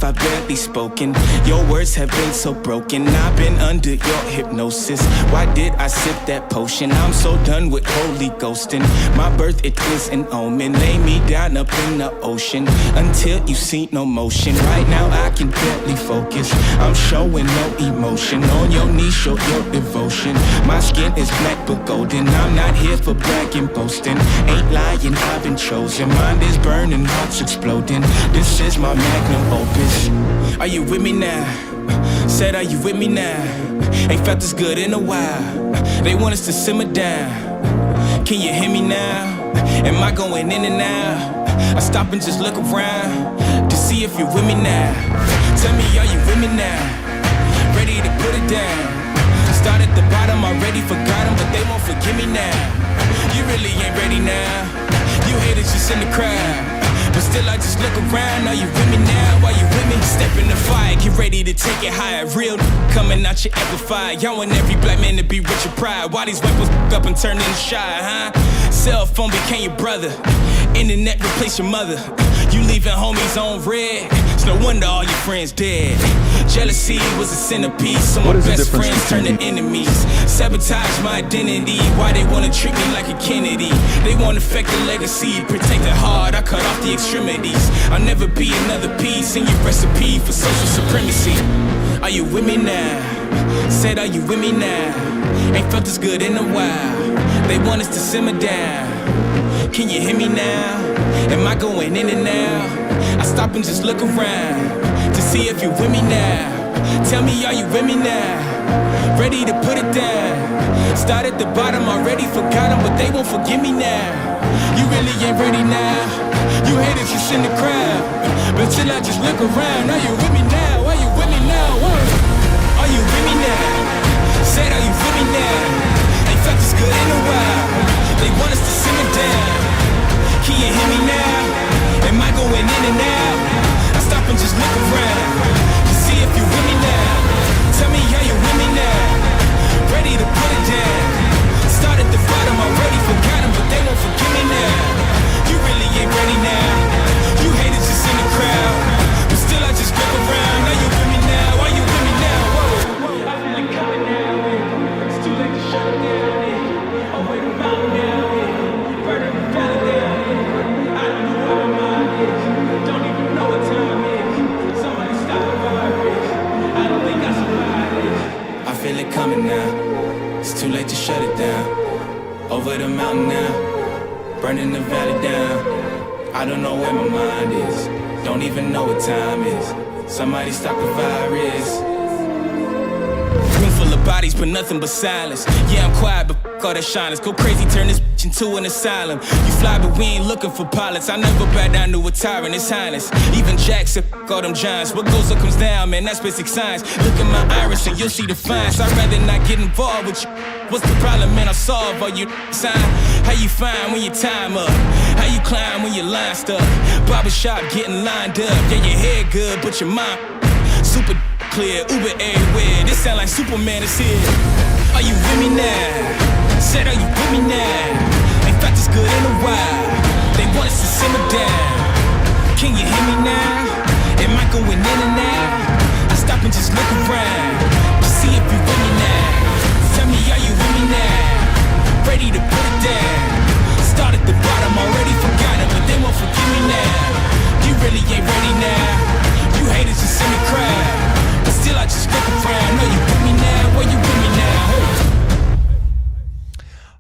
have I barely spoken? Your words have been so broken. I've been under your hypnosis. Why did I sip that potion? I'm so done with holy ghosting. My birth, it is an omen. Lay me down up in the ocean until you see no motion. Right now I can barely focus. I'm showing no emotion. On your knees, show your devotion. My skin is black but golden. I'm not here for bragging, boasting. Ain't lying, I've been chosen. Mind is burning, hearts exploding. This is my magnum opus. Are you with me now? Said, are you with me now? Ain't felt this good in a while. They want us to simmer down. Can you hear me now? Am I going in and out? I stop and just look around to see if you're with me now. Tell me, are you with me now? Ready to put it down. Start at the bottom, already forgot them, but they won't forgive me now. You really ain't ready now. You haters just in the crowd, but still I just look around. Are you with me now? Are you with me? Step in the fire, get ready to take it higher. Real coming out your amplifier. Y'all want every black man to be rich and proud. Why these weapons up and turn into shy, huh? Cell phone became your brother. Internet replace your mother. You leaving homies on red. It's no wonder all your friends dead. Jealousy was a centerpiece. So my best friends turned to enemies. Sabotage my identity. Why they wanna treat me like a Kennedy? They wanna affect the legacy. Protect the heart, I cut off the extremities. I'll never be another piece in your recipe for social supremacy. Are you with me now? Said, are you with me now? Ain't felt this good in a while. They want us to simmer down. Can you hear me now? Am I going in and out? I stop and just look around to see if you're with me now. Tell me, are you with me now? Ready to put it down. Start at the bottom, already forgot them, but they won't forgive me now. You really ain't ready now. You haters just in the crowd, but till I just look around. Are you with me now? Are you with me now? Are you with me now? Said, are you with me now? Ain't felt this good in a while. They want us to simmer down. Can you hear me now? Am I going in and out? I stop and just look around to see if you're with me now. Tell me, are you with me now? Ready to put it down. Start at the bottom, already forgot them, but they won't forgive me now. You really ain't ready now. You haters just in the crowd, but still I just look around. Are you with me now? Are you with me now? Whoa. I feel it coming now. It's too late to shut it down. I'm waiting about now. Burning the valley down. I don't know where my mind is. Don't even know what time is. Somebody stop the virus. I don't think I survived this. I feel it coming now. It's too late to shut it down. Over the mountain now, burning the valley down. I don't know where my mind is. Don't even know what time is. Somebody stop the virus. Room full of bodies, but nothing but silence. Yeah, I'm quiet, but f*** all that shyness. Go crazy, turn this bitch into an asylum. You fly, but we ain't looking for pilots. I never bow down to a tyrant, His Highness. Even Jack said, f*** all them giants. What goes up comes down, man, that's basic science. Look at my iris and you'll see the fines. I'd rather not get involved with you. What's the problem, man? I'll solve all your sign. How you find when your time up? How you climb when your line stuck? Barbershop getting lined up. Yeah, your hair good, but your mind super clear. Uber everywhere. This sound like Superman is here. Are you with me now? Said, are you with me now? Ain't felt this good in a while. They want us to simmer down. Can you hear me now? Am I going in and out? I stop and just look around to see if you with me now. Tell me, are you with me now? Ready to put it down. Start at the bottom, already forgot it, but they won't forgive me now. You really ain't ready now. You haters just in the crowd, but still I just look around. Are you with me now? Are you with me now?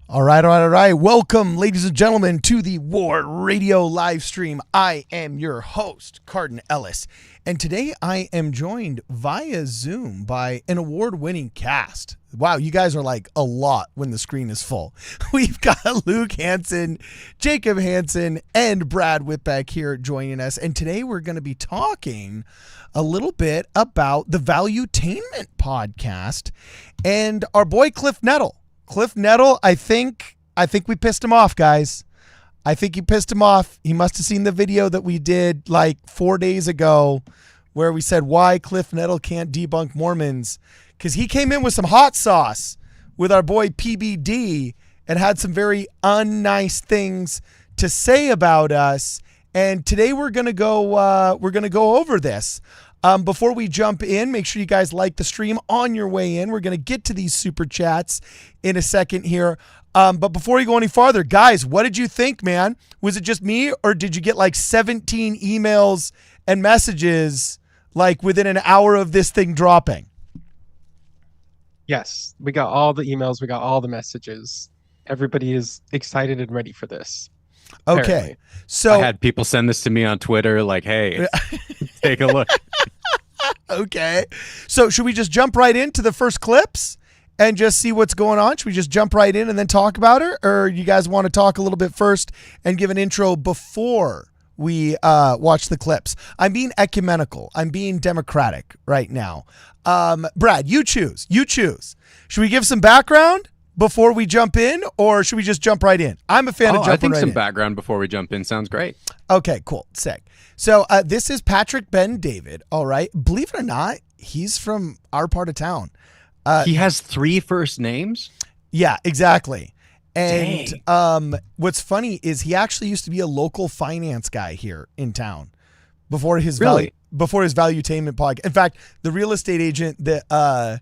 All right. Welcome, ladies and gentlemen, to the WardRadio live stream. I am your host, Cardin Ellis, and today I am joined via Zoom by an award-winning cast. Wow, you guys are like a lot when the screen is full. We've got Luke Hansen, Jacob Hansen, and Brad Whitbeck here joining us. And today we're going to be talking a little bit about the Valuetainment podcast and our boy Cliffe Knechtle. Cliffe Knechtle, I think we pissed him off, guys. I think you pissed him off. He must have seen the video that we did like 4 days ago where we said why Cliffe Knechtle can't debunk Mormons. Because he came in with some hot sauce with our boy PBD and had some very unnice things to say about us. And today we're gonna go over this. Before we jump in, make sure you guys like the stream on your way in. We're going to get to these super chats in a second here. But before you go any farther, guys, what did you think, man? Was it just me, or did you get like 17 emails and messages like within an hour of this thing dropping? Yes, we got all the emails, we got all the messages. Everybody is excited and ready for this. Okay. Apparently. So I had people send this to me on Twitter like, hey, take a look. Okay. So should we just jump right into the first clips and just see what's going on? Should we just jump right in and then talk about it? Or you guys want to talk a little bit first and give an intro before we watch the clips? I'm being ecumenical. I'm being democratic right now. Brad, you choose. You choose. Should we give some background before we jump in, or should we just jump right in? I'm a fan of jumping right in. I think some background before we jump in sounds great. Okay, cool. Sick. So this is Patrick Ben David. All right. Believe it or not, he's from our part of town. He has 3 first names? Yeah, exactly. And what's funny is he actually used to be a local finance guy here in town before his Valuetainment podcast. In fact, the real estate agent that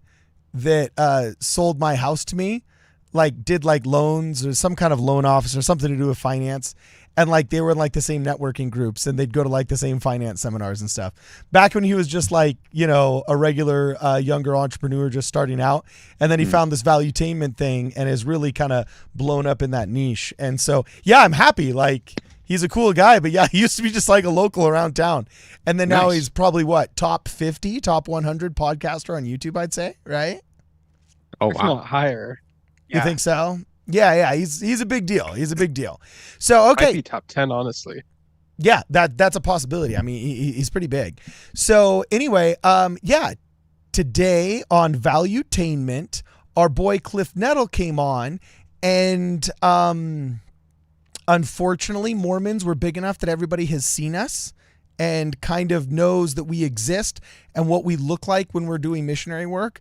sold my house to me, like did like loans or some kind of loan officer, something to do with finance. And like they were in like the same networking groups and they'd go to like the same finance seminars and stuff. Back when he was just like, you know, a regular younger entrepreneur just starting out. And then he found this Valuetainment thing and has really kind of blown up in that niche. And so, yeah, I'm happy. Like he's a cool guy, but yeah, he used to be just like a local around town. And then now he's probably what, top 50, top 100 podcaster on YouTube, I'd say, right? Oh, If wow. not higher. You think so? Yeah, he's a big deal. He's a big deal. So, okay. Might be top 10, honestly. Yeah, that's a possibility. I mean, he's pretty big. So anyway, today on Valuetainment, our boy Cliffe Knechtle came on, and unfortunately, Mormons were big enough that everybody has seen us and kind of knows that we exist and what we look like when we're doing missionary work.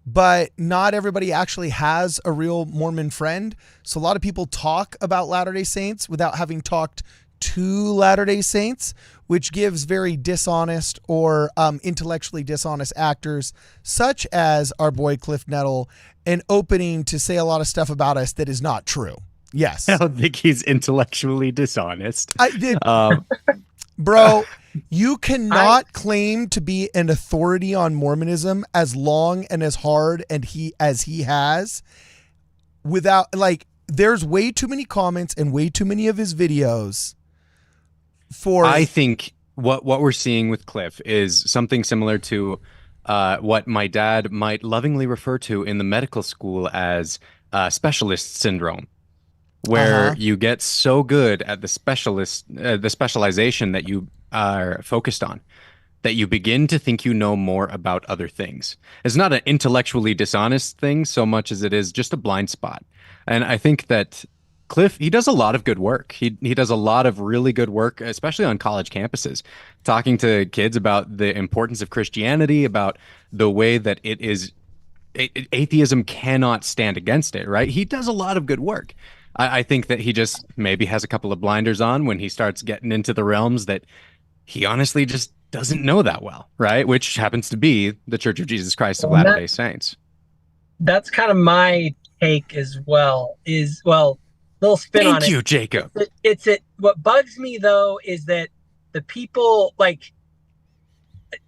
But not everybody actually has a real Mormon friend. So a lot of people talk about Latter-day Saints without having talked to Latter-day Saints, which gives very dishonest or intellectually dishonest actors, such as our boy Cliffe Knechtle, an opening to say a lot of stuff about us that is not true. Yes. I don't think he's intellectually dishonest. I did. Bro, you cannot claim to be an authority on Mormonism as long and as hard and as he has without, like, there's way too many comments and way too many of his videos for. I think what we're seeing with Cliffe is something similar to what my dad might lovingly refer to in the medical school as specialist syndrome, where you get so good at the specialization that you are focused on that you begin to think you know more about other things. It's not an intellectually dishonest thing so much as it is just a blind spot. And I think that Cliffe, he does a lot of good work. He does a lot of really good work, especially on college campuses, talking to kids about the importance of Christianity, about the way that it is atheism cannot stand against it, right? He does a lot of good work. I think that he just maybe has a couple of blinders on when he starts getting into the realms that he honestly just doesn't know that well, right? Which happens to be the Church of Jesus Christ of Latter-day Saints. That's kind of my take as well, little spin on it. Thank you, Jacob. What bugs me, though, is that the people, like,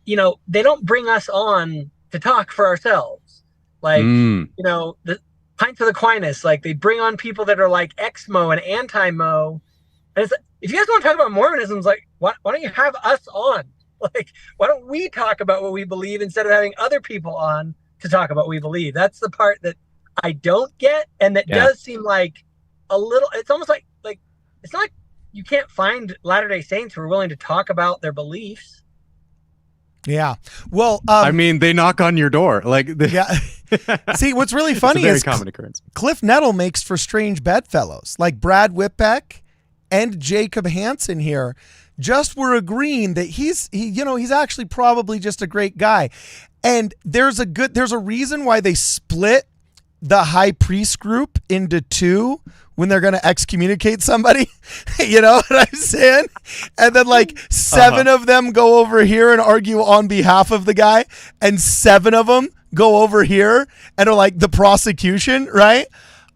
you know, they don't bring us on to talk for ourselves. Like, you know, the Pints of Aquinas, like, they bring on people that are like ex-Mo and anti-Mo. And it's like, if you guys want to talk about Mormonism, it's like, why don't you have us on? Like, why don't we talk about what we believe instead of having other people on to talk about what we believe? That's the part that I don't get, and that does seem like a little, it's almost like it's not like you can't find Latter-day Saints who are willing to talk about their beliefs. Yeah. Well, I mean, they knock on your door. Like, yeah. See, what's really funny it's a very is common occurrence. Cliffe Knechtle makes for strange bedfellows. Like Brad Whitbeck and Jacob Hansen here just were agreeing that he's actually probably just a great guy. And there's a reason why they split the high priest group into two when they're going to excommunicate somebody. You know what I'm saying? And then like 7 of them go over here and argue on behalf of the guy, and 7 of them go over here and are like the prosecution, right?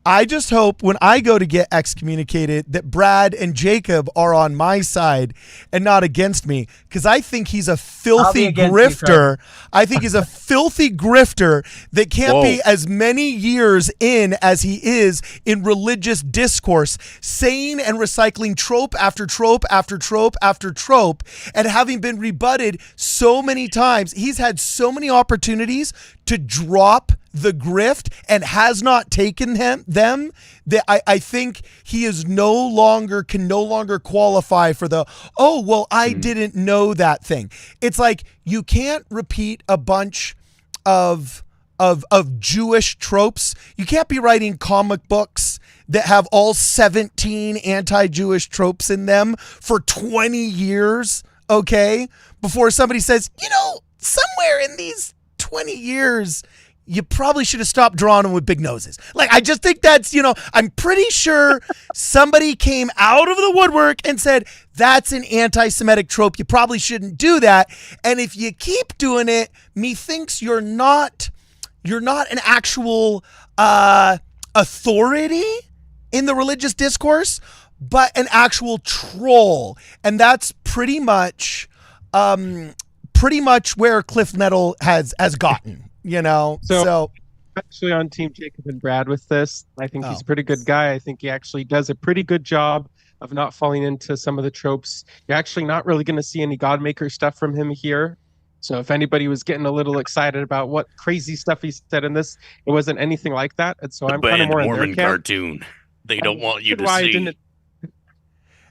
I just hope when I go to get excommunicated that Brad and Jacob are on my side and not against me, because I think he's a filthy grifter. I think he's a filthy grifter that can't be as many years in as he is in religious discourse, saying and recycling trope after trope after trope after trope, and having been rebutted so many times. He's had so many opportunities to drop the grift and has not taken them, that I think he is can no longer qualify for the, I didn't know that thing. It's like you can't repeat a bunch of Jewish tropes. You can't be writing comic books that have all 17 anti-Jewish tropes in them for 20 years, okay? Before somebody says, somewhere in these 20 years, you probably should have stopped drawing them with big noses. Like, I just think that's, I'm pretty sure somebody came out of the woodwork and said, that's an anti-Semitic trope. You probably shouldn't do that. And if you keep doing it, methinks you're not an actual authority in the religious discourse, but an actual troll. And that's pretty much where Cliffe Knechtle has gotten. So actually on Team Jacob and Brad with this. I think he's a pretty good guy. I think he actually does a pretty good job of not falling into some of the tropes. You're actually not really going to see any Godmaker stuff from him here. So if anybody was getting a little excited about what crazy stuff he said in this, it wasn't anything like that. And so I'm kind of more in Mormon their camp. cartoon. They don't want you to Why see.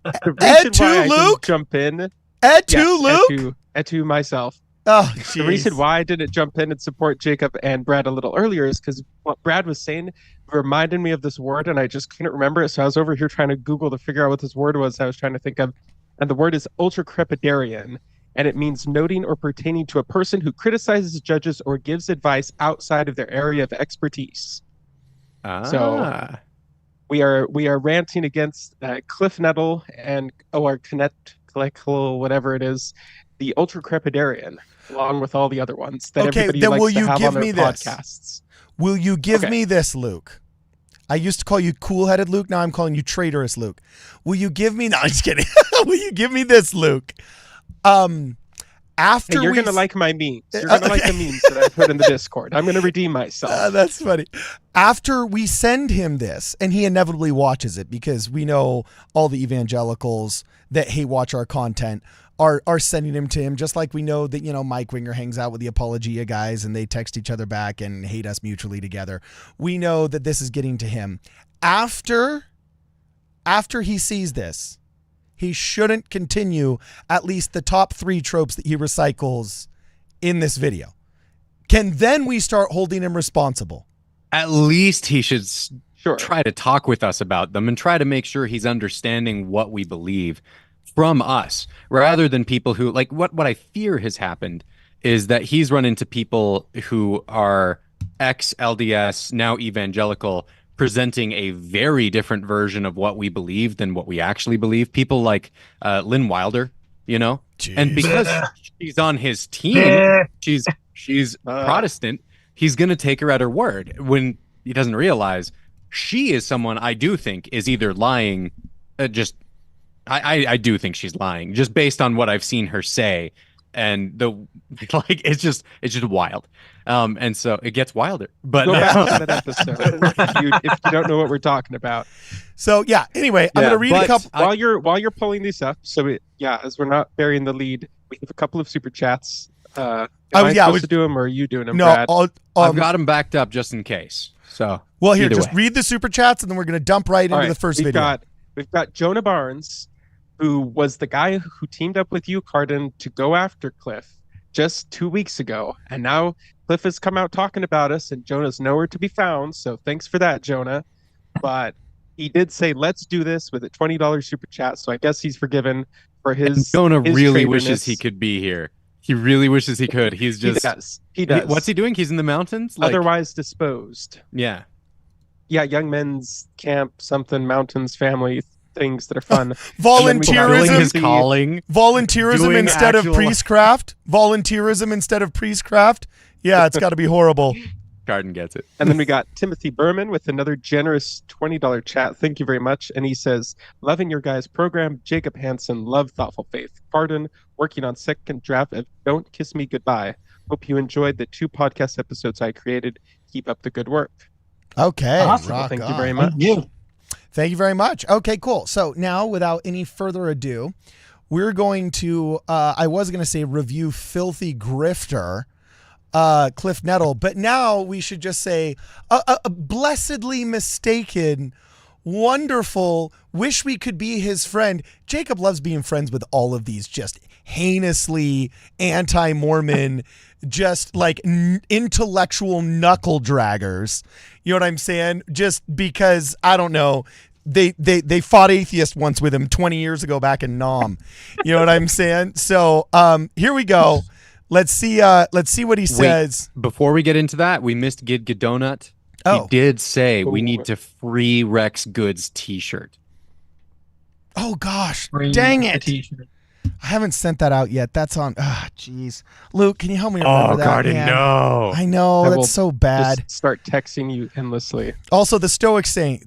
The reason why I didn't jump in. Luke. Et tu myself. Oh, the reason why I didn't jump in and support Jacob and Brad a little earlier is because what Brad was saying reminded me of this word, and I just couldn't remember it. So I was over here trying to Google to figure out what this word was I was trying to think of. And the word is ultracrepidarian, and it means noting or pertaining to a person who criticizes judges or gives advice outside of their area of expertise. So we are ranting against Cliffe Knechtle and Knechtle, whatever it is, the ultracrepidarian, along with all the other ones that everybody then likes will to you have give on me their this? podcasts. Will you give me this, Luke? I used to call you cool-headed Luke. Now I'm calling you traitorous Luke. Will you give me? No, I'm just kidding. Will you give me this, Luke? After you're going to like my memes. You're going to like the memes that I put in the Discord. I'm going to redeem myself. That's funny. After we send him this, and he inevitably watches it because we know all the evangelicals that watch our content are sending him to him, just like we know that, Mike Winger hangs out with the Apologia guys and they text each other back and hate us mutually together. We know that this is getting to him. After he sees this, he shouldn't continue at least the top 3 tropes that he recycles in this video. Can then we start holding him responsible? At least he should try to talk with us about them and try to make sure he's understanding what we believe from us, rather than people who, like, what I fear has happened is that he's run into people who are ex-LDS, now evangelical, presenting a very different version of what we believe than what we actually believe. People like Lynn Wilder, Jeez. And because she's on his team, she's Protestant, he's going to take her at her word when he doesn't realize she is someone I do think is either lying, I do think she's lying, just based on what I've seen her say, and it's just wild, and so it gets wilder. But go back to that episode if you don't know what we're talking about. So anyway, I'm gonna read a couple while you're pulling these up. So as we're not burying the lead, we have a couple of super chats. Am I supposed to do them, or are you doing them? No, Brad? I've got them backed up just in case. So here, just read the super chats, and then we're gonna dump right into the first video. We've got Jonah Barnes, who was the guy who teamed up with you, Cardin, to go after Cliffe just 2 weeks ago. And now Cliffe has come out talking about us, and Jonah's nowhere to be found. So thanks for that, Jonah. But he did say, let's do this with a $20 super chat. So I guess he's forgiven for his. And Jonah really wishes he could be here. He really wishes he could. He's just. He does. What's he doing? He's in the mountains? Otherwise disposed. Yeah. young men's camp, something, mountains, family things that are fun. Volunteerism, his calling. Volunteerism Doing instead of actual- priestcraft. Volunteerism instead of priestcraft. Yeah, it's got to be horrible. Garden gets it. And then we got Timothy Berman with another generous $20 chat. Thank you very much. And he says, loving your guys' program. Jacob Hansen, love Thoughtful Faith. Pardon, working on second draft of Don't Kiss Me Goodbye. Hope you enjoyed the 2 podcast episodes I created. Keep up the good work. Okay. Awesome. Rock Thank on. you very much. Thank you very much. Okay, cool. So now, without any further ado, we're going to, I was going to say review Filthy Grifter, Cliffe Knechtle, but now we should just say a blessedly mistaken, wonderful, wish we could be his friend. Jacob loves being friends with all of these just heinously anti-Mormon, just like intellectual knuckle draggers. You know what I'm saying? Just because, I don't know, they fought atheists once with him 20 years ago back in Nam. You know what I'm saying? So here we go. Let's see what he says. Before we get into that, we missed Gid Godonut. Oh. He did say we need to free Rex Goods t-shirt. Oh gosh, Bring dang the it. t-shirt. I haven't sent that out yet. That's on. Jeez. Luke, can you help me remember that? Garden, man? no. I know, I will that's so bad. Just start texting you endlessly. Also, the Stoic Saint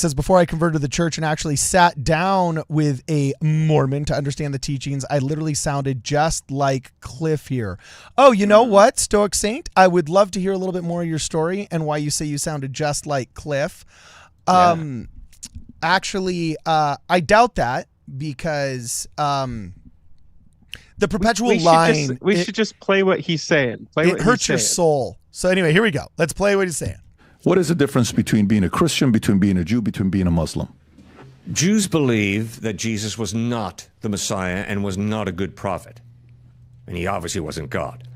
says, before I converted to the church and actually sat down with a Mormon to understand the teachings, I literally sounded just like Cliffe here. Oh, you know what, Stoic Saint? I would love to hear a little bit more of your story and why you say you sounded just like Cliffe. Actually, I doubt that because the perpetual line, We should just play what he's saying. it hurts your soul. So anyway, here we go. Let's play what he's saying. What is the difference between being a Christian, between being a Jew, between being a Muslim? Jews believe that Jesus was not the Messiah and was not a good prophet. And he obviously wasn't God.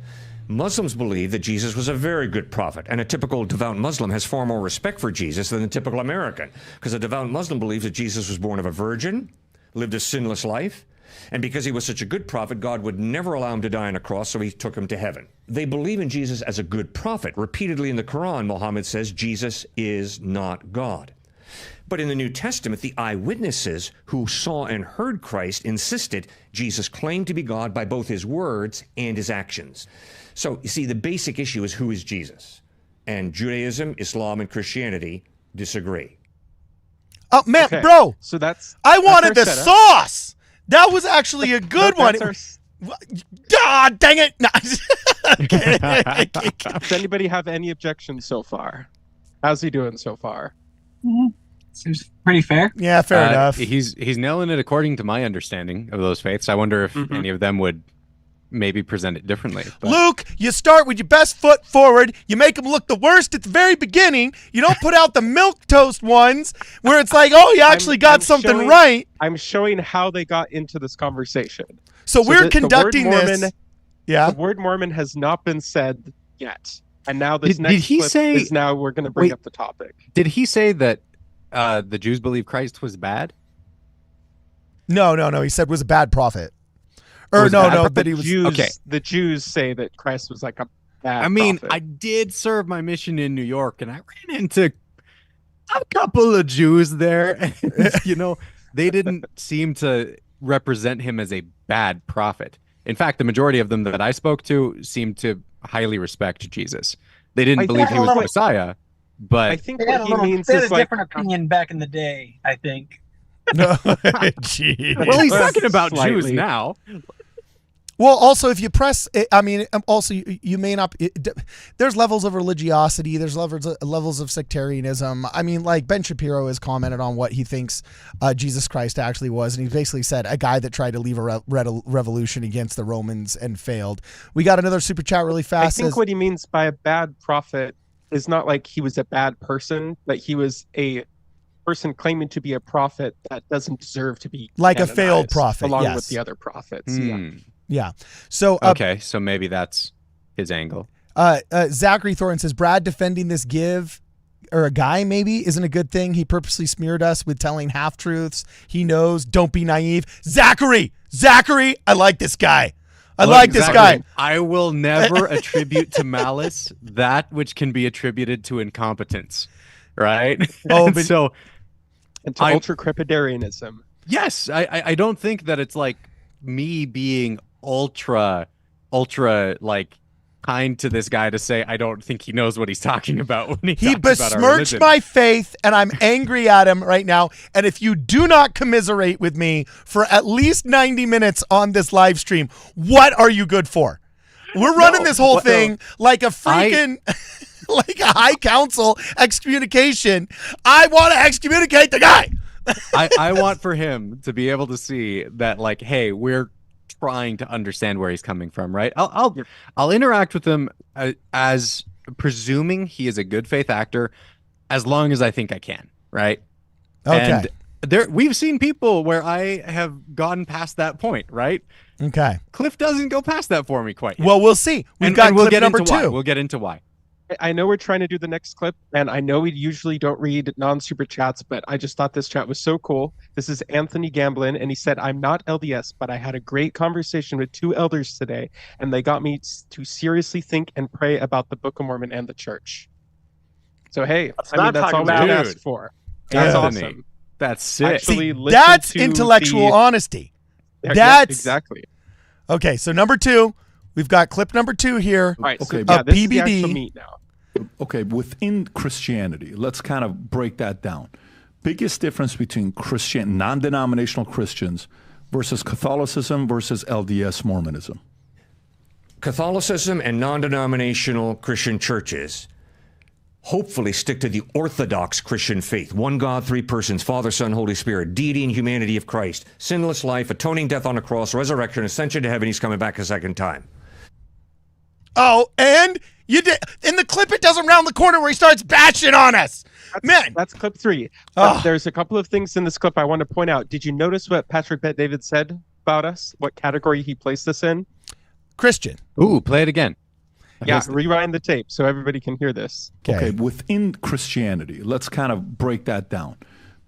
Muslims believe that Jesus was a very good prophet, and a typical devout Muslim has far more respect for Jesus than a typical American, because a devout Muslim believes that Jesus was born of a virgin, lived a sinless life, and because he was such a good prophet, God would never allow him to die on a cross, so he took him to heaven. They believe in Jesus as a good prophet. Repeatedly in the Quran, Muhammad says Jesus is not God. But in the New Testament, the eyewitnesses who saw and heard Christ insisted Jesus claimed to be God by both his words and his actions. So, you see, the basic issue is who is Jesus? And Judaism, Islam, and Christianity disagree. Oh, man, Okay, bro, So that's I wanted our the setup. sauce. That was actually a good one. That's God dang it. No. Does anybody have any objections so far? How's he doing so far? Seems pretty fair. Yeah, fair enough. He's nailing it according to my understanding of those faiths. I wonder if any of them would maybe present it differently. But Luke, you start with your best foot forward. You make them look the worst at the very beginning. You don't put out the milquetoast ones where it's like, oh, you actually got something showing- right. I'm showing how they got into this conversation. So we're the conducting word this. Mormon, Yeah. The word Mormon has not been said yet. And now this Did next he clip say- is now we're going to bring Wait. up the topic. did he say that the Jews believe Christ was bad? No. He said was a bad prophet. Or Was no, bad no, prophet? that he was. Jews, okay. The Jews say that Christ was like a bad I mean, prophet. I did serve my mission in New York, and I ran into a couple of Jews there. And, they didn't seem to represent him as a bad prophet. In fact, the majority of them that I spoke to seemed to highly respect Jesus. They didn't I believe think he was the like- Messiah, but I think They had what a he little means bit is of like different opinion back in the day, I think. No. Jeez. well, he's Well, talking about Jews slightly. now. Well, also, if you press, I mean, also, you may not, there's levels of religiosity, there's levels of sectarianism. I mean, like Ben Shapiro has commented on what he thinks Jesus Christ actually was, and he basically said a guy that tried to lead a revolution against the Romans and failed. We got another super chat really I fast. think what he means by a bad prophet is not like he was a bad person, but he was a person claiming to be a prophet that doesn't deserve to be Like a failed canonized, prophet, along yes. with the other prophets. Yeah. Yeah. So, Okay, so maybe that's his angle. Zachary Thornton says, Brad defending this or a guy maybe isn't a good thing. He purposely smeared us with telling half-truths. He knows. Don't be naive. Zachary, I like this guy. I like this guy. I will never attribute to malice that which can be attributed to incompetence. right? Oh, And but- so And to I'm- ultra-crepidarianism. yes, I don't think that it's like me being ultra like kind to this guy to say I don't think he knows what he's talking about when He talks about our besmirched religion. my faith, and I'm angry at him right now. And if you do not commiserate with me for at least 90 minutes on this live stream, what are you good for? We're running this whole thing like a freaking, like a high council excommunication. I want to excommunicate the guy. I want for him to be able to see that, like, hey, we're trying to understand where he's coming from, right? I'll interact with him as presuming he is a good faith actor, as long as I think I can, right? Okay. And we've seen people where I have gone past that point, right? Okay. Cliff doesn't go past that for me quite yet. Well, we'll see. We'll get number into 2. why. We'll get into why. I know we're trying to do the next clip, and I know we usually don't read non-super chats, but I just thought this chat was so cool. This is Anthony Gamblin, and he said, "I'm not LDS, but I had a great conversation with 2 elders today, and they got me to seriously think and pray about the Book of Mormon and the church." So hey, That's I mean, not that's all talking we can about- ask for. That's Anthony. awesome. That's sick. Actually, See, listen that's to intellectual the- honesty. Yeah, That's exactly. Okay, so number 2, we've got clip number 2 here. All right, Okay, so yeah, this is the PBD. actual meat now. Okay, within Christianity, let's kind of break that down. Biggest difference between Christian, non-denominational Christians versus Catholicism versus LDS Mormonism. Catholicism and non-denominational Christian churches hopefully stick to the orthodox Christian faith. One God, 3 persons, Father, Son, Holy Spirit, deity and humanity of Christ, sinless life, atoning death on a cross, resurrection, ascension to heaven, he's coming back a second time. Oh, and you did in the clip. It doesn't round the corner where he starts bashing on us. Man, That's clip 3. Oh. There's a couple of things in this clip I want to point out. Did you notice what Patrick Bet David said about us? What category he placed us in? Christian. Ooh, play it again. Yeah, rewind the tape so everybody can hear this. Okay, within Christianity, let's kind of break that down.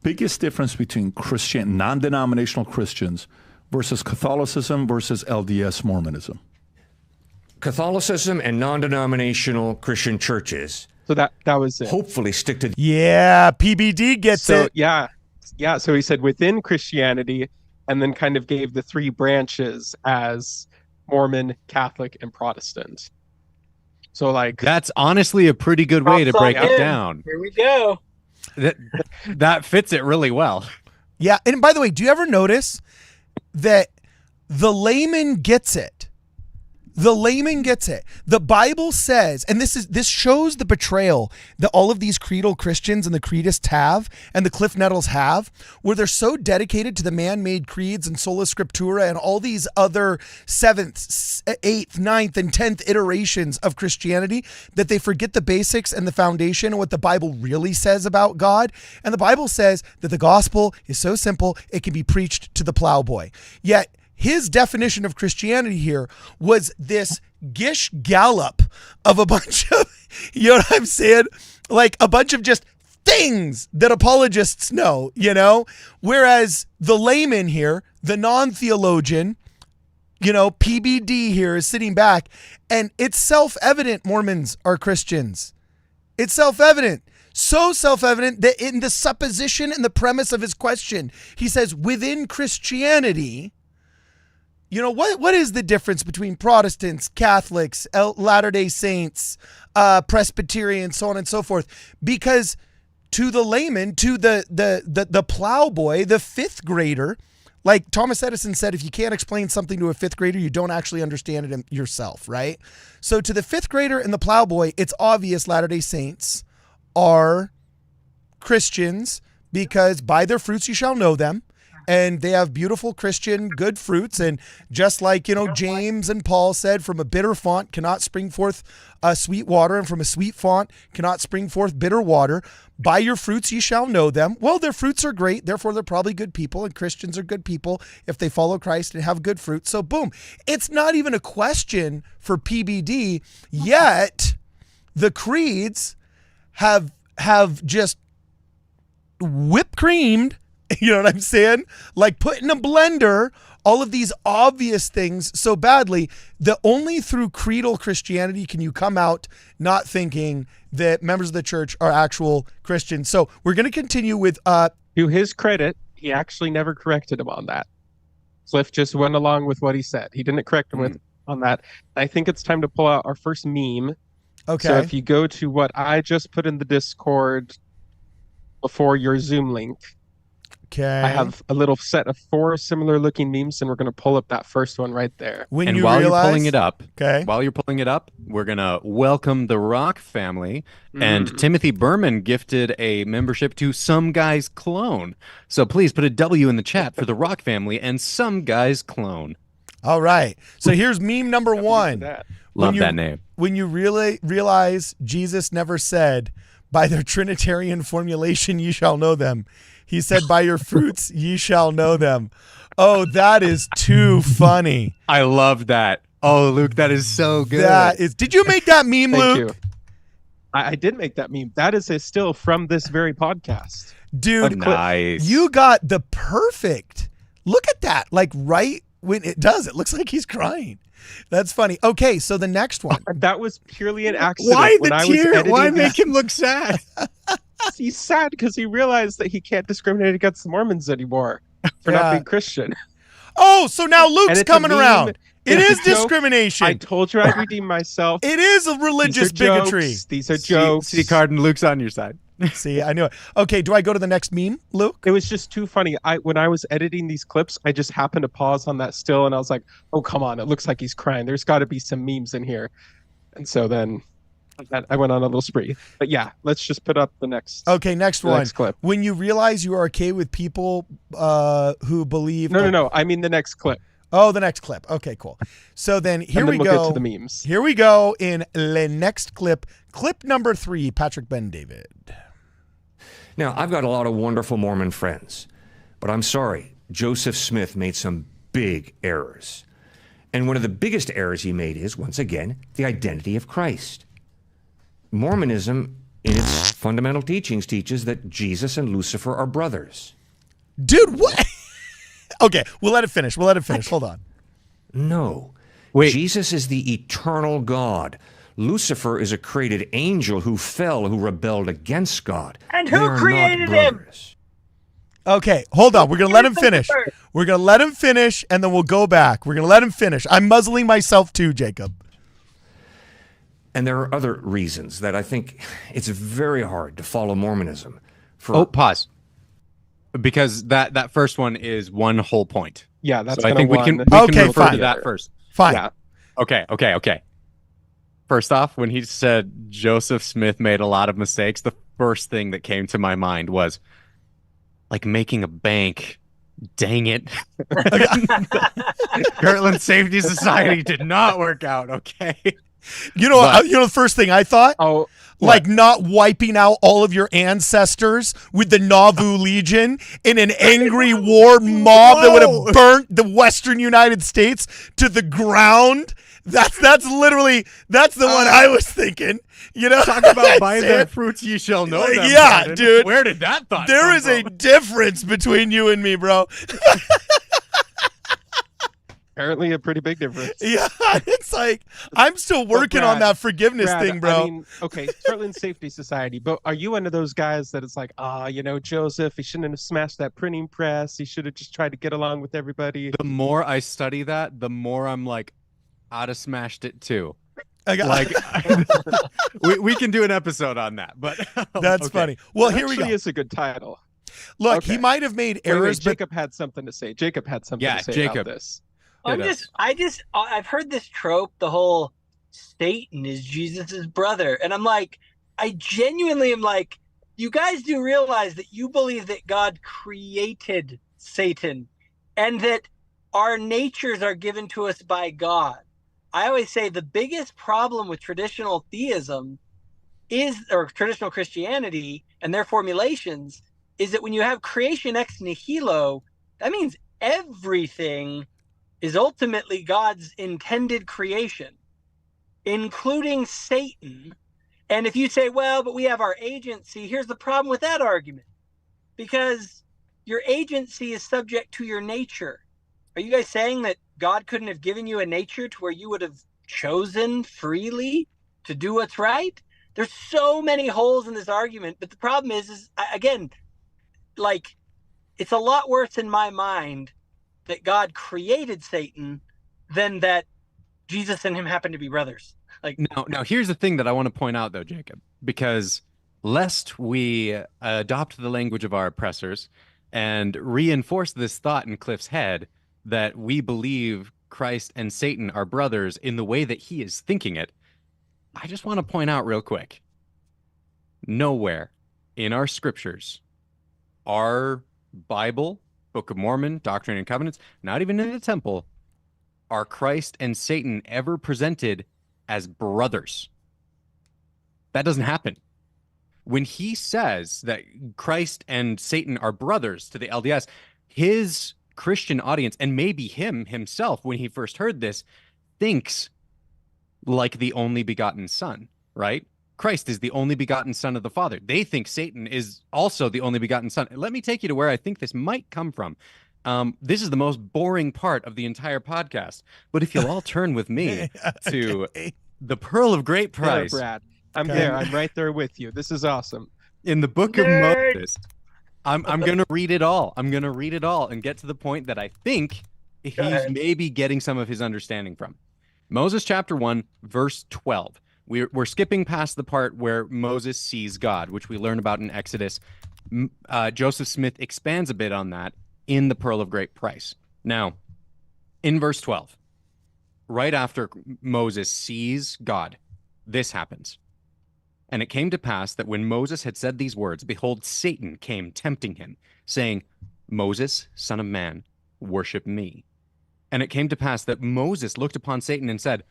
Biggest difference between Christian, non-denominational Christians versus Catholicism versus LDS Mormonism. Catholicism and non-denominational Christian churches So that was it. hopefully stick to Yeah, PBD gets So it. yeah. So he said within Christianity, and then kind of gave the 3 branches as Mormon, Catholic, and Protestant. So like That's honestly a pretty good way to Props break on it him. down. Here we go. That fits it really well. Yeah, and by the way, do you ever notice that the layman gets it? The layman gets it. The Bible says, and this shows the betrayal that all of these creedal Christians and the creedists have, and the Cliff Nettles have, where they're so dedicated to the man-made creeds and sola scriptura and all these other 7th, 8th, 9th, and 10th iterations of Christianity that they forget the basics and the foundation and what the Bible really says about God. And the Bible says that the gospel is so simple, it can be preached to the plowboy. Yet, his definition of Christianity here was this gish gallop of a bunch of, you know what I'm saying? Like a bunch of just things that apologists know, you know? Whereas the layman here, the non-theologian, you know, PBD here is sitting back, and it's self-evident Mormons are Christians. It's self-evident. So self-evident that in the supposition and the premise of his question, he says, within Christianity, you know, what is the difference between Protestants, Catholics, Latter-day Saints, Presbyterians, so on and so forth? Because to the layman, to the plowboy, the 5th grader, like Thomas Edison said, if you can't explain something to a 5th grader, you don't actually understand it yourself, right? So to the 5th grader and the plowboy, it's obvious Latter-day Saints are Christians because by their fruits you shall know them. And they have beautiful Christian good fruits. And just like, you know, James and Paul said, from a bitter font cannot spring forth sweet water, and from a sweet font cannot spring forth bitter water. By your fruits ye shall know them. Well, their fruits are great. Therefore, they're probably good people. And Christians are good people if they follow Christ and have good fruit. So boom, it's not even a question for PBD. Yet the creeds have just whipped creamed, you know what I'm saying? Like put in a blender all of these obvious things so badly that only through creedal Christianity can you come out not thinking that members of the church are actual Christians. So we're going to continue with To his credit, he actually never corrected him on that. Cliffe just went along with what he said. He didn't correct him on that. I think it's time to pull out our first meme. Okay. So if you go to what I just put in the Discord before your Zoom link, Okay. I have a little set of 4 similar looking memes, and we're going to pull up that first one right there. When And you while realize, you're pulling it up, okay. while you're pulling it up, we're gonna welcome the Rock family. And Timothy Berman gifted a membership to Some Guy's Clone. So please put a W in the chat for the Rock family and Some Guy's Clone. All right. So here's meme number 1. Love that name. When you really realize Jesus never said, "By their Trinitarian formulation ye shall know them." He said, "By your fruits ye shall know them." Oh, that is too funny. I love that. Oh, Luke, that is so good. That is. Did you make that meme, Thank Luke? you. I did make that meme. That is a still from this very podcast. Dude, Nice. you got the perfect. Look at that. Like right when it does, it looks like he's crying. That's funny. Okay, so the next one. That was purely an accident. Why when the I was tear? editing Why that. make him look sad? He's sad because he realized that he can't discriminate against the Mormons anymore for not being Christian. Oh, so now And Luke's it's a coming meme. around. It It's is a joke. discrimination. I told you I'd redeem myself. It is a religious These are bigotry. jokes. These are jokes. See, Cardin, Luke's on your side. See, I knew it. Okay, do I go to the next meme, Luke? It was just too funny. When I was editing these clips, I just happened to pause on that still, and I was like, "Oh, come on! It looks like he's crying. There's got to be some memes in here." And so then I went on a little spree. But yeah, let's just put up the next. Okay, next the one. next clip. When you realize you are okay with people who believe. No. I mean the next clip. Oh, the next clip. Okay, cool. So then here And then we we'll go. get to the memes. Here we go in the next clip. Clip number 3, Patrick Ben David. Now, I've got a lot of wonderful Mormon friends, but I'm sorry, Joseph Smith made some big errors. And one of the biggest errors he made is, once again, the identity of Christ. Mormonism, in its fundamental teachings, teaches that Jesus and Lucifer are brothers. Dude, what? Okay, we'll let it finish. Hold on. No. Wait. Jesus is the eternal God. Lucifer is a created angel who fell, who rebelled against God. And They who are not created him? brothers. Okay, hold on. We're going to let him finish. We're going to let him finish, and then we'll go back. We're going to let him finish. I'm muzzling myself too, Jacob. And there are other reasons that I think it's very hard to follow Mormonism. Oh, pause. Because that first one is one whole point. Yeah, that's. So I think we can Okay, refer fine. to that first. Fine. Yeah. Okay. First off, when he said Joseph Smith made a lot of mistakes, the first thing that came to my mind was like making a bank. Dang it. Kirtland Safety Society did not work out, okay? You know, the first thing I thought? Oh, like not wiping out all of your ancestors with the Nauvoo Legion in an angry war mob that would have burnt the Western United States to the ground. That's the one I was thinking. You know, Talk about by their fruits ye shall know them. Yeah, Brandon. dude. Where did that thought there come is a from? difference between you and me, bro. apparently a pretty big difference. Yeah, it's like I'm still working on that forgiveness Brad, thing, bro. I mean, okay, Kirtland Safety Society, but are you one of those guys that it's like, Joseph, he shouldn't have smashed that printing press. He should have just tried to get along with everybody. The more I study that, the more I'm like, I'd have smashed it too. Like, we can do an episode on that, but that's okay. funny. Well, That here we go. actually is a good title. Look, Okay. he might have made Wait, errors, but Jacob had something to say. Jacob had something to say Jacob. about this. I've heard this trope, the whole Satan is Jesus's brother. And I'm like, I genuinely am like, you guys do realize that you believe that God created Satan and that our natures are given to us by God. I always say the biggest problem with traditional theism or traditional Christianity and their formulations is that when you have creation ex nihilo, that means everything is ultimately God's intended creation, including Satan. And if you say, well, but we have our agency, here's the problem with that argument. Because your agency is subject to your nature. Are you guys saying that God couldn't have given you a nature to where you would have chosen freely to do what's right? There's so many holes in this argument, but the problem is again, like, it's a lot worse in my mind that God created Satan than that Jesus and him happen to be brothers. Like, now here's the thing that I want to point out though, Jacob, because lest we adopt the language of our oppressors and reinforce this thought in Cliffe's head that we believe Christ and Satan are brothers in the way that he is thinking it, I just want to point out real quick, nowhere in our scriptures, our Bible, Book of Mormon, Doctrine and Covenants, not even in the temple, are Christ and Satan ever presented as brothers. That doesn't happen. When he says that Christ and Satan are brothers to the LDS, his Christian audience, and maybe him himself when he first heard this, thinks like the only begotten son, right? Christ is the only begotten son of the Father. They think Satan is also the only begotten son. Let me take you to where I think this might come from. This is the most boring part of the entire podcast, but if you'll all turn with me to the Pearl of Great Price. There, Brad. I'm there. I'm right there with you. This is awesome. In the Book of Moses, I'm going to read it all. I'm going to read it all and get to the point that I think he's maybe getting some of his understanding from. Moses chapter 1, verse 12. We're skipping past the part where Moses sees God, which we learn about in Exodus. Joseph Smith expands a bit on that in the Pearl of Great Price. Now, in verse 12, right after Moses sees God, this happens. And it came to pass that when Moses had said these words, behold, Satan came tempting him, saying, Moses, son of man, worship me. And it came to pass that Moses looked upon Satan and said,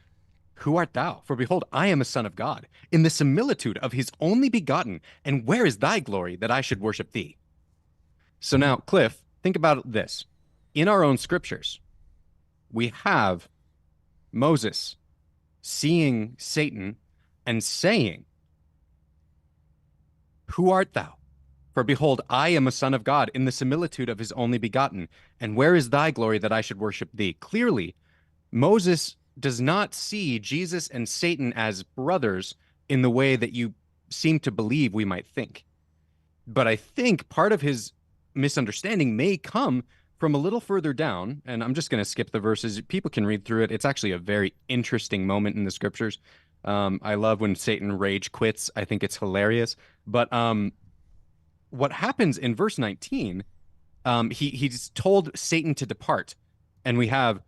who art thou? For behold, I am a son of God, in the similitude of his only begotten, and where is thy glory that I should worship thee? So now, Cliff, think about this. In our own scriptures, we have Moses seeing Satan and saying, who art thou? For behold, I am a son of God, in the similitude of his only begotten, and where is thy glory that I should worship thee? Clearly, Moses does not see Jesus and Satan as brothers in the way that you seem to believe we might think. But I think part of his misunderstanding may come from a little further down, and I'm just going to skip the verses. People can read through it. It's actually a very interesting moment in the scriptures. I love when Satan rage quits. I think it's hilarious. But what happens in verse 19, he's told Satan to depart. And we have,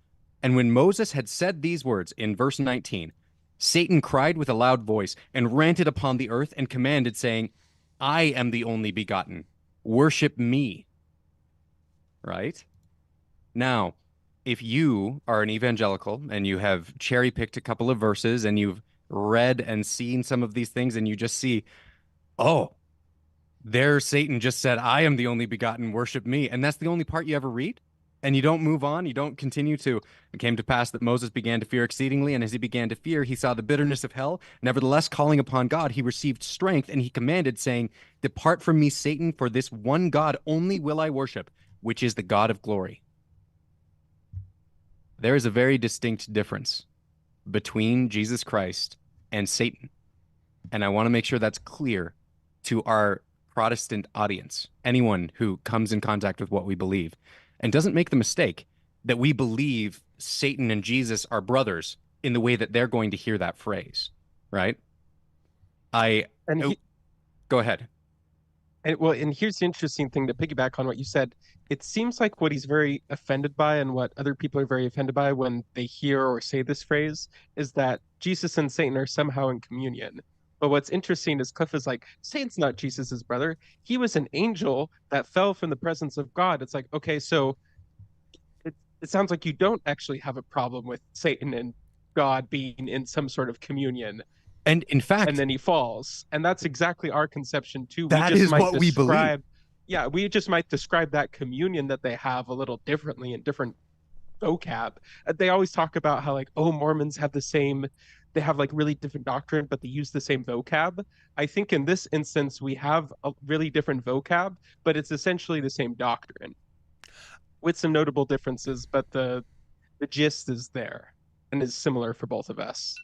and when Moses had said these words in verse 19, Satan cried with a loud voice and ranted upon the earth and commanded, saying, I am the only begotten. Worship me. Right? Now, if you are an evangelical and you have cherry-picked a couple of verses and you've read and seen some of these things and you just see, oh, there Satan just said, I am the only begotten, worship me. And that's the only part you ever read? And you don't move on, you don't continue to, it came to pass that Moses began to fear exceedingly, and as he began to fear, he saw the bitterness of hell. Nevertheless, calling upon God, he received strength, and he commanded, saying, depart from me, Satan, for this one God only will I worship, which is the God of glory. There is a very distinct difference between Jesus Christ and Satan. And I want to make sure that's clear to our Protestant audience, anyone who comes in contact with what we believe, and doesn't make the mistake that we believe Satan and Jesus are brothers in the way that they're going to hear that phrase, right? Go ahead. And here's the interesting thing to piggyback on what you said. It seems like what he's very offended by and what other people are very offended by when they hear or say this phrase is that Jesus and Satan are somehow in communion. But what's interesting is Cliffe is like, Satan's not Jesus's brother. He was an angel that fell from the presence of God. It's like, okay, so it sounds like you don't actually have a problem with Satan and God being in some sort of communion. And in fact, and then he falls. And that's exactly our conception too. That is what we believe. Yeah, we just might describe that communion that they have a little differently in different vocab. They always talk about how like, oh, Mormons have the same, they have like really different doctrine, but they use the same vocab. I think in this instance, we have a really different vocab, but it's essentially the same doctrine. with some notable differences, but the gist is there and is similar for both of us.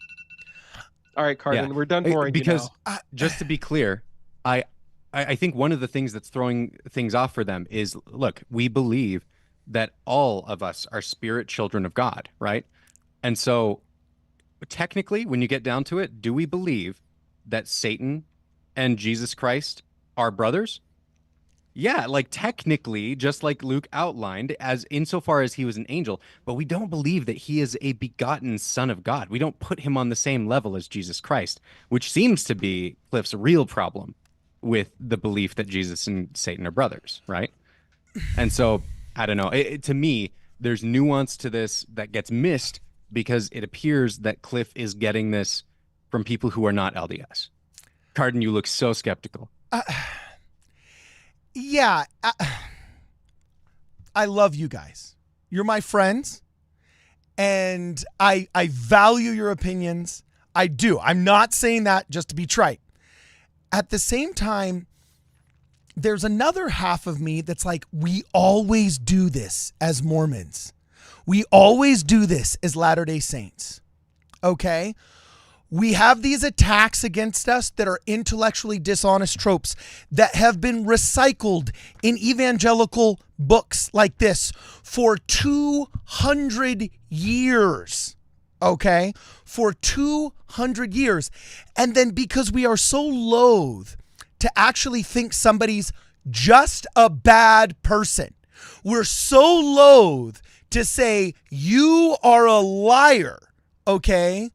All right, Cardin, we're done boring because you now. Just to be clear, I think one of the things that's throwing things off for them is, look, we believe that all of us are spirit children of God, right? And so technically, when you get down to it, do we believe that Satan and Jesus Christ are brothers? Yeah, like technically, just like Luke outlined, as insofar as he was an angel, but we don't believe that he is a begotten son of God. We don't put him on the same level as Jesus Christ, which seems to be Cliffe's real problem with the belief that Jesus and Satan are brothers, right? And so, I don't know. To me, there's nuance to this that gets missed because it appears that Cliffe is getting this from people who are not LDS. Cardin, you look so skeptical. Yeah, I love you guys. You're my friends, and I value your opinions. I do. I'm not saying that just to be trite. At the same time, there's another half of me that's like, we always do this as Mormons. We always do this as Latter-day Saints. Okay? We have these attacks against us that are intellectually dishonest tropes that have been recycled in evangelical books like this for 200 years. Okay? For 200 years. And then because we are so loath to actually think somebody's just a bad person, we're so loath to say you are a liar, okay?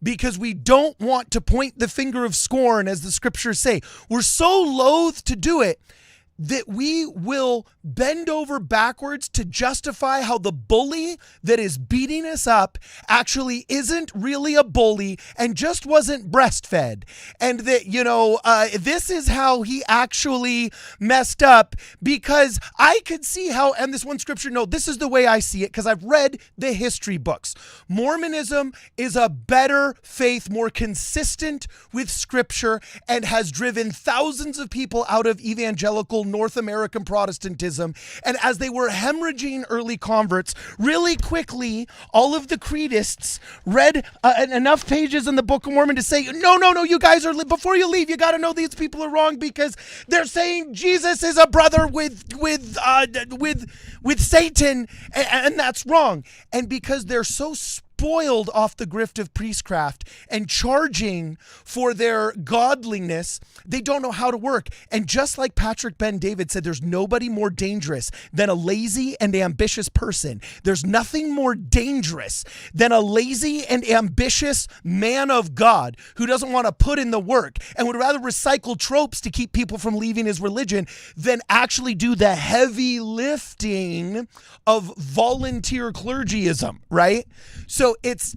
Because we don't want to point the finger of scorn, as the scriptures say. We're so loath to do it that we will bend over backwards to justify how the bully that is beating us up actually isn't really a bully and just wasn't breastfed. And that, this is how he actually messed up, because I could see how, and this one scripture, no, this is the way I see it, because I've read the history books. Mormonism is a better faith, more consistent with scripture, and has driven thousands of people out of evangelical North American Protestantism. And as they were hemorrhaging early converts, really quickly, all of the creedists read enough pages in the Book of Mormon to say, no, you guys are, before you leave, you got to know these people are wrong because they're saying Jesus is a brother with Satan, and that's wrong. And because they're so spoiled off the grift of priestcraft and charging for their godliness, they don't know how to work. And just like Patrick Ben David said, there's nobody more dangerous than a lazy and ambitious person. There's nothing more dangerous than a lazy and ambitious man of God who doesn't want to put in the work and would rather recycle tropes to keep people from leaving his religion than actually do the heavy lifting of volunteer clergyism, right? So it's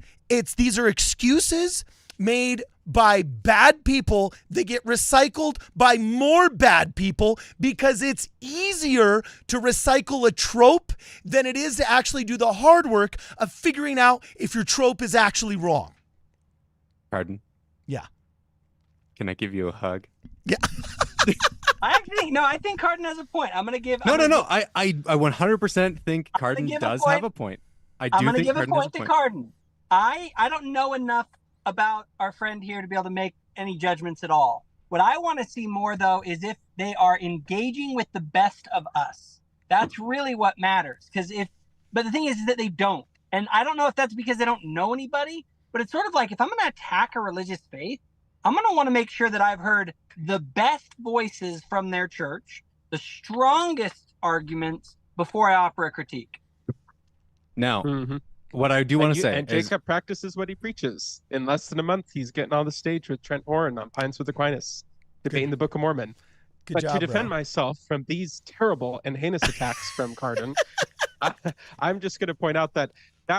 these are excuses made by bad people that get recycled by more bad people because it's easier to recycle a trope than it is to actually do the hard work of figuring out if your trope is actually wrong. Pardon? Yeah. Can I give you a hug? Yeah. I think Cardin has a point. I'm going to give... No. I 100% think Cardin does have a point. I'm going to give a point to Cardin. I don't know enough about our friend here to be able to make any judgments at all. What I want to see more, though, is if they are engaging with the best of us. That's really what matters. But the thing is that they don't. And I don't know if that's because they don't know anybody, but it's sort of like if I'm going to attack a religious faith, I'm going to want to make sure that I've heard the best voices from their church, the strongest arguments before I offer a critique. Now, what I do want to say and Jacob practices what he preaches. In less than a month, he's getting on the stage with Trent Warren on Pines with Aquinas, debating the Book of Mormon. But to defend myself from these terrible and heinous attacks from Cardin, I'm just going to point out that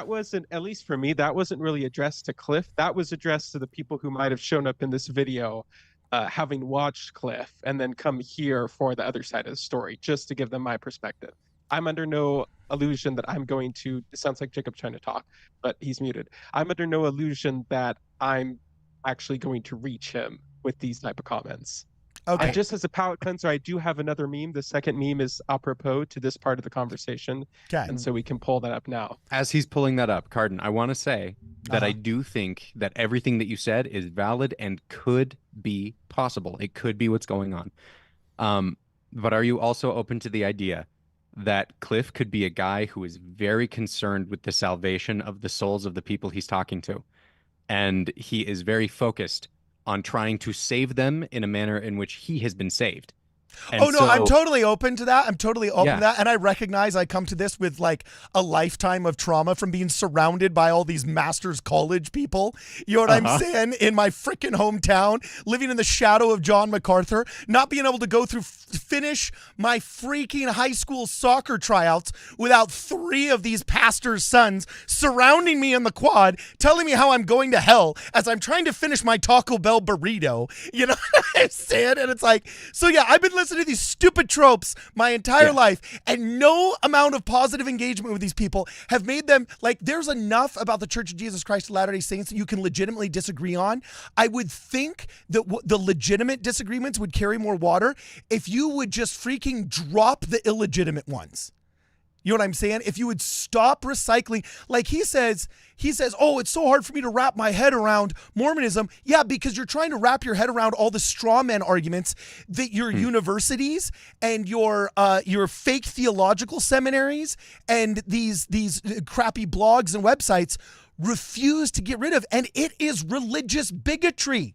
wasn't, at least for me, that wasn't really addressed to Cliffe. That was addressed to the people who might have shown up in this video having watched Cliffe and then come here for the other side of the story, just to give them my perspective. I'm under no illusion that I'm going to, it sounds like Jacob's trying to talk, but he's muted. I'm under no illusion that I'm actually going to reach him with these type of comments. Okay. And just as a palate cleanser, I do have another meme. The second meme is apropos to this part of the conversation. Okay. And so we can pull that up now. As he's pulling that up, Cardin, I want to say that I do think that everything that you said is valid and could be possible. It could be what's going on. But are you also open to the idea that Cliffe could be a guy who is very concerned with the salvation of the souls of the people he's talking to? And he is very focused on trying to save them in a manner in which he has been saved. And I'm totally open to that. I'm totally open to that. And I recognize I come to this with like a lifetime of trauma from being surrounded by all these master's college people. You know what I'm saying? In my freaking hometown, living in the shadow of John MacArthur, not being able to go through, finish my freaking high school soccer tryouts without 3 of these pastors' sons surrounding me in the quad, telling me how I'm going to hell as I'm trying to finish my Taco Bell burrito. You know what I'm saying? And it's like, so yeah, I've been listening to these stupid tropes my entire life, and no amount of positive engagement with these people have made them like, there's enough about the Church of Jesus Christ of Latter-day Saints that you can legitimately disagree on. I would think that the legitimate disagreements would carry more water if you would just freaking drop the illegitimate ones. You know what I'm saying? If you would stop recycling, like he says, oh, it's so hard for me to wrap my head around Mormonism. Yeah, because you're trying to wrap your head around all the straw man arguments that your universities and your fake theological seminaries and these crappy blogs and websites refuse to get rid of. And it is religious bigotry.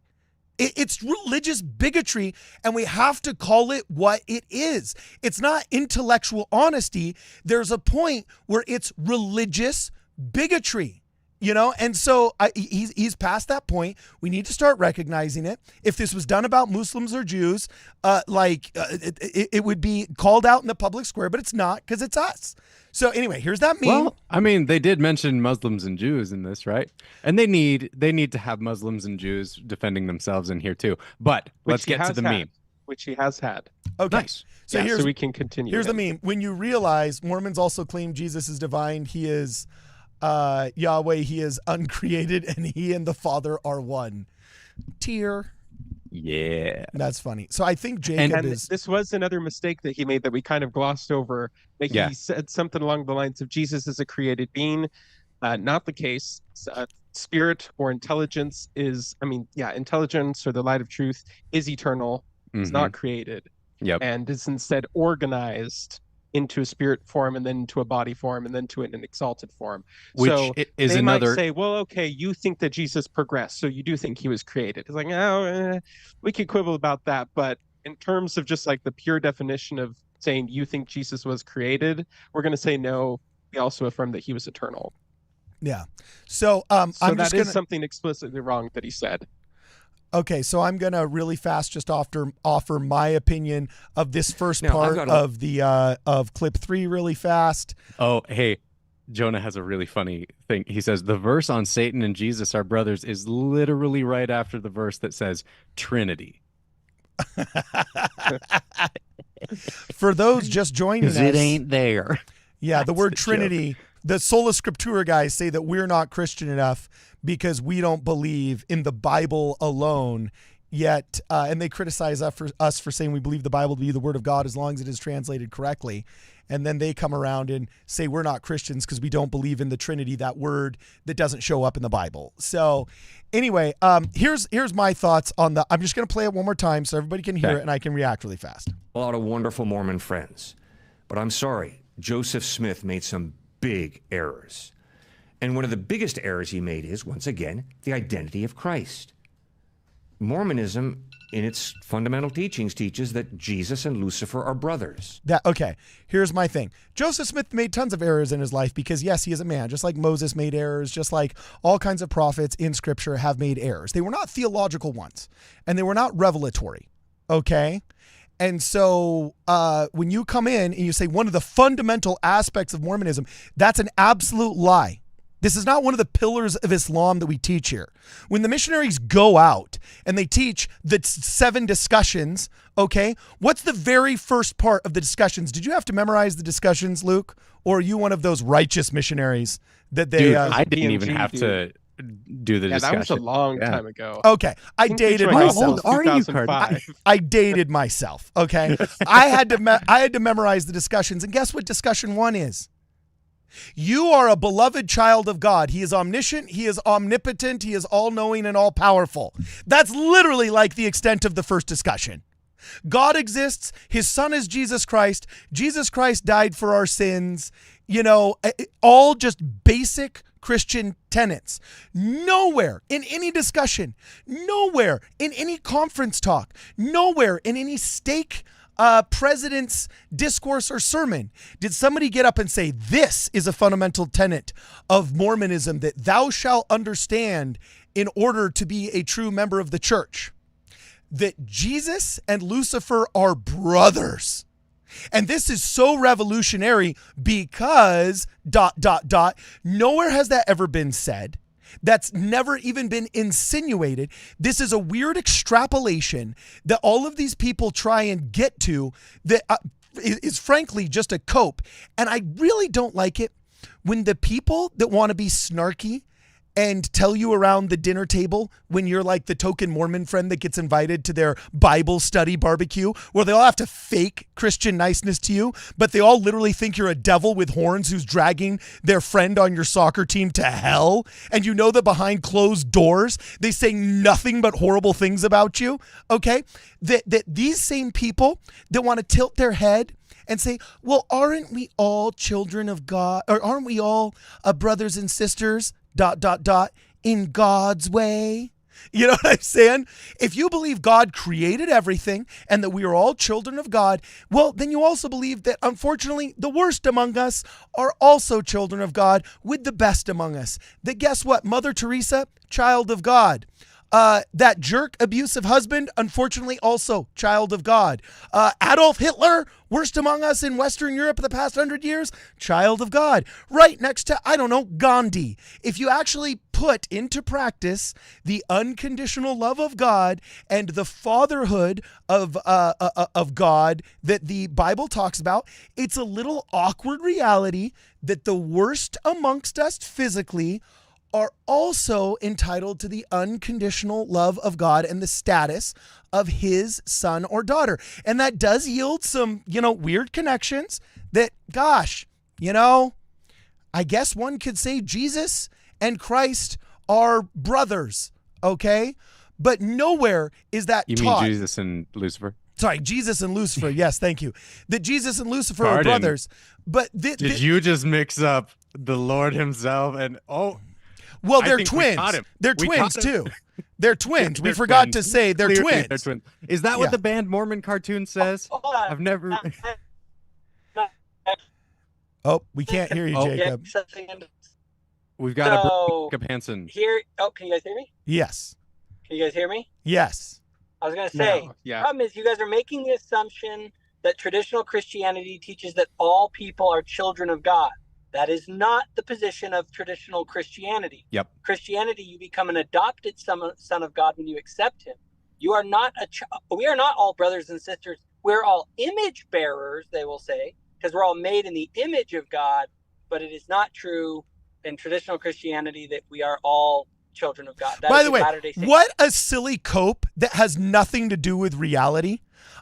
It's religious bigotry, and we have to call it what it is. It's not intellectual honesty. There's a point where it's religious bigotry, you know? And so he's past that point. We need to start recognizing it. If this was done about Muslims or Jews, it would be called out in the public square, but it's not, because it's us. So anyway, here's that meme. Well, I mean, they did mention Muslims and Jews in this, right? And they need to have Muslims and Jews defending themselves in here too. But let's get to the meme. Which he has had. Okay. Nice. So so we can continue. Here's the meme. When you realize Mormons also claim Jesus is divine, he is Yahweh, he is uncreated, and he and the Father are one. Tear. Yeah. That's funny. So I think Jacob and this was another mistake that he made that we kind of glossed over. Like he said something along the lines of Jesus is a created being. Not the case. Spirit or intelligence is, intelligence or the light of truth is eternal. It's not created. Yep. And is instead organized into a spirit form and then into a body form and then to an exalted form. Which so is they another... might say, well, okay, you think that Jesus progressed, so you do think he was created. It's like, we could quibble about that. But in terms of just like the pure definition of saying you think Jesus was created, we're going to say no. We also affirm that he was eternal. Yeah. So that is something explicitly wrong that he said. Okay, so I'm gonna really fast just offer my opinion of this first part of the of clip 3 really fast. Oh, hey, Jonah has a really funny thing. He says the verse on Satan and Jesus are brothers is literally right after the verse that says Trinity. For those just joining us, it ain't there. Yeah, the word Trinity. The Sola Scriptura guys say that we're not Christian enough because we don't believe in the Bible alone yet. And they criticize us for saying we believe the Bible to be the word of God as long as it is translated correctly. And then they come around and say we're not Christians because we don't believe in the Trinity, that word that doesn't show up in the Bible. So anyway, here's my thoughts on the, I'm just going to play it one more time so everybody can hear it and I can react really fast. A lot of wonderful Mormon friends, but I'm sorry, Joseph Smith made some big errors. And one of the biggest errors he made is, once again, the identity of Christ. Mormonism, in its fundamental teachings, teaches that Jesus and Lucifer are brothers. Okay, here's my thing. Joseph Smith made tons of errors in his life because, yes, he is a man, just like Moses made errors, just like all kinds of prophets in Scripture have made errors. They were not theological ones, and they were not revelatory, okay? And so when you come in and you say one of the fundamental aspects of Mormonism, that's an absolute lie. This is not one of the pillars of Islam that we teach here. When the missionaries go out and they teach the 7 discussions, okay, what's the very first part of the discussions? Did you have to memorize the discussions, Luke? Or are you one of those righteous missionaries that they... Dude, I didn't even have to... do the discussion. That was a long time ago. Okay, I dated How myself. old are you, Cardi? I dated myself. Okay, I had to memorize the discussions, and guess what discussion 1 is? You are a beloved child of God. He is omniscient. He is omnipotent. He is all-knowing and all-powerful. That's literally like the extent of the first discussion. God exists. His son is Jesus Christ. Jesus Christ died for our sins. You know, all just basic Christian tenets. Nowhere in any discussion, nowhere in any conference talk, nowhere in any stake president's discourse or sermon did somebody get up and say, this is a fundamental tenet of Mormonism that thou shalt understand in order to be a true member of the church. That Jesus and Lucifer are brothers. And this is so revolutionary because ... nowhere has that ever been said. That's never even been insinuated. This is a weird extrapolation that all of these people try and get to that is frankly just a cope. And I really don't like it when the people that want to be snarky and tell you around the dinner table when you're like the token Mormon friend that gets invited to their Bible study barbecue, where they all have to fake Christian niceness to you, but they all literally think you're a devil with horns who's dragging their friend on your soccer team to hell. And you know that behind closed doors, they say nothing but horrible things about you. Okay. That these same people that want to tilt their head and say, well, aren't we all children of God? Or aren't we all brothers and sisters? ... in God's way. You know what I'm saying? If you believe God created everything and that we are all children of God, well, then you also believe that, unfortunately, the worst among us are also children of God with the best among us. That guess what? Mother Teresa, child of God. That jerk, abusive husband, unfortunately, also child of God. Adolf Hitler, worst among us in Western Europe the past 100 years, child of God. Right next to, I don't know, Gandhi. If you actually put into practice the unconditional love of God and the fatherhood of God that the Bible talks about, it's a little awkward reality that the worst amongst us physically are also entitled to the unconditional love of God and the status of his son or daughter. And that does yield some, weird connections that, gosh, I guess one could say Jesus and Christ are brothers, okay? But nowhere is that taught. You mean Jesus and Lucifer? Sorry, Jesus and Lucifer. Yes, thank you. That Jesus and Lucifer are brothers. But did you just mix up the Lord himself and well, they're twins. They're twins too. They're twins. We forgot to say they're twins. They're twins. Is that what the band Mormon cartoon says? I've never. Oh, we can't hear you, Jacob. We've got a Jacob Hansen. Here. Oh, can you guys hear me? Yes. Can you guys hear me? Yes. I was going to say, the problem is you guys are making the assumption that traditional Christianity teaches that all people are children of God. That is not the position of traditional Christianity. Yep. Christianity, you become an adopted son of God when you accept him. You are not we are not all brothers and sisters. We're all image bearers, they will say, because we're all made in the image of God. But it is not true in traditional Christianity that we are all children of God. That By the way, what a silly cope that has nothing to do with reality.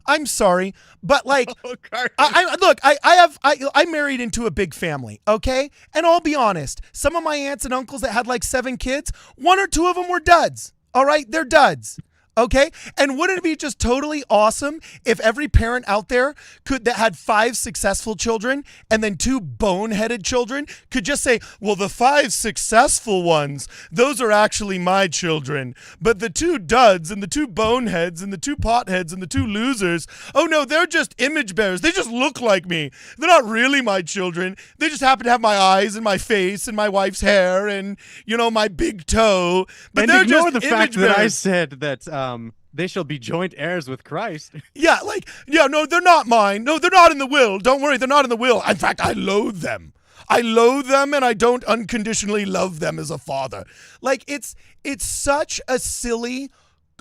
I'm sorry, but like, I married into a big family, okay? And I'll be honest, some of my aunts and uncles that had like 7 kids, 1 or 2 of them were duds, all right? They're duds. Okay. And wouldn't it be just totally awesome if every parent out there that had 5 successful children and then 2 boneheaded children could just say, well, the 5 successful ones, those are actually my children. But the 2 duds and the 2 boneheads and the 2 potheads and the 2 losers, oh no, they're just image bearers. They just look like me. They're not really my children. They just happen to have my eyes and my face and my wife's hair and, my big toe. But and they're ignore just the fact image bearers. that I said that they shall be joint heirs with Christ. No, they're not mine. No, they're not in the will. Don't worry, they're not in the will. In fact, I loathe them. And I don't unconditionally love them as a father. Like, it's such a silly,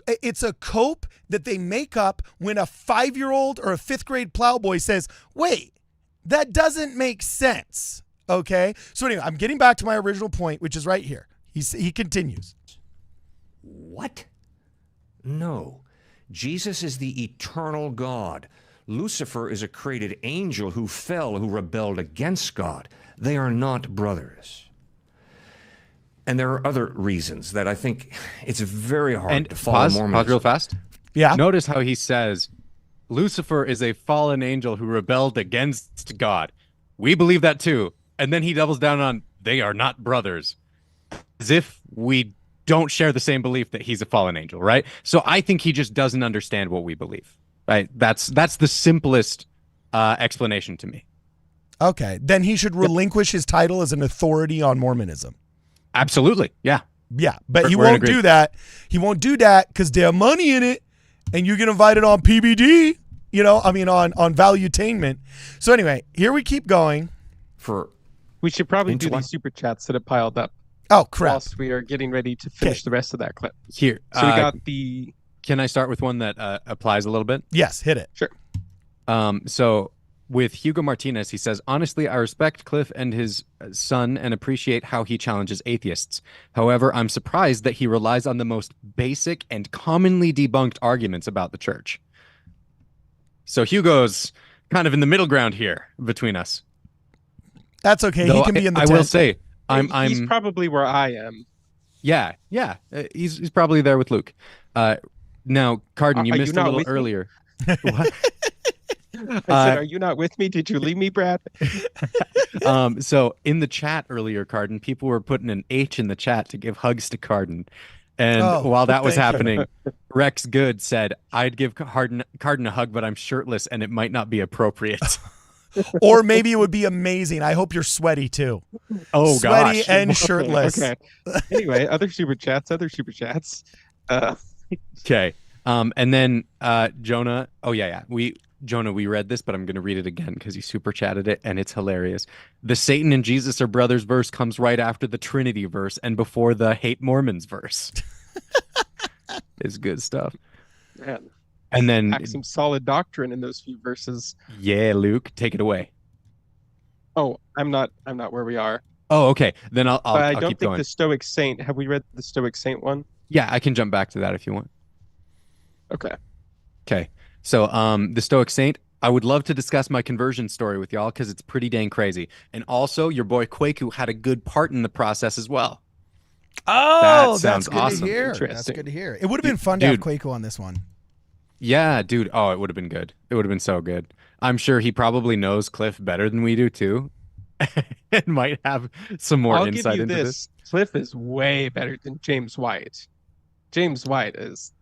it's a cope that they make up when a 5-year-old or a 5th grade plowboy says, wait, that doesn't make sense. Okay? So anyway, I'm getting back to my original point, which is right here. He continues. What? No. Jesus is the eternal God. Lucifer is a created angel who fell, who rebelled against God. They are not brothers. And there are other reasons that I think it's very hard to follow Mormonism. Pause real fast. Yeah. Notice how he says, Lucifer is a fallen angel who rebelled against God. We believe that too. And then he doubles down on, they are not brothers. As if we don't share the same belief that he's a fallen angel, right? So I think he just doesn't understand what we believe, right? That's the simplest explanation to me. Okay. Then he should relinquish his title as an authority on Mormonism. Absolutely. Yeah. Yeah. But he We're in won't do that. He won't do that because there's money in it and you get invited on PBD, on Valuetainment. So anyway, here we keep going. We should probably do these super chats that have piled up. Oh, crap. Whilst we are getting ready to finish the rest of that clip. Here. So we got the... Can I start with one that applies a little bit? Yes, hit it. Sure. So with Hugo Martinez, he says, honestly, I respect Cliffe and his son and appreciate how he challenges atheists. However, I'm surprised that he relies on the most basic and commonly debunked arguments about the church. So Hugo's kind of in the middle ground here between us. That's okay. Though he can be in the I tent. will say, He's probably where I am. Yeah. He's probably there with Luke. Now, Carden, you missed a little earlier. What? I said, are you not with me? Did you leave me, Brad? So in the chat earlier, Carden, people were putting an H in the chat to give hugs to Carden. And while that was happening, Rex Good said, I'd give Carden a hug, but I'm shirtless and it might not be appropriate. Or maybe it would be amazing. I hope you're sweaty too. Oh, sweaty gosh. and shirtless. Okay. Anyway, other super chats. Okay. And then Jonah. Oh, yeah. Jonah, we read this, but I'm going to read it again because you super chatted it and it's hilarious. The Satan and Jesus are brothers verse comes right after the Trinity verse and before the hate Mormons verse. It's good stuff. Man. And then some solid doctrine in those few verses. Yeah, Luke, take it away. Oh, I'm not where we are. Oh, okay. Then I'll I don't keep think going. the Stoic Saint. Have we read the Stoic Saint one? Yeah, I can jump back to that if you want. Okay. So, the Stoic Saint, I would love to discuss my conversion story with y'all because it's pretty dang crazy. And also, your boy Kwaku had a good part in the process as well. Oh, that sounds that's good awesome. to hear. That's good to hear. It would have been fun to have Kwaku on this one. Yeah, dude. Oh, it would have been good. It would have been so good. I'm sure he probably knows Cliffe better than we do too. And might have some more insight into this. Cliffe is way better than James White. James White is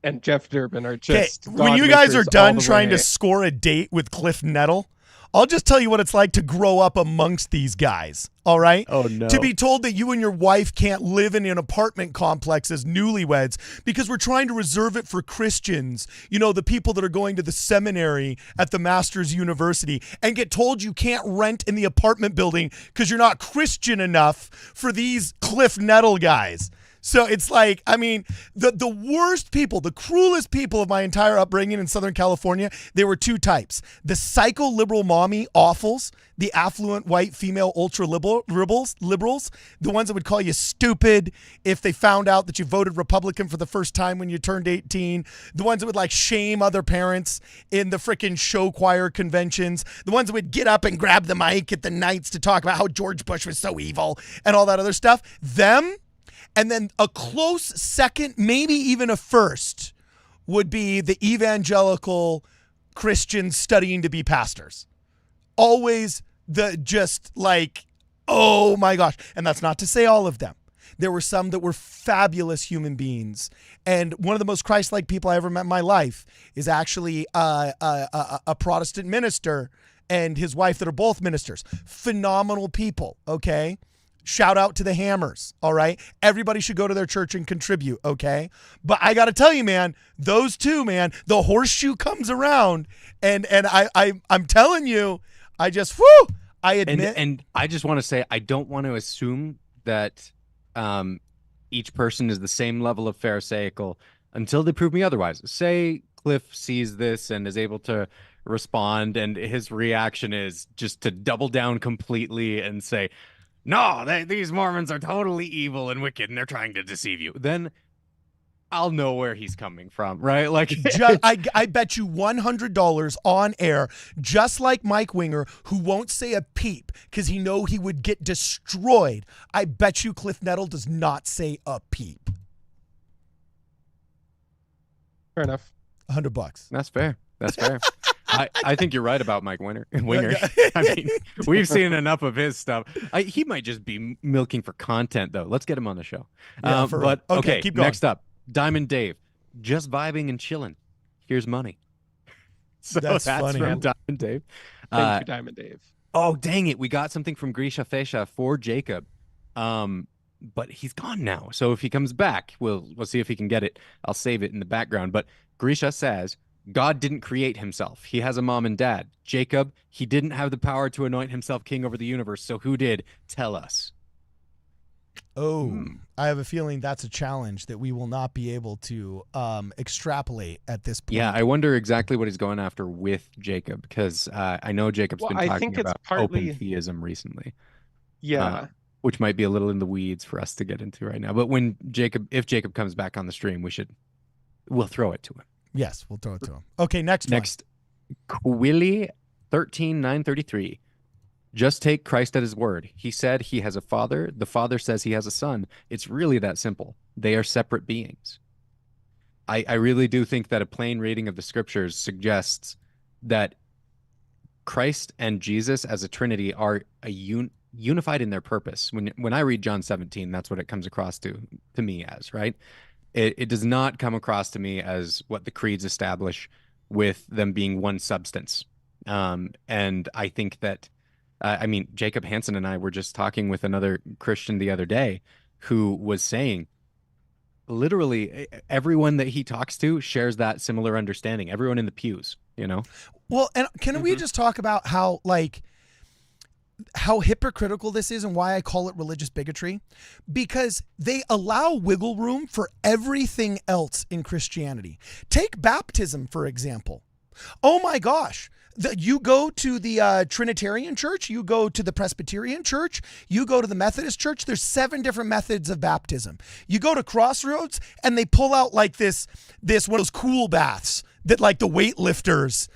and Jeff Durbin are just when you guys are done trying to score a date with Cliffe Knechtle, I'll just tell you what it's like to grow up amongst these guys, all right? Oh, no. To be told that you and your wife can't live in an apartment complex as newlyweds because we're trying to reserve it for Christians, the people that are going to the seminary at the Master's University, and get told you can't rent in the apartment building because you're not Christian enough for these Cliffe Knechtle guys. So it's like, the worst people, the cruelest people of my entire upbringing in Southern California, there were two types. The psycho-liberal mommy awfuls, the affluent white female ultra-liberals, the ones that would call you stupid if they found out that you voted Republican for the first time when you turned 18, the ones that would shame other parents in the freaking show choir conventions, the ones that would get up and grab the mic at the nights to talk about how George Bush was so evil and all that other stuff. Them. And then a close second, maybe even a first, would be the evangelical Christians studying to be pastors. Always oh my gosh. And that's not to say all of them. There were some that were fabulous human beings. And one of the most Christ-like people I ever met in my life is actually a Protestant minister and his wife that are both ministers. Phenomenal people, okay? Shout out to the Hammers, all right? Everybody should go to their church and contribute, okay? But I got to tell you, man, those two, man, the horseshoe comes around, and I'm telling you, I admit. And I just want to say, I don't want to assume that each person is the same level of pharisaical until they prove me otherwise. Say Cliffe sees this and is able to respond, and his reaction is just to double down completely and say, no, these Mormons are totally evil and wicked and they're trying to deceive you, then I'll know where he's coming from, right? Like, I bet you $100 on air, just like Mike Winger, who won't say a peep because he know he would get destroyed. I bet you Cliffe Knechtle does not say a peep. Fair enough. $100. That's fair. That's fair. I think you're right about Mike Winger. I mean, we've seen enough of his stuff. He might just be milking for content, though. Let's get him on the show. Yeah, but okay, keep going. next up, Diamond Dave, just vibing and chilling. Here's money. So that's funny. from Diamond Dave. Thank you, Diamond Dave. Oh, dang it. We got something from Grisha Fesha for Jacob. But he's gone now. So if he comes back, we'll see if he can get it. I'll save it in the background. But Grisha says, God didn't create himself. He has a mom and dad. Jacob, he didn't have the power to anoint himself king over the universe. So who did? Tell us. Oh, I have a feeling that's a challenge that we will not be able to extrapolate at this point. Yeah, I wonder exactly what he's going after with Jacob, because I know Jacob's been talking about open theism recently. Yeah. Which might be a little in the weeds for us to get into right now. But if Jacob comes back on the stream, we'll throw it to him. Yes, we'll throw it to him. Okay, next, Quilly 13933. Just take Christ at his word. He said he has a father. The father says he has a son. It's really that simple. They are separate beings. I really do think that a plain reading of the scriptures suggests that Christ and Jesus as a Trinity are unified in their purpose. When I read John 17, that's what it comes across to me as, right? It does not come across to me as what the creeds establish with them being one substance. And I think that Jacob Hansen and I were just talking with another Christian the other day who was saying literally everyone that he talks to shares that similar understanding. Everyone in the pews, you know? Well, and can we just talk about how hypocritical this is and why I call it religious bigotry? Because they allow wiggle room for everything else in Christianity. Take baptism, for example. Oh my gosh. You go to the Trinitarian church, you go to the Presbyterian church, you go to the Methodist church, there's 7 different methods of baptism. You go to Crossroads and they pull out like this one of those cool baths that like the weightlifters,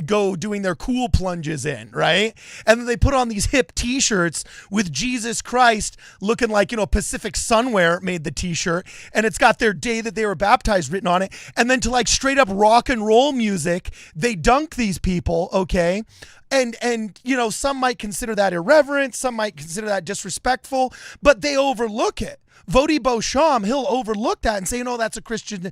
go doing their cool plunges in, right? And then they put on these hip t-shirts with Jesus Christ looking like, Pacific Sunwear made the t-shirt, and it's got their day that they were baptized written on it. And then to like straight up rock and roll music, they dunk these people, okay? And some might consider that irreverent, some might consider that disrespectful, but they overlook it. Vodi Beauchamp, he'll overlook that and say, no, that's a Christian,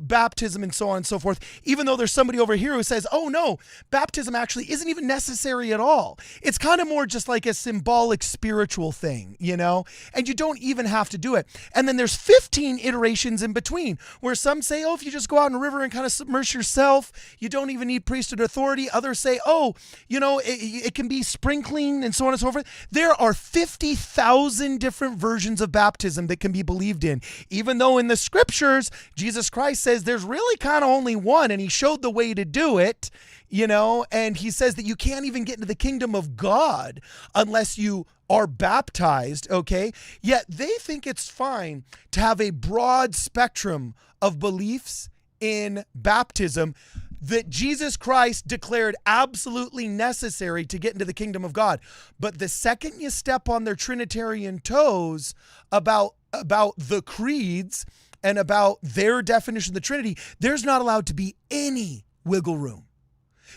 baptism and so on and so forth, even though there's somebody over here who says, oh no, baptism actually isn't even necessary at all. It's kind of more just like a symbolic spiritual thing, and you don't even have to do it. And then there's 15 iterations in between where some say, oh, if you just go out in a river and kind of submerge yourself, you don't even need priesthood authority. Others say, oh, it can be sprinkling and so on and so forth. There are 50,000 different versions of baptism that can be believed in, even though in the scriptures Jesus Christ says there's really kind of only one, and he showed the way to do it, and he says that you can't even get into the kingdom of God unless you are baptized, okay? Yet they think it's fine to have a broad spectrum of beliefs in baptism that Jesus Christ declared absolutely necessary to get into the kingdom of God. But the second you step on their Trinitarian toes about the creeds and about their definition of the Trinity, there's not allowed to be any wiggle room.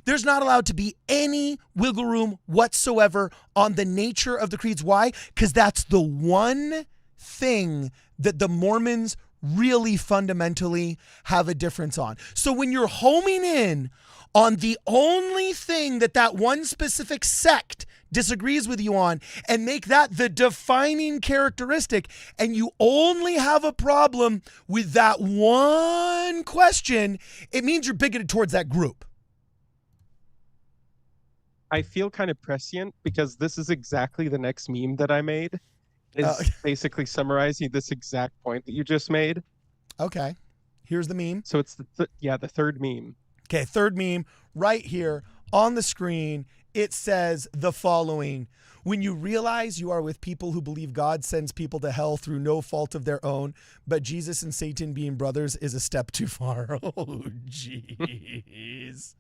There's not allowed to be any wiggle room whatsoever on the nature of the creeds. Why? Because that's the one thing that the Mormons really fundamentally have a difference on. So when you're homing in on the only thing that one specific sect disagrees with you on and make that the defining characteristic, and you only have a problem with that one question, it means you're bigoted towards that group. I feel kind of prescient because this is exactly the next meme that I made. Is basically summarizing this exact point that you just made. Okay. Here's the meme. So it's the third meme. Okay, third meme right here on the screen. It says the following: when you realize you are with people who believe God sends people to hell through no fault of their own, but Jesus and Satan being brothers is a step too far. Oh, jeez.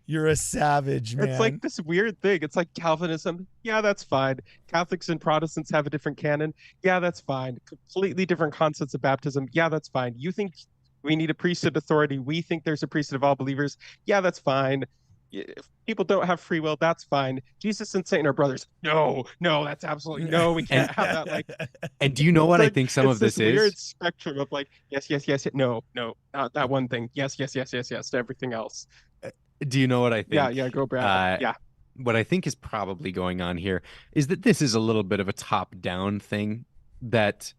You're a savage, man. It's like this weird thing. It's like Calvinism. Yeah, that's fine. Catholics and Protestants have a different canon. Yeah, that's fine. Completely different concepts of baptism. Yeah, that's fine. You think we need a priesthood authority. We think there's a priesthood of all believers. Yeah, that's fine. If people don't have free will, that's fine. Jesus and Satan are brothers. No, that's absolutely no. We can't have that. Like, and do you know what I think some of this is? Weird spectrum of like, yes, no, not that one thing. Yes, to everything else. Do you know what I think? Yeah, go Brad. Yeah. What I think is probably going on here is that this is a little bit of a top-down thing, that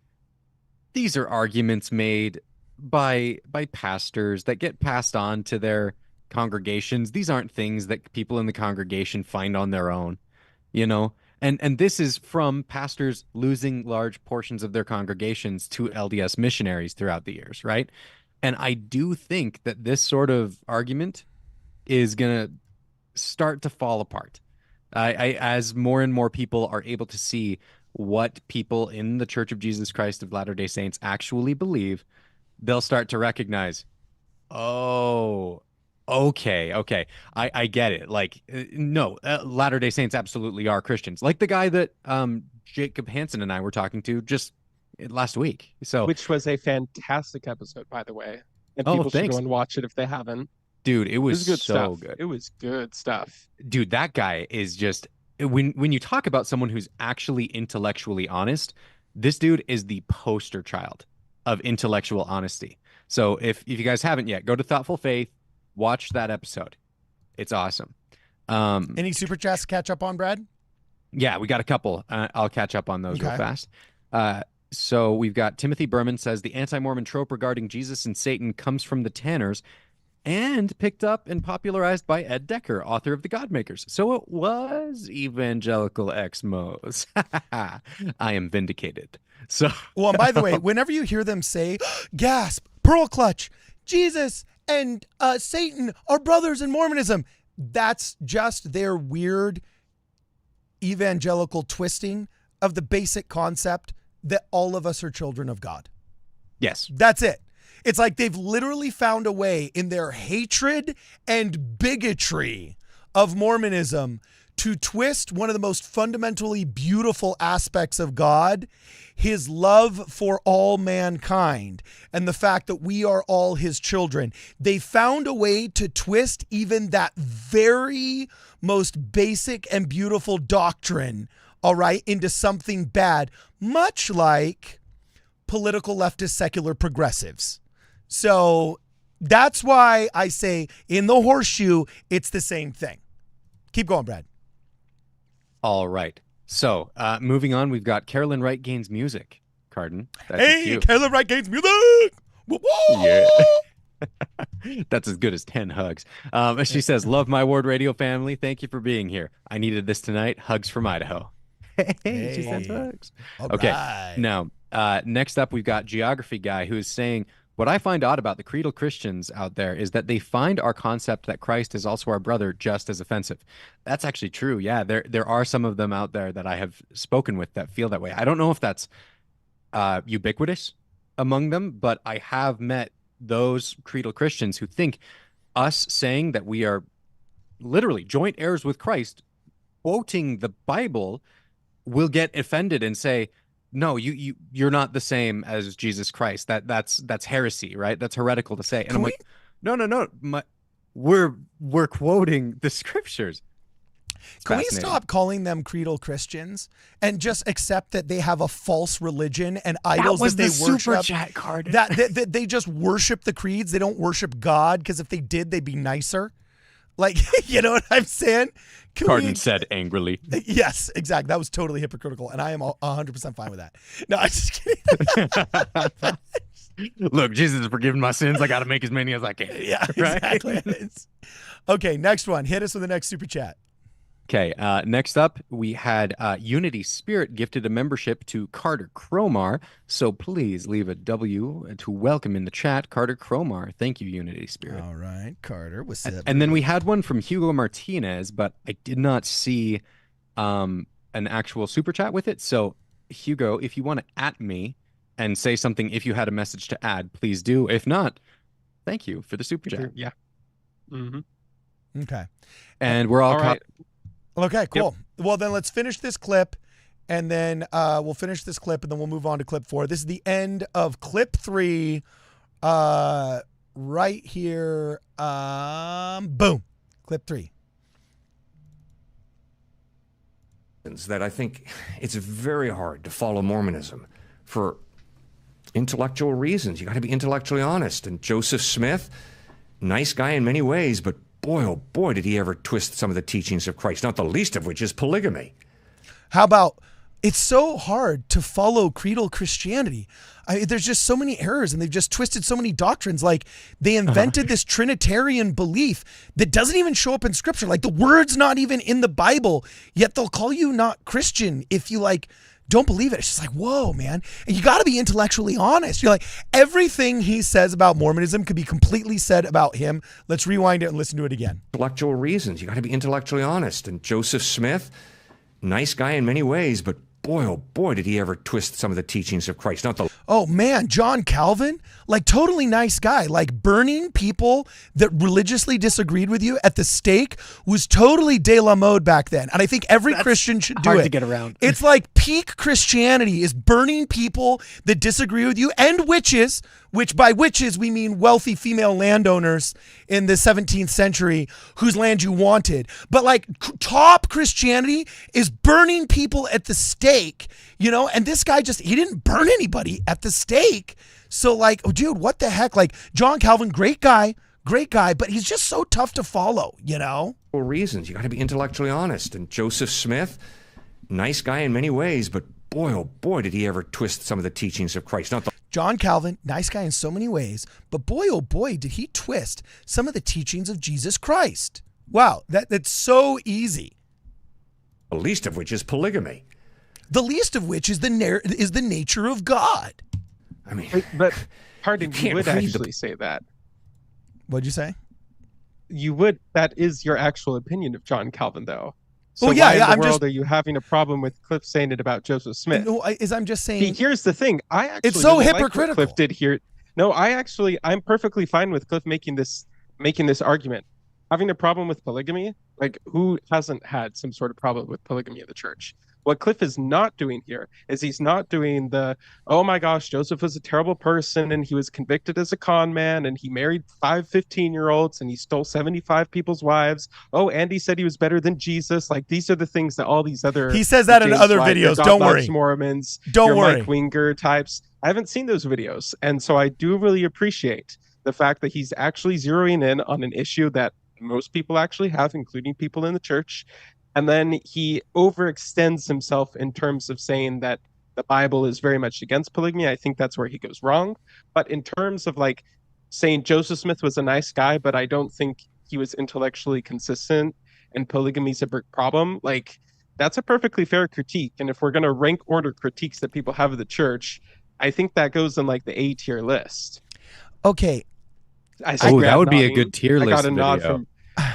these are arguments made by pastors that get passed on to their congregations. These aren't things that people in the congregation find on their own, you know? And this is from pastors losing large portions of their congregations to LDS missionaries throughout the years, right? And I do think that this sort of argument is going to start to fall apart. As more and more people are able to see what people in the Church of Jesus Christ of Latter-day Saints actually believe, they'll start to recognize, oh, okay. I get it. Like, no, Latter-day Saints absolutely are Christians. Like the guy that Jacob Hansen and I were talking to just last week. So, which was a fantastic episode, by the way. And people should go and watch it if they haven't. Dude, it was good so stuff. good. It was good stuff. Dude, that guy is just, when you talk about someone who's actually intellectually honest, this dude is the poster child of intellectual honesty. So if you guys haven't yet, go to Thoughtful Faith, watch that episode. It's awesome. Any super chats to catch up on, Brad? Yeah, we got a couple. I'll catch up on those real fast. So we've got Timothy Berman says the anti-Mormon trope regarding Jesus and Satan comes from the Tanners and picked up and popularized by Ed Decker, author of The Godmakers. So it was evangelical ex-mos. I am vindicated. So, well, and by the way, whenever you hear them say, gasp, pearl clutch, Jesus and Satan are brothers in Mormonism, that's just their weird evangelical twisting of the basic concept that all of us are children of God. Yes. That's it. It's like they've literally found a way in their hatred and bigotry of Mormonism to twist one of the most fundamentally beautiful aspects of God, his love for all mankind, and the fact that we are all his children. They found a way to twist even that very most basic and beautiful doctrine, all right, into something bad, much like political leftist secular progressives. So that's why I say in the horseshoe, it's the same thing. Keep going, Brad. All right. So moving on, we've got Carolyn Wright Gaines Music. Carden. Hey, Carolyn Wright Gaines Music. Woo-woo! Yeah. That's as good as 10 hugs. She says, love my WardRadio family. Thank you for being here. I needed this tonight. Hugs from Idaho. Hey. She sends hugs. All okay. right. Now, next up, we've got Geography Guy, who is saying, what I find odd about the creedal Christians out there is that they find our concept that Christ is also our brother just as offensive. That's actually true. Yeah, there are some of them out there that I have spoken with that feel that way. I don't know if that's ubiquitous among them, but I have met those creedal Christians who think us saying that we are literally joint heirs with Christ, quoting the Bible, will get offended and say, no, you're not the same as Jesus Christ. That's heresy, right? That's heretical to say. And I'm like, no. We're quoting the scriptures. Can we stop calling them creedal Christians and just accept that they have a false religion and idols that they worship? Super chat card. That they just worship the creeds. They don't worship God, because if they did, they'd be nicer. Like, you know what I'm saying? Carden said angrily. Yes, exactly. That was totally hypocritical, and I am 100% fine with that. No, I'm just kidding. Look, Jesus has forgiven my sins. I got to make as many as I can. Yeah, exactly. Right? Okay, next one. Hit us with the next super chat. Okay, next up, we had Unity Spirit gifted a membership to Carter Cromar. So please leave a W to welcome in the chat, Carter Cromar. Thank you, Unity Spirit. All right, Carter. What's up? And then we had one from Hugo Martinez, but I did not see an actual super chat with it. So Hugo, if you want to at me and say something, if you had a message to add, please do. If not, thank you for the super chat. Yeah. Mm-hmm. Okay. And we're all right. Okay, cool. Yep. Well, then let's finish this clip, and then we'll finish this clip, and then we'll move on to clip 4. This is the end of clip 3 right here. Boom. Clip 3. That I think it's very hard to follow Mormonism for intellectual reasons. You got to be intellectually honest. And Joseph Smith, nice guy in many ways, but boy, oh boy, did he ever twist some of the teachings of Christ, not the least of which is polygamy. How about, it's so hard to follow creedal Christianity. There's just so many errors, and they've just twisted so many doctrines. Like, they invented this Trinitarian belief that doesn't even show up in Scripture. Like, the word's not even in the Bible, yet they'll call you not Christian if you, like, don't believe it. It's just like, whoa, man. And you got to be intellectually honest. You're like, everything he says about Mormonism could be completely said about him. Let's rewind it and listen to it again. Intellectual reasons. You got to be intellectually honest. And Joseph Smith, nice guy in many ways, but boy, oh boy, did he ever twist some of the teachings of Christ, not the... Oh man, John Calvin, like totally nice guy, like burning people that religiously disagreed with you at the stake was totally de la mode back then. And I think every Christian should do it. Hard to get around. It's like peak Christianity is burning people that disagree with you, and witches, which by witches we mean wealthy female landowners in the 17th century whose land you wanted. But like top Christianity is burning people at the stake, you know, and this guy he didn't burn anybody at the stake. So like, oh, dude, what the heck? Like John Calvin, great guy, but he's just so tough to follow, you know? Reasons. You got to be intellectually honest. And Joseph Smith, nice guy in many ways, but boy, oh boy, did he ever twist some of the teachings of Christ, not the... John Calvin, nice guy in so many ways, but boy, oh boy, did he twist some of the teachings of Jesus Christ. Wow, that's so easy. The least of which is polygamy. The least of which is the nature of God. I mean, but pardon, you would actually say that. What'd you say? You would. That is your actual opinion of John Calvin, though. So well, yeah, why in the I'm world just... are you having a problem with Cliffe saying it about Joseph Smith? No, I'm just saying. See, here's the thing. I actually it's so really hypocritical. Like what Cliffe did here. No, I'm perfectly fine with Cliffe making this argument. Having a problem with polygamy, like who hasn't had some sort of problem with polygamy in the church? What Cliffe is not doing here is he's not doing the, oh my gosh, Joseph was a terrible person and he was convicted as a con man and he married 5 15-year-olds and he stole 75 people's wives. Oh, Andy said he was better than Jesus. Like these are the things that all these other... He says that in other videos. Don't worry. Mormons, don't worry. Mike Winger types. I haven't seen those videos. And so I do really appreciate the fact that he's actually zeroing in on an issue that most people actually have, including people in the church. And then he overextends himself in terms of saying that the Bible is very much against polygamy. I think that's where he goes wrong. But in terms of like saying Joseph Smith was a nice guy, but I don't think he was intellectually consistent and polygamy's a big problem, like that's a perfectly fair critique. And if we're going to rank order critiques that people have of the church, I think that goes in like the A tier list. Okay. That would be a good tier list. I got a nod video. from.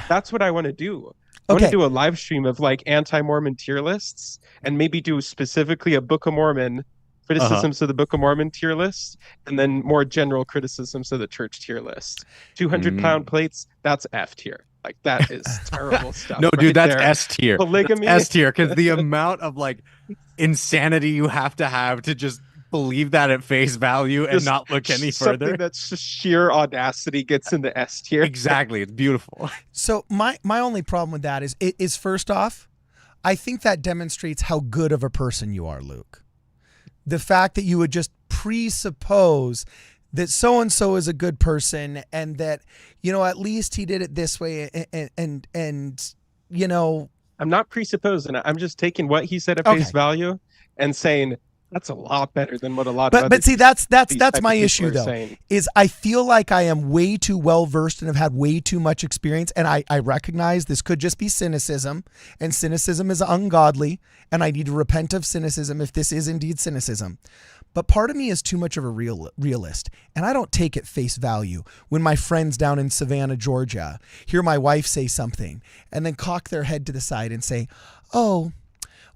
That's what I want to do. I want to do a live stream of like anti-Mormon tier lists and maybe do specifically a Book of Mormon criticisms of the Book of Mormon tier list and then more general criticisms of the church tier list. 200-pound plates, that's F tier. Like that is terrible stuff. No, dude, that's S tier. Polygamy, that's S tier, because the amount of like insanity you have to just believe that at face value and not look any further. Something that's just sheer audacity gets in the S tier. Exactly. It's beautiful. So my only problem with that is first off, I think that demonstrates how good of a person you are, Luke. The fact that you would just presuppose that so-and-so is a good person and that, you know, at least he did it this way and you know. I'm not presupposing it. I'm just taking what he said at face value and saying, that's a lot better than what a lot of but see, that's my issue though, saying. Is I feel like I am way too well versed and have had way too much experience, and I recognize this could just be cynicism, and cynicism is ungodly, and I need to repent of cynicism if this is indeed cynicism. But part of me is too much of a realist, and I don't take at face value when my friends down in Savannah, Georgia, hear my wife say something and then cock their head to the side and say, oh,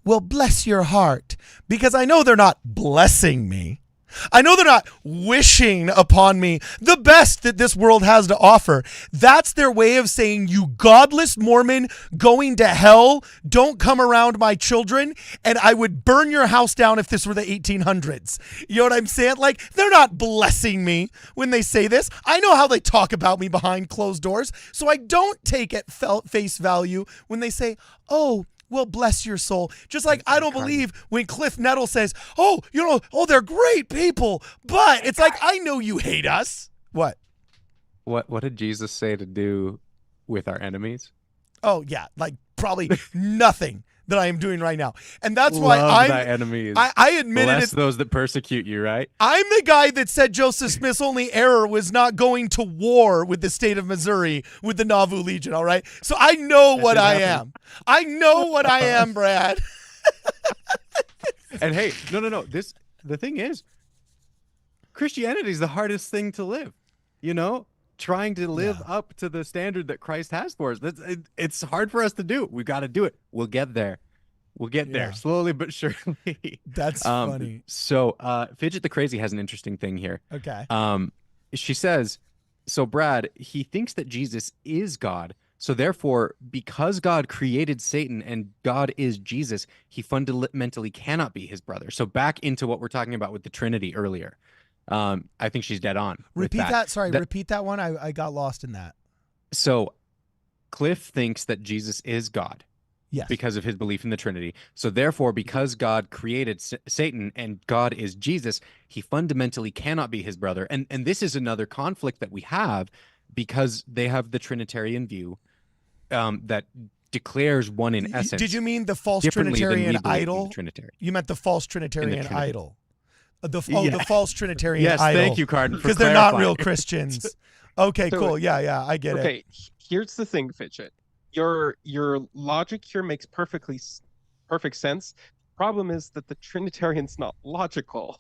well, bless your heart, because I know they're not blessing me. I know they're not wishing upon me the best that this world has to offer. That's their way of saying, you godless Mormon going to hell, don't come around my children, and I would burn your house down if this were the 1800s. You know what I'm saying? Like, they're not blessing me when they say this. I know how they talk about me behind closed doors, so I don't take it face value when they say, oh, well, bless your soul. Just like I don't believe when Cliffe Knechtle says, oh, they're great people. But it's like, I know you hate us. What? What did Jesus say to do with our enemies? Oh, yeah. Like probably nothing that I am doing right now. And that's Love why thy enemies. I admitted Bless those that persecute you, right? I'm the guy that said Joseph Smith's only error was not going to war with the state of Missouri with the Nauvoo Legion, all right? So I know what I am. I know what I am, Brad. And hey, no. The thing is, Christianity is the hardest thing to live. Trying to live up to the standard that Christ has for us. It's hard for us to do. We've got to do it. We'll get there. We'll get there slowly but surely. That's funny. So Fidget the Crazy has an interesting thing here. Okay. She says, so Brad, he thinks that Jesus is God. So therefore, because God created Satan and God is Jesus, he fundamentally cannot be his brother. So back into what we're talking about with the Trinity earlier. I think she's dead on. Repeat that. Sorry, repeat that one. I got lost in that. So Cliffe thinks that Jesus is God. Yes. Because of his belief in the Trinity. So therefore, because God created Satan and God is Jesus, he fundamentally cannot be his brother. And this is another conflict that we have because they have the Trinitarian view that declares one in essence. Did you mean the false Trinitarian idol? Trinitarian. You meant the false Trinitarian idol. The false Trinitarian yes, idol. Thank you, Cardin, because they're not real Christians. Okay, So, cool. Yeah, I get it. Okay, here's the thing, Fidget. Your logic here makes perfect sense. Problem is that the Trinitarian's not logical.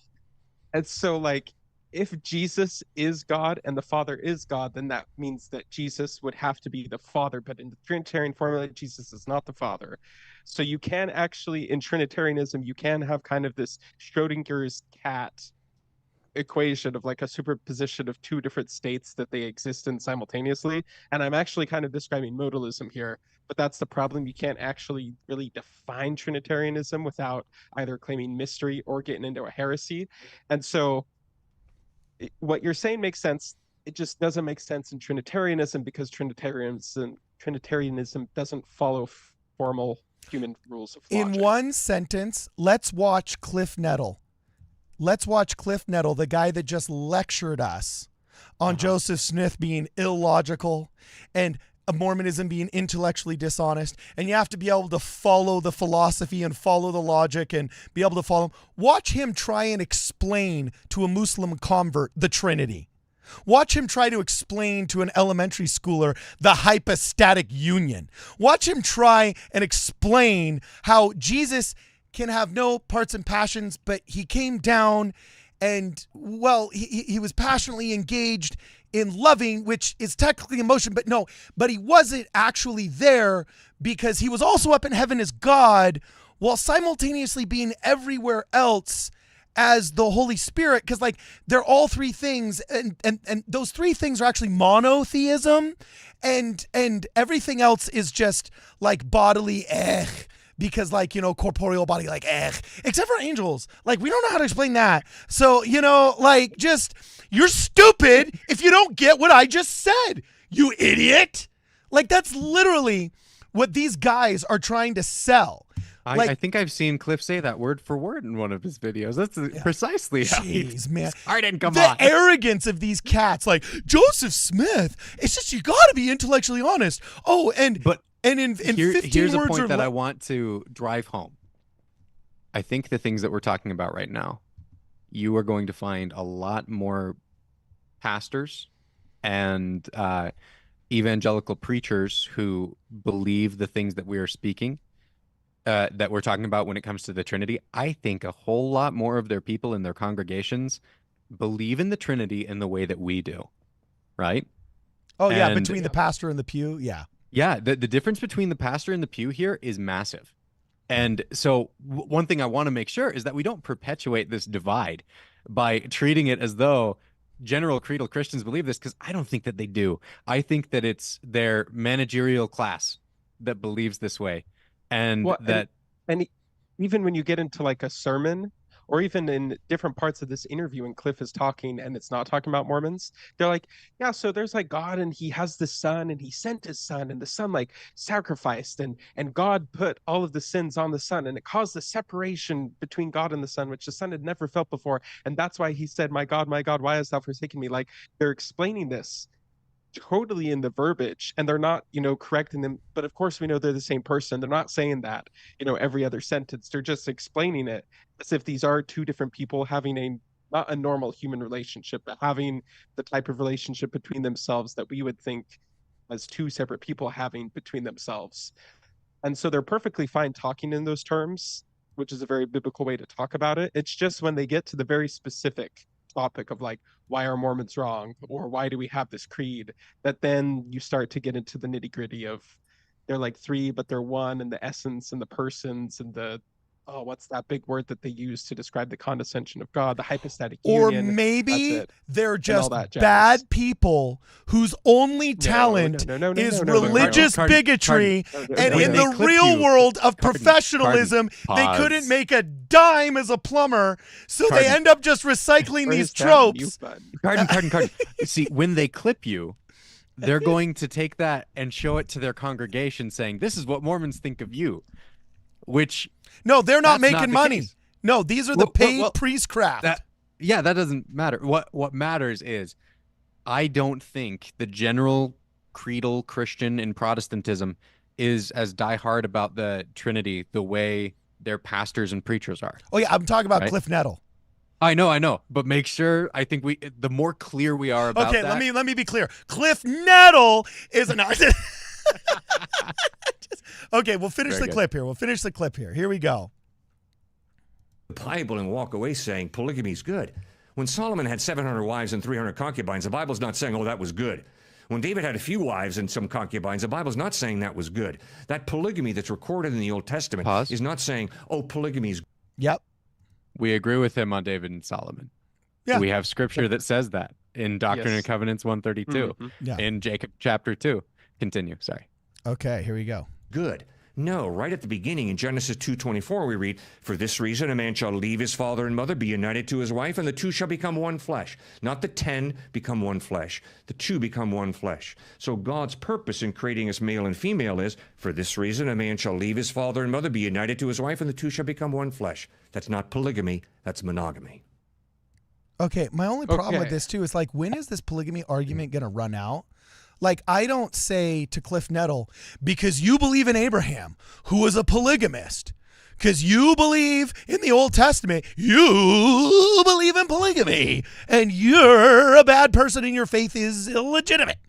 And so, like, if Jesus is God and the Father is God, then that means that Jesus would have to be the Father. But in the Trinitarian formula, Jesus is not the Father. So you can actually, in Trinitarianism, you can have kind of this Schrodinger's cat equation of like a superposition of two different states that they exist in simultaneously. And I'm actually kind of describing modalism here, but that's the problem. You can't actually really define Trinitarianism without either claiming mystery or getting into a heresy. And so what you're saying makes sense. It just doesn't make sense in Trinitarianism because Trinitarianism doesn't follow formal human rules of logic. In one sentence, let's watch Cliffe Knechtle. Let's watch Cliffe Knechtle, the guy that just lectured us on Joseph Smith being illogical and Mormonism being intellectually dishonest. And you have to be able to follow the philosophy and follow the logic and be able to follow. Watch him try and explain to a Muslim convert the Trinity. Watch him try to explain to an elementary schooler the hypostatic union. Watch him try and explain how Jesus can have no parts and passions, but he came down and, well, he was passionately engaged in loving, which is technically emotion, but he wasn't actually there because he was also up in heaven as God while simultaneously being everywhere else as the Holy Spirit, because like they're all three things, and those three things are actually monotheism, and everything else is just like bodily because like, corporeal body, like except for angels. Like we don't know how to explain that. So, like just you're stupid if you don't get what I just said, you idiot. Like that's literally what these guys are trying to sell. I think I've seen Cliffe say that word for word in one of his videos. That's precisely how man. Come the on. arrogance of these cats, like Joseph Smith. It's just you got to be intellectually honest. Oh, in 15 here's words a point or that I want to drive home. I think the things that we're talking about right now, you are going to find a lot more pastors and evangelical preachers who believe the things that we are speaking. That we're talking about when it comes to the Trinity. I think a whole lot more of their people in their congregations believe in the Trinity in the way that we do, right? Oh, yeah, between the pastor and the pew, yeah. Yeah, the difference between the pastor and the pew here is massive. And so one thing I want to make sure is that we don't perpetuate this divide by treating it as though general creedal Christians believe this, because I don't think that they do. I think that it's their managerial class that believes this way. And Well, that and even when you get into like a sermon, or even in different parts of this interview, and Cliffe is talking and it's not talking about Mormons, they're like, yeah, so there's like God, and he has the son, and he sent his son, and the son like sacrificed, and God put all of the sins on the son, and it caused the separation between God and the son, which the son had never felt before. And that's why he said, my God, why hast thou forsaken me? Like, they're explaining this totally in the verbiage, and they're not, correcting them, but of course we know they're the same person. They're not saying that, every other sentence. They're just explaining it as if these are two different people having not a normal human relationship, but having the type of relationship between themselves that we would think as two separate people having between themselves. And so they're perfectly fine talking in those terms, which is a very biblical way to talk about it. It's just when they get to the very specific topic of like, why are Mormons wrong, or why do we have this creed, that then you start to get into the nitty-gritty of they're like three but they're one, and the essence and the persons and the what's that big word that they use to describe the condescension of God, the hypostatic Or union. maybe they're just that jazz. bad people whose only talent is religious bigotry, and in the real world of professionalism, they couldn't make a dime as a plumber, so they end up just recycling these tropes. Carden. See, when they clip you, they're going to take that and show it to their congregation saying, this is what Mormons think of you, which... No, they're not making not money. Case. No, these are the paid priestcraft. That doesn't matter. What matters is, I don't think the general creedal Christian in Protestantism is as diehard about the Trinity the way their pastors and preachers are. Oh yeah, I'm talking about Cliffe Knechtle. I know, but make sure, I think the more clear we are about that. Okay, let me be clear. Cliffe Knechtle is an artist. Okay, we'll finish the clip here. Here we go. The Bible and walk away saying polygamy is good. When Solomon had 700 wives and 300 concubines, the Bible's not saying, oh, that was good. When David had a few wives and some concubines, the Bible's not saying that was good. That polygamy that's recorded in the Old Testament is not saying, oh, polygamy is good. Yep. We agree with him on David and Solomon. Yeah. We have scripture that says that in Doctrine and Covenants 132, in Jacob chapter 2. Continue, sorry. Okay, here we go. Good. No, right at the beginning in Genesis 2:24 we read, for this reason a man shall leave his father and mother, be united to his wife, and the two shall become one flesh. Not the 10 become one flesh. The two become one flesh. So God's purpose in creating us male and female is, for this reason a man shall leave his father and mother, be united to his wife, and the two shall become one flesh. That's not polygamy, that's monogamy. Okay, my only problem with this too is like, when is this polygamy argument going to run out? Like, I don't say to Cliffe Knechtle, because you believe in Abraham, who was a polygamist, because you believe in the Old Testament, you believe in polygamy, and you're a bad person and your faith is illegitimate.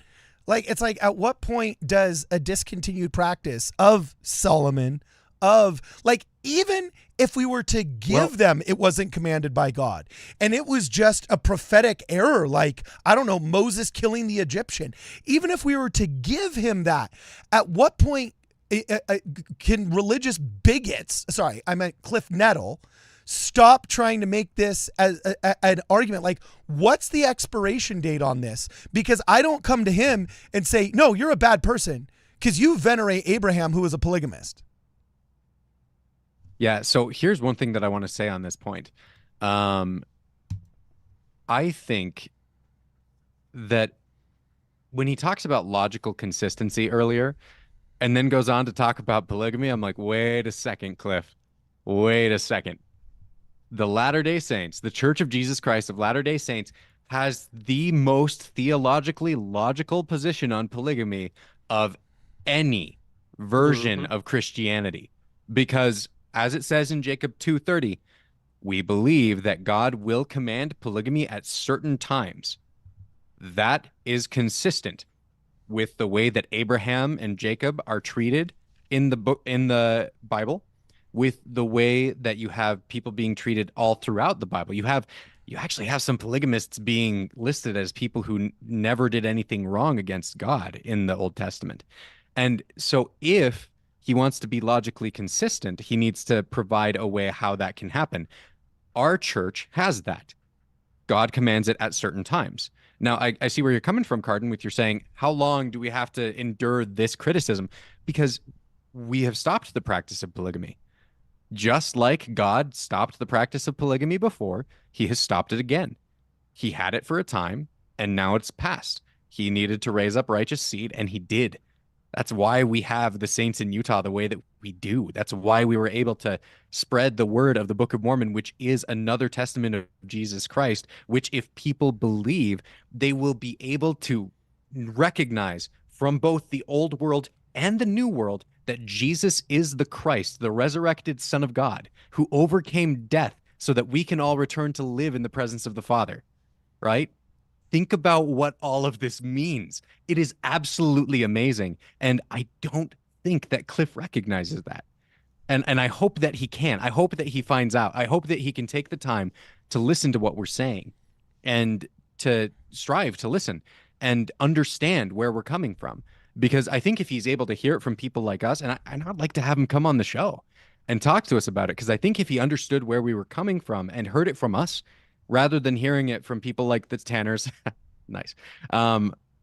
Like, it's like, at what point does a discontinued practice of Solomon, of, like, even if we were to give them, it wasn't commanded by God, and it was just a prophetic error, like, I don't know, Moses killing the Egyptian. Even if we were to give him that, at what point can religious bigots, sorry, I meant Cliffe Knechtle, stop trying to make this as an argument? Like, what's the expiration date on this? Because I don't come to him and say, no, you're a bad person because you venerate Abraham, who was a polygamist. Yeah, so here's one thing that I want to say on this point. I think that when he talks about logical consistency earlier and then goes on to talk about polygamy, I'm like, wait a second, Cliffe. Wait a second. The Latter-day Saints, the Church of Jesus Christ of Latter-day Saints, has the most theologically logical position on polygamy of any version of Christianity. Because as it says in Jacob 2:30, we believe that God will command polygamy at certain times. That is consistent with the way that Abraham and Jacob are treated in the Bible, with the way that you have people being treated all throughout the Bible. You actually have some polygamists being listed as people who never did anything wrong against God in the Old Testament. And so if he wants to be logically consistent. He needs to provide a way how that can happen. Our church has that. God commands it at certain times. Now, I see where you're coming from, Cardin, with you're saying, how long do we have to endure this criticism? Because we have stopped the practice of polygamy. Just like God stopped the practice of polygamy before, he has stopped it again. He had it for a time, and now it's past. He needed to raise up righteous seed, and he did. That's why we have the saints in Utah the way that we do. That's why we were able to spread the word of the Book of Mormon, which is another testament of Jesus Christ, which if people believe, they will be able to recognize from both the old world and the new world that Jesus is the Christ, the resurrected Son of God, who overcame death so that we can all return to live in the presence of the Father, right? Think about what all of this means. It is absolutely amazing. And I don't think that Cliffe recognizes that. And I hope that he can. I hope that he finds out. I hope that he can take the time to listen to what we're saying and to strive to listen and understand where we're coming from. Because I think if he's able to hear it from people like us, and I'd like to have him come on the show and talk to us about it, because I think if he understood where we were coming from and heard it from us, rather than hearing it from people like the Tanners, nice,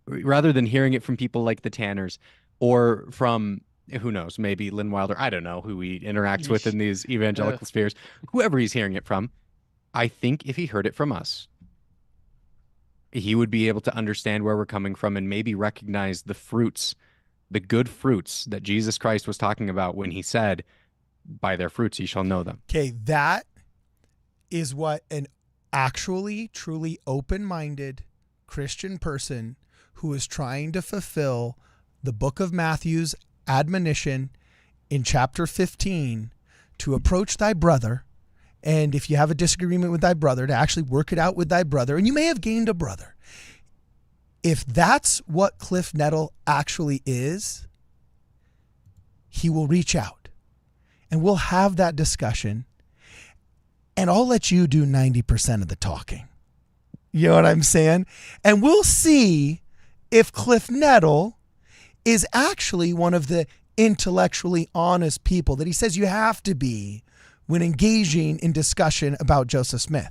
rather than hearing it from people like the Tanners or from, who knows, maybe Lynn Wilder, I don't know who he interacts with in these evangelical spheres, whoever he's hearing it from, I think if he heard it from us, he would be able to understand where we're coming from and maybe recognize the fruits, the good fruits that Jesus Christ was talking about when he said, by their fruits ye shall know them. Okay, that is what an actually truly open-minded Christian person who is trying to fulfill the book of Matthew's admonition in chapter 15 to approach thy brother, and if you have a disagreement with thy brother, to actually work it out with thy brother, and you may have gained a brother. If that's what Cliffe Knechtle actually is, he will reach out and we'll have that discussion, and I'll let you do 90% of the talking. You know what I'm saying? And we'll see if Cliffe Knechtle is actually one of the intellectually honest people that he says you have to be when engaging in discussion about Joseph Smith.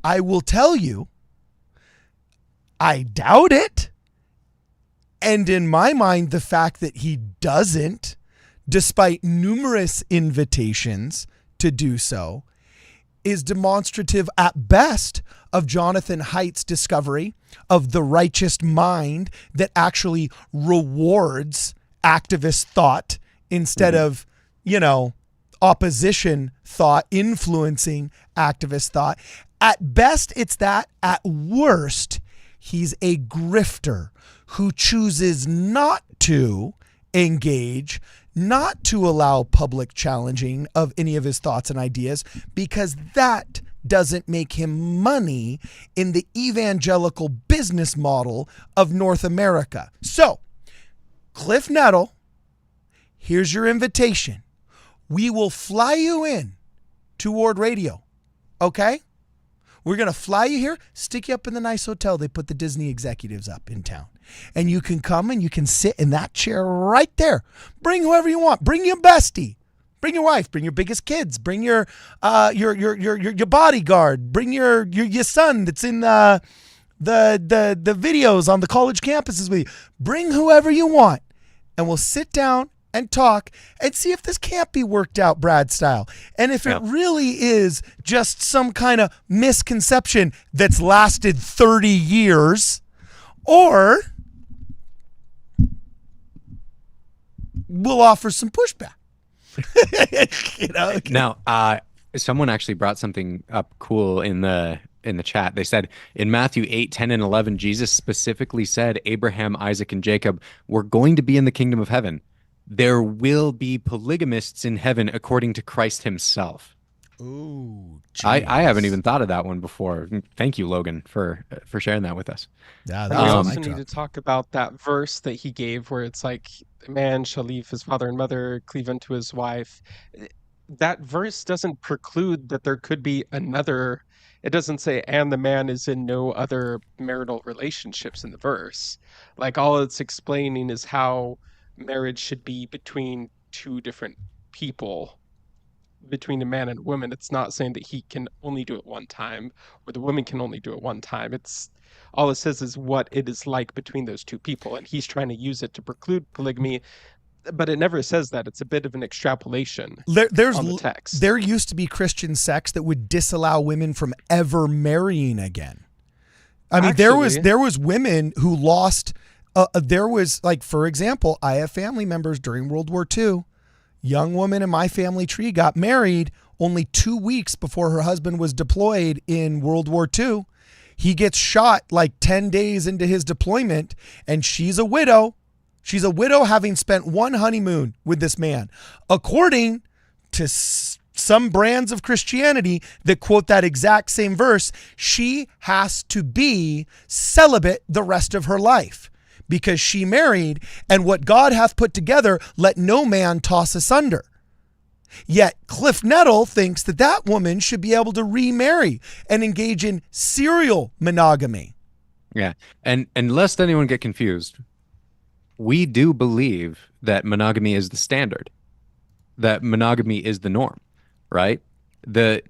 I will tell you, I doubt it. And in my mind, the fact that he doesn't, despite numerous invitations to do so, is demonstrative at best of Jonathan Haidt's discovery of the righteous mind that actually rewards activist thought instead of, opposition thought influencing activist thought. At best, it's that. At worst, he's a grifter who chooses not to engage, not to allow public challenging of any of his thoughts and ideas, because that doesn't make him money in the evangelical business model of North America. So, Cliffe Knechtle, here's your invitation. We will fly you in to WardRadio, okay? We're going to fly you here, stick you up in the nice hotel they put the Disney executives up in town. And you can come and you can sit in that chair right there. Bring whoever you want. Bring your bestie. Bring your wife. Bring your biggest kids. Bring your bodyguard. Bring your son that's in the videos on the college campuses with you. Bring whoever you want. And we'll sit down and talk and see if this can't be worked out Brad style. And if it really is just some kind of misconception that's lasted 30 years, or we'll offer some pushback. Now, someone actually brought something up cool in the chat. They said in Matthew 8, 10, and 11, Jesus specifically said Abraham, Isaac, and Jacob were going to be in the kingdom of heaven. There will be polygamists in heaven according to Christ himself. Ooh, I haven't even thought of that one before. Thank you, Logan, for sharing that with us. Yeah, We also need to talk about that verse that he gave where it's like, a man shall leave his father and mother, cleave unto his wife. That verse doesn't preclude that there could be another. It doesn't say, and the man is in no other marital relationships in the verse. Like, all it's explaining is how marriage should be between two different people, between a man and a woman. It's not saying that he can only do it one time or the woman can only do it one time. It's all it says is what it is like between those two people, and he's trying to use it to preclude polygamy, but it never says that. It's a bit of an extrapolation on the text. There used to be Christian sects that would disallow women from ever marrying again. I mean, Actually, there was women who lost. There was, like, for example, I have family members during World War II. Young woman in my family tree got married only 2 weeks before her husband was deployed in World War II. He gets shot like 10 days into his deployment, and she's a widow. She's a widow having spent one honeymoon with this man. According to some brands of Christianity that quote that exact same verse, she has to be celibate the rest of her life because she married, and what God hath put together, let no man toss asunder. Yet Cliffe Knechtle thinks that that woman should be able to remarry and engage in serial monogamy. Yeah. And lest anyone get confused, we do believe that monogamy is the standard, that monogamy is the norm, right? The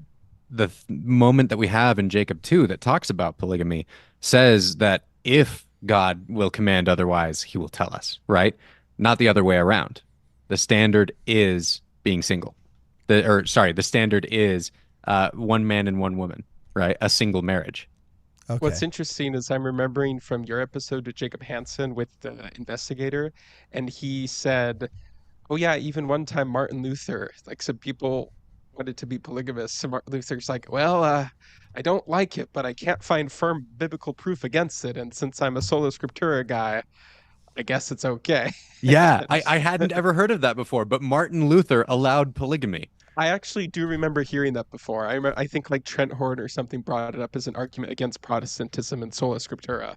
moment that we have in Jacob 2 that talks about polygamy says that if God will command otherwise, he will tell us, right? Not the other way around. The standard is being single. The standard is one man and one woman, right? A single marriage. Okay. What's interesting is I'm remembering from your episode with Jacob Hansen with the investigator, and he said, oh yeah, even one time Martin Luther, like some people wanted to be polygamous. So Martin Luther's like, well, I don't like it, but I can't find firm biblical proof against it. And since I'm a sola scriptura guy, I guess it's okay. Yeah, I hadn't ever heard of that before, but Martin Luther allowed polygamy. I actually do remember hearing that before. I think like Trent Horn or something brought it up as an argument against Protestantism and sola scriptura.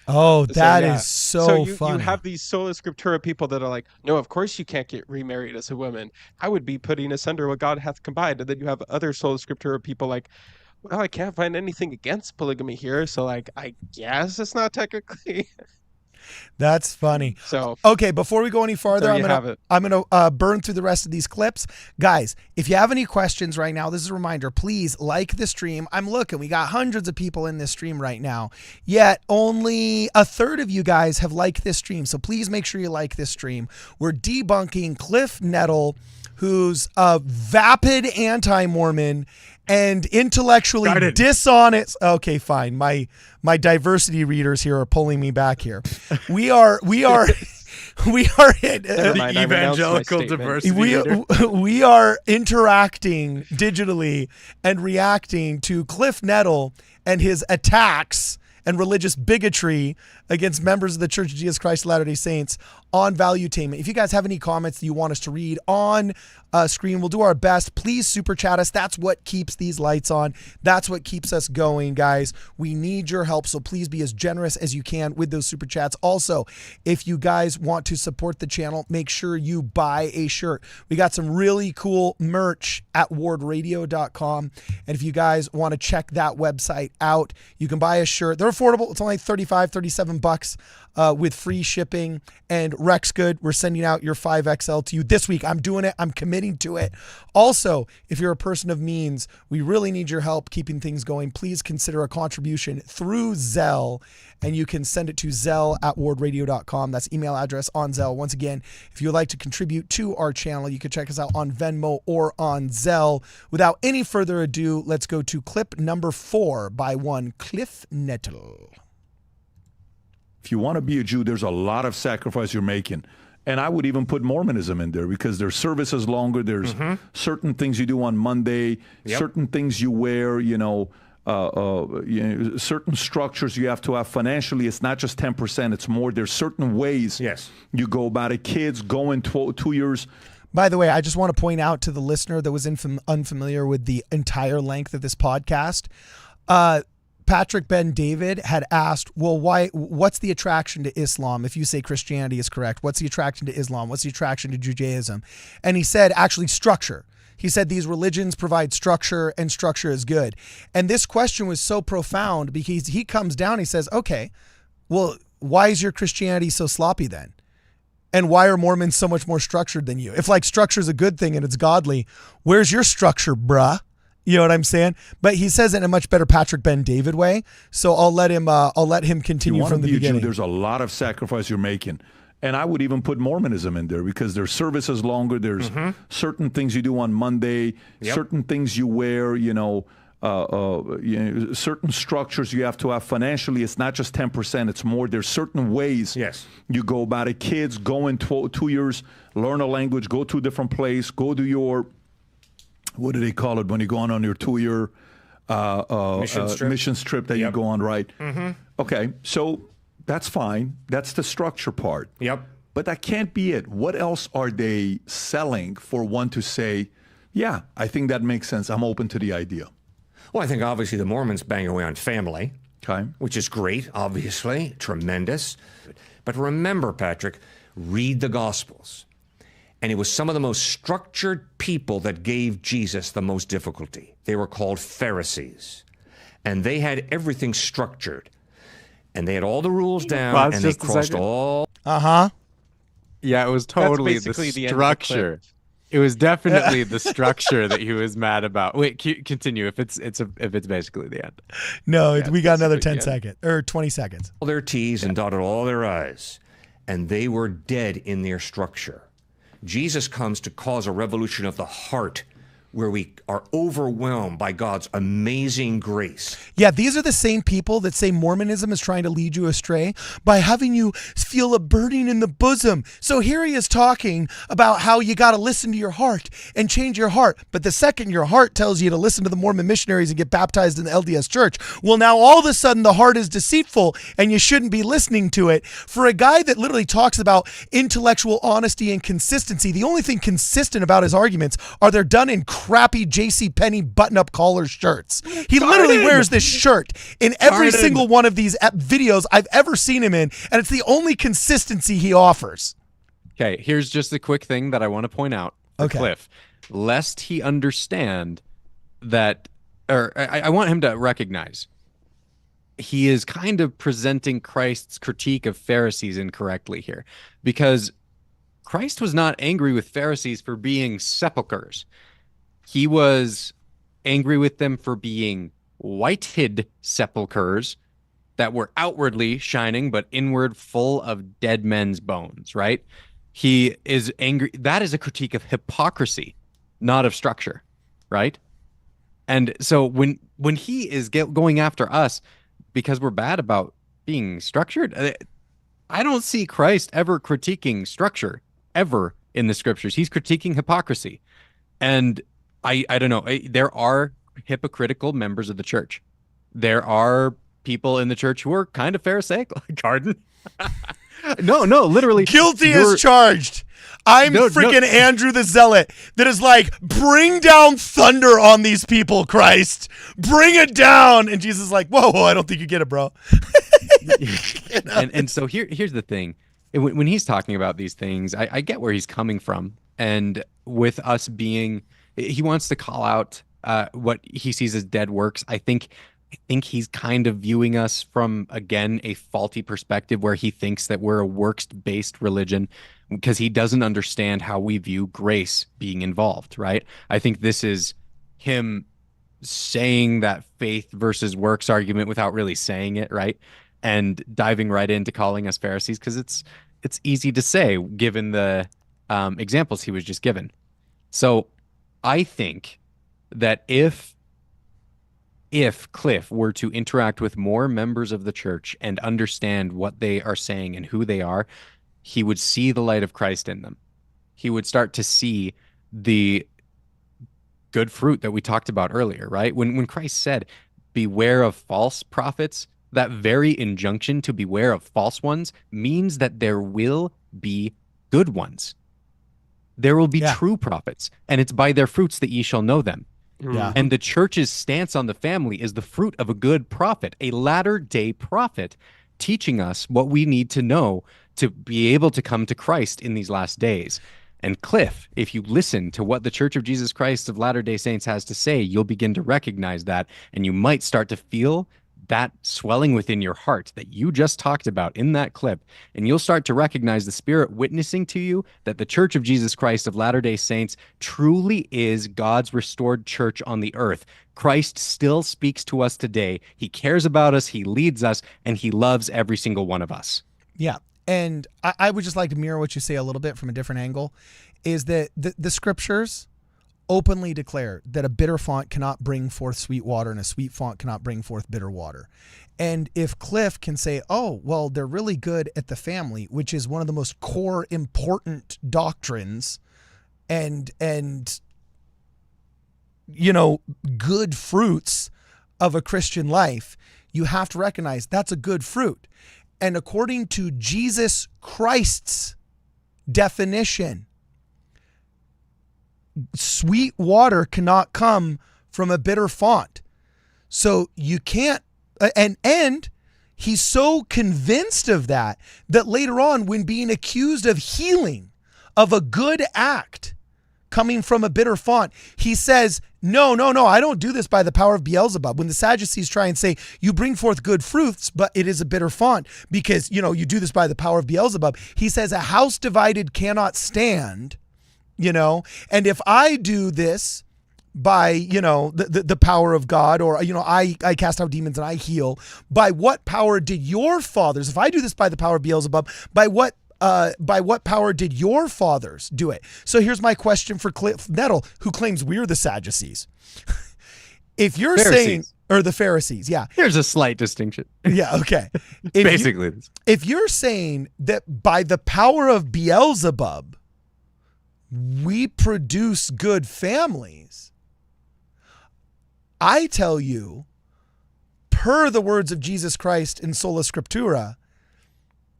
Oh, that yeah. is so you funny. You have these sola scriptura people that are like, no, of course you can't get remarried as a woman. I would be putting asunder what God hath combined. And then you have other sola scriptura people like, well, I can't find anything against polygamy here, so like I guess it's not technically. That's funny. So okay, before we go any farther, there I'm gonna burn through the rest of these clips, guys. If you have any questions right now, this is a reminder. Please like the stream. I'm looking. We got hundreds of people in this stream right now. Yet only a third of you guys have liked this stream. So please make sure you like this stream. We're debunking Cliffe Knechtle, who's a vapid anti-Mormon and intellectually dishonest. Okay, fine. My diversity readers here are pulling me back here. We are evangelical diversity. We are interacting digitally and reacting to Cliffe Knechtle and his attacks and religious bigotry against members of the Church of Jesus Christ of Latter-day Saints on Valuetainment. If you guys have any comments that you want us to read on screen, we'll do our best. Please super chat us. That's what keeps these lights on. That's what keeps us going, guys. We need your help, so please be as generous as you can with those super chats. Also, if you guys want to support the channel, make sure you buy a shirt. We got some really cool merch at WardRadio.com, and if you guys want to check that website out, you can buy a shirt. They're affordable. It's only $37 with free shipping. And Rex Good, we're sending out your 5XL to you this week. I'm doing it. I'm committing to it. Also, if you're a person of means, we really need your help keeping things going. Please consider a contribution through Zelle, and you can send it to Zelle@WardRadio.com. That's email address on Zelle. Once again, if you would like to contribute to our channel, you can check us out on Venmo or on Zelle. Without any further ado, let's go to clip number 4 by one Cliffe Knechtle. If you want to be a Jew, there's a lot of sacrifice you're making. And I would even put Mormonism in there because their service is longer. There's certain things you do on Monday, certain things you wear, certain structures you have to have financially. It's not just 10%. It's more. There's certain ways you go about it. Kids going 2 years. By the way, I just want to point out to the listener that was unfamiliar with the entire length of this podcast, Patrick Ben David had asked, well, what's the attraction to Islam? If you say Christianity is correct, what's the attraction to Islam? What's the attraction to Judaism? And he said, actually, structure. He said these religions provide structure and structure is good. And this question was so profound because he comes down, he says, okay, well, why is your Christianity so sloppy then? And why are Mormons so much more structured than you? If like structure is a good thing and it's godly, where's your structure, bruh? You know what I'm saying? But he says it in a much better Patrick Ben David way. So I'll let him continue from the beginning. There's a lot of sacrifice you're making. And I would even put Mormonism in there because their service is longer. There's certain things you do on Monday, certain things you wear, certain structures you have to have financially. It's not just 10%, it's more. There's certain ways you go about it. Kids go in 2 years, learn a language, go to a different place, go to your, what do they call it when you go on your 2-year missions trip that you go on, right? Okay, so that's fine. That's the structure part. But that can't be it. What else are they selling for one to say, yeah, I think that makes sense. I'm open to the idea. Well, I think obviously the Mormons bang away on family, which is great, obviously, tremendous. But remember, Patrick, read the Gospels. And it was some of the most structured people that gave Jesus the most difficulty. They were called Pharisees. And they had everything structured. And they had all the rules down, and they crossed all... Yeah, it was totally the structure. It was definitely the structure that he was mad about. Wait, continue. If it's basically the end. No, we got another 10 seconds or 20 seconds. All their T's and dotted all their I's, and they were dead in their structure. Jesus comes to cause a revolution of the heart where we are overwhelmed by God's amazing grace. Yeah, these are the same people that say Mormonism is trying to lead you astray by having you feel a burning in the bosom. So here he is talking about how you got to listen to your heart and change your heart. But the second your heart tells you to listen to the Mormon missionaries and get baptized in the LDS church, well, now all of a sudden the heart is deceitful and you shouldn't be listening to it. For a guy that literally talks about intellectual honesty and consistency, the only thing consistent about his arguments are they're done in crappy JCPenney button-up collar shirts. He literally wears this shirt in every single one of these videos I've ever seen him in, and it's the only consistency he offers. Okay, here's just a quick thing that I want to point out for Cliff. Lest he understand that, or I want him to recognize, he is kind of presenting Christ's critique of Pharisees incorrectly here, because Christ was not angry with Pharisees for being sepulchres. He was angry with them for being white-hid sepulchres that were outwardly shining, but inward full of dead men's bones, right? He is angry. That is a critique of hypocrisy, not of structure, right? And so when he is going after us because we're bad about being structured, I don't see Christ ever critiquing structure, ever in the scriptures. He's critiquing hypocrisy. And I don't know. There are hypocritical members of the church. There are people in the church who are kind of Pharisaical. Garden. No, literally. Guilty as charged. I'm freaking Andrew the Zealot that is like, bring down thunder on these people, Christ. Bring it down. And Jesus is like, whoa, I don't think you get it, bro. And so here's the thing. When he's talking about these things, I get where he's coming from. And with us being... He wants to call out what he sees as dead works. I think he's kind of viewing us from, again, a faulty perspective where he thinks that we're a works-based religion because he doesn't understand how we view grace being involved, right? I think this is him saying that faith versus works argument without really saying it, right? And diving right into calling us Pharisees because it's easy to say given the examples he was just given. So I think that if Cliffe were to interact with more members of the church and understand what they are saying and who they are, he would see the light of Christ in them. He would start to see the good fruit that we talked about earlier, right? When Christ said, beware of false prophets, that very injunction to beware of false ones means that there will be good ones. There will be true prophets, and it's by their fruits that ye shall know them. Yeah. And the church's stance on the family is the fruit of a good prophet, a latter-day prophet, teaching us what we need to know to be able to come to Christ in these last days. And Cliffe, if you listen to what the Church of Jesus Christ of Latter-day Saints has to say, you'll begin to recognize that, and you might start to feel that swelling within your heart that you just talked about in that clip, and you'll start to recognize the Spirit witnessing to you that the Church of Jesus Christ of Latter-day Saints truly is God's restored church on the earth. Christ still speaks to us today. He cares about us, he leads us, and he loves every single one of us. Yeah. And I would just like to mirror what you say a little bit from a different angle, is that the scriptures openly declare that a bitter font cannot bring forth sweet water and a sweet font cannot bring forth bitter water. And if Cliffe can say, oh, well, they're really good at the family, which is one of the most core important doctrines and you know, good fruits of a Christian life, you have to recognize that's a good fruit. And according to Jesus Christ's definition, sweet water cannot come from a bitter font. So you can't, and he's so convinced of that later on, when being accused of healing of a good act coming from a bitter font, he says, no, I don't do this by the power of Beelzebub. When the Sadducees try and say, you bring forth good fruits, but it is a bitter font because, you know, you do this by the power of Beelzebub. He says a house divided cannot stand, you know, and if I do this by, you know, the power of God, or, you know, I cast out demons and I heal, by what power did your fathers, if I do this by the power of Beelzebub, by what power did your fathers do it? So here's my question for Knechtle, who claims we're the Sadducees. If you're saying, or the Pharisees, yeah. There's a slight distinction. Yeah, okay. Basically. If you're saying that by the power of Beelzebub, we produce good families, I tell you, per the words of Jesus Christ in Sola Scriptura,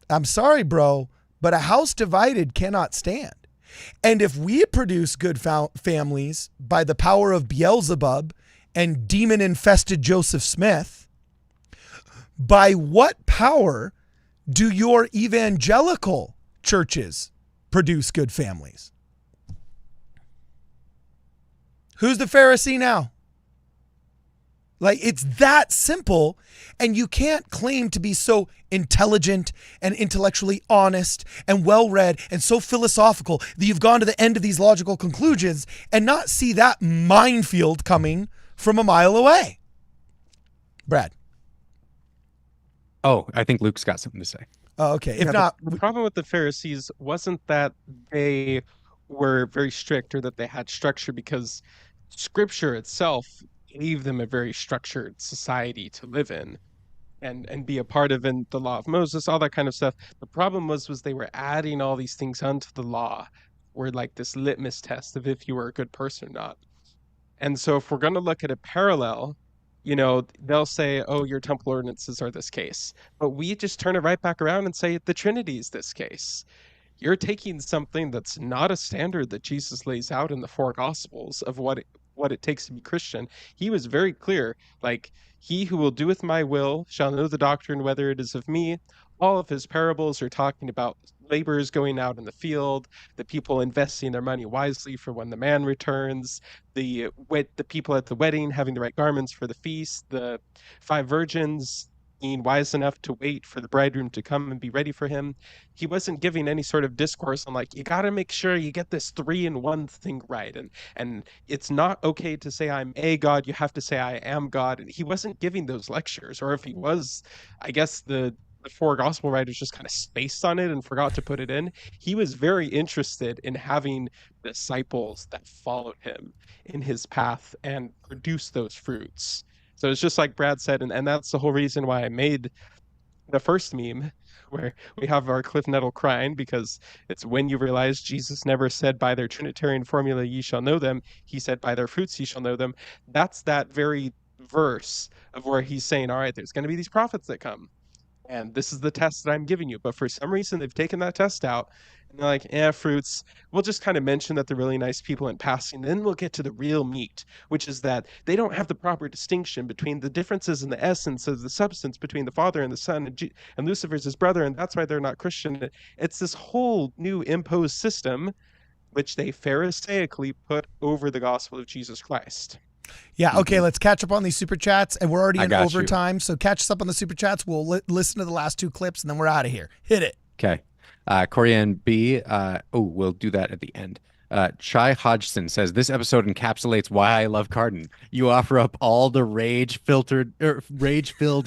I'm sorry, bro, but a house divided cannot stand. And if we produce good families by the power of Beelzebub and demon-infested Joseph Smith, by what power do your evangelical churches produce good families? Who's the Pharisee now? Like, it's that simple, and you can't claim to be so intelligent and intellectually honest and well-read and so philosophical that you've gone to the end of these logical conclusions and not see that minefield coming from a mile away. Brad. Oh, I think Luke's got something to say. Oh, okay. If Yeah, not, the problem with the Pharisees wasn't that they were very strict or that they had structure, because Scripture itself gave them a very structured society to live in and be a part of, in the law of Moses, all that kind of stuff. The problem was they were adding all these things onto the law, were like this litmus test of if you were a good person or not. And so if we're going to look at a parallel, you know, they'll say, oh, your temple ordinances are this case. But we just turn it right back around and say the Trinity is this case. You're taking something that's not a standard that Jesus lays out in the four Gospels of what it takes to be Christian. He was very clear, like, he who will do with my will shall know the doctrine whether it is of me. All of his parables are talking about laborers going out in the field, the people investing their money wisely for when the man returns, the people at the wedding having the right garments for the feast, the 5 virgins being wise enough to wait for the bridegroom to come and be ready for him. He wasn't giving any sort of discourse on, like, you got to make sure you get this 3-in-1 thing right, and it's not okay to say I'm a God, you have to say I am God. And he wasn't giving those lectures, or if he was, I guess the 4 gospel writers just kind of spaced on it and forgot to put it in. He was very interested in having disciples that followed him in his path and produced those fruits. So it's just like Brad said, and that's the whole reason why I made the first meme, where we have our Cliffe Knechtle crying, because it's when you realize Jesus never said by their Trinitarian formula ye shall know them, he said by their fruits ye shall know them. That's that very verse of where he's saying, all right, there's going to be these prophets that come, and this is the test that I'm giving you. But for some reason, they've taken that test out, and they're like, fruits. We'll just kind of mention that they're really nice people in passing. Then we'll get to the real meat, which is that they don't have the proper distinction between the differences in the essence of the substance between the Father and the Son, and Lucifer's his brother, and that's why they're not Christian. It's this whole new imposed system, which they Pharisaically put over the gospel of Jesus Christ. Yeah, okay, let's catch up on these super chats, and we're already I in got you. overtime, so catch us up on the super chats. We'll listen to the last 2 clips, and then we're out of here. Hit it. Okay. Corianne B. We'll do that at the end. Chai Hodgson says, this episode encapsulates why I love Cardin. You offer up all the rage-filled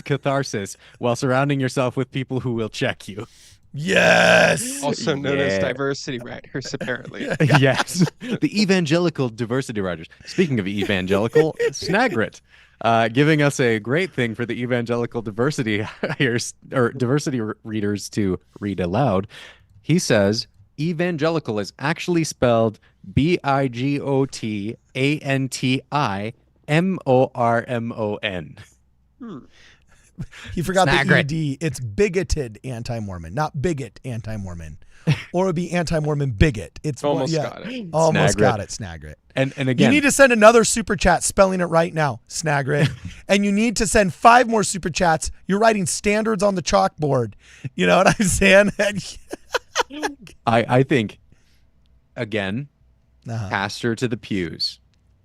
catharsis while surrounding yourself with people who will check you. Yes. Also known as Yeah. diversity writers, apparently. Yes. The evangelical diversity writers. Speaking of evangelical, Snagrit, giving us a great thing for the evangelical diversity readers to read aloud. He says, evangelical is actually spelled BIGOTANTIMORMON. He forgot Snagrit. the ED. It's bigoted anti-Mormon, not bigot anti-Mormon. Or it would be anti-Mormon bigot. It's Almost got it. Almost Snagrit. got it, Snagrit. And You again, need to send another super chat spelling it right now, Snagrit. And you need to send 5 more super chats. You're writing standards on the chalkboard. You know what I'm saying? I think, again, Uh-huh. pastor to the pews.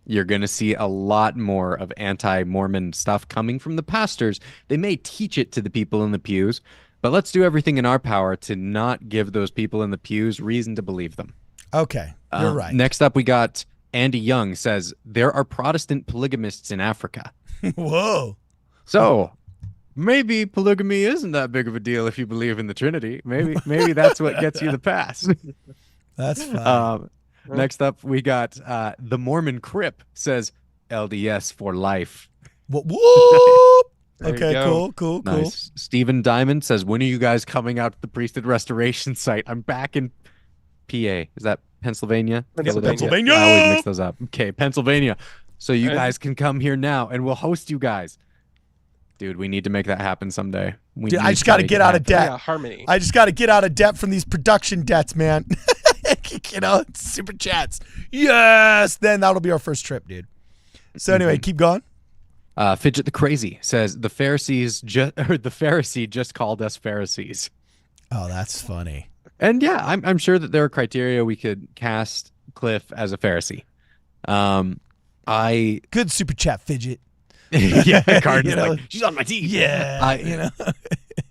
You're going to see a lot more of anti-Mormon stuff coming from the pastors. They may teach it to the people in the pews, but let's do everything in our power to not give those people in the pews reason to believe them. Okay, you're right. Next up, we got Andy Young says, there are Protestant polygamists in Africa. Whoa. So maybe polygamy isn't that big of a deal if you believe in the Trinity. Maybe that's what gets you the pass. That's fine. Next up, we got the Mormon Crip says LDS for life. Whoop. There you Okay, go. cool. Nice. Stephen Diamond says, when are you guys coming out to the Priesthood Restoration site? I'm back in PA. Is that Pennsylvania? Pennsylvania. I always mix those up. Okay, Pennsylvania. So you guys can come here now and we'll host you guys. Dude, we need to make that happen someday. Dude, I just got to get out of debt. Yeah, harmony. I just got to get out of debt from these production debts, man. You know, super chats. Yes. Then that'll be our first trip, dude. So anyway, keep going. Fidget the Crazy says the Pharisee just called us Pharisees. Oh, that's funny. And yeah, I'm sure that there are criteria we could cast Cliffe as a Pharisee. Good super chat, Fidget. Yeah, Cardin's You know, like, she's on my team. Yeah, you know.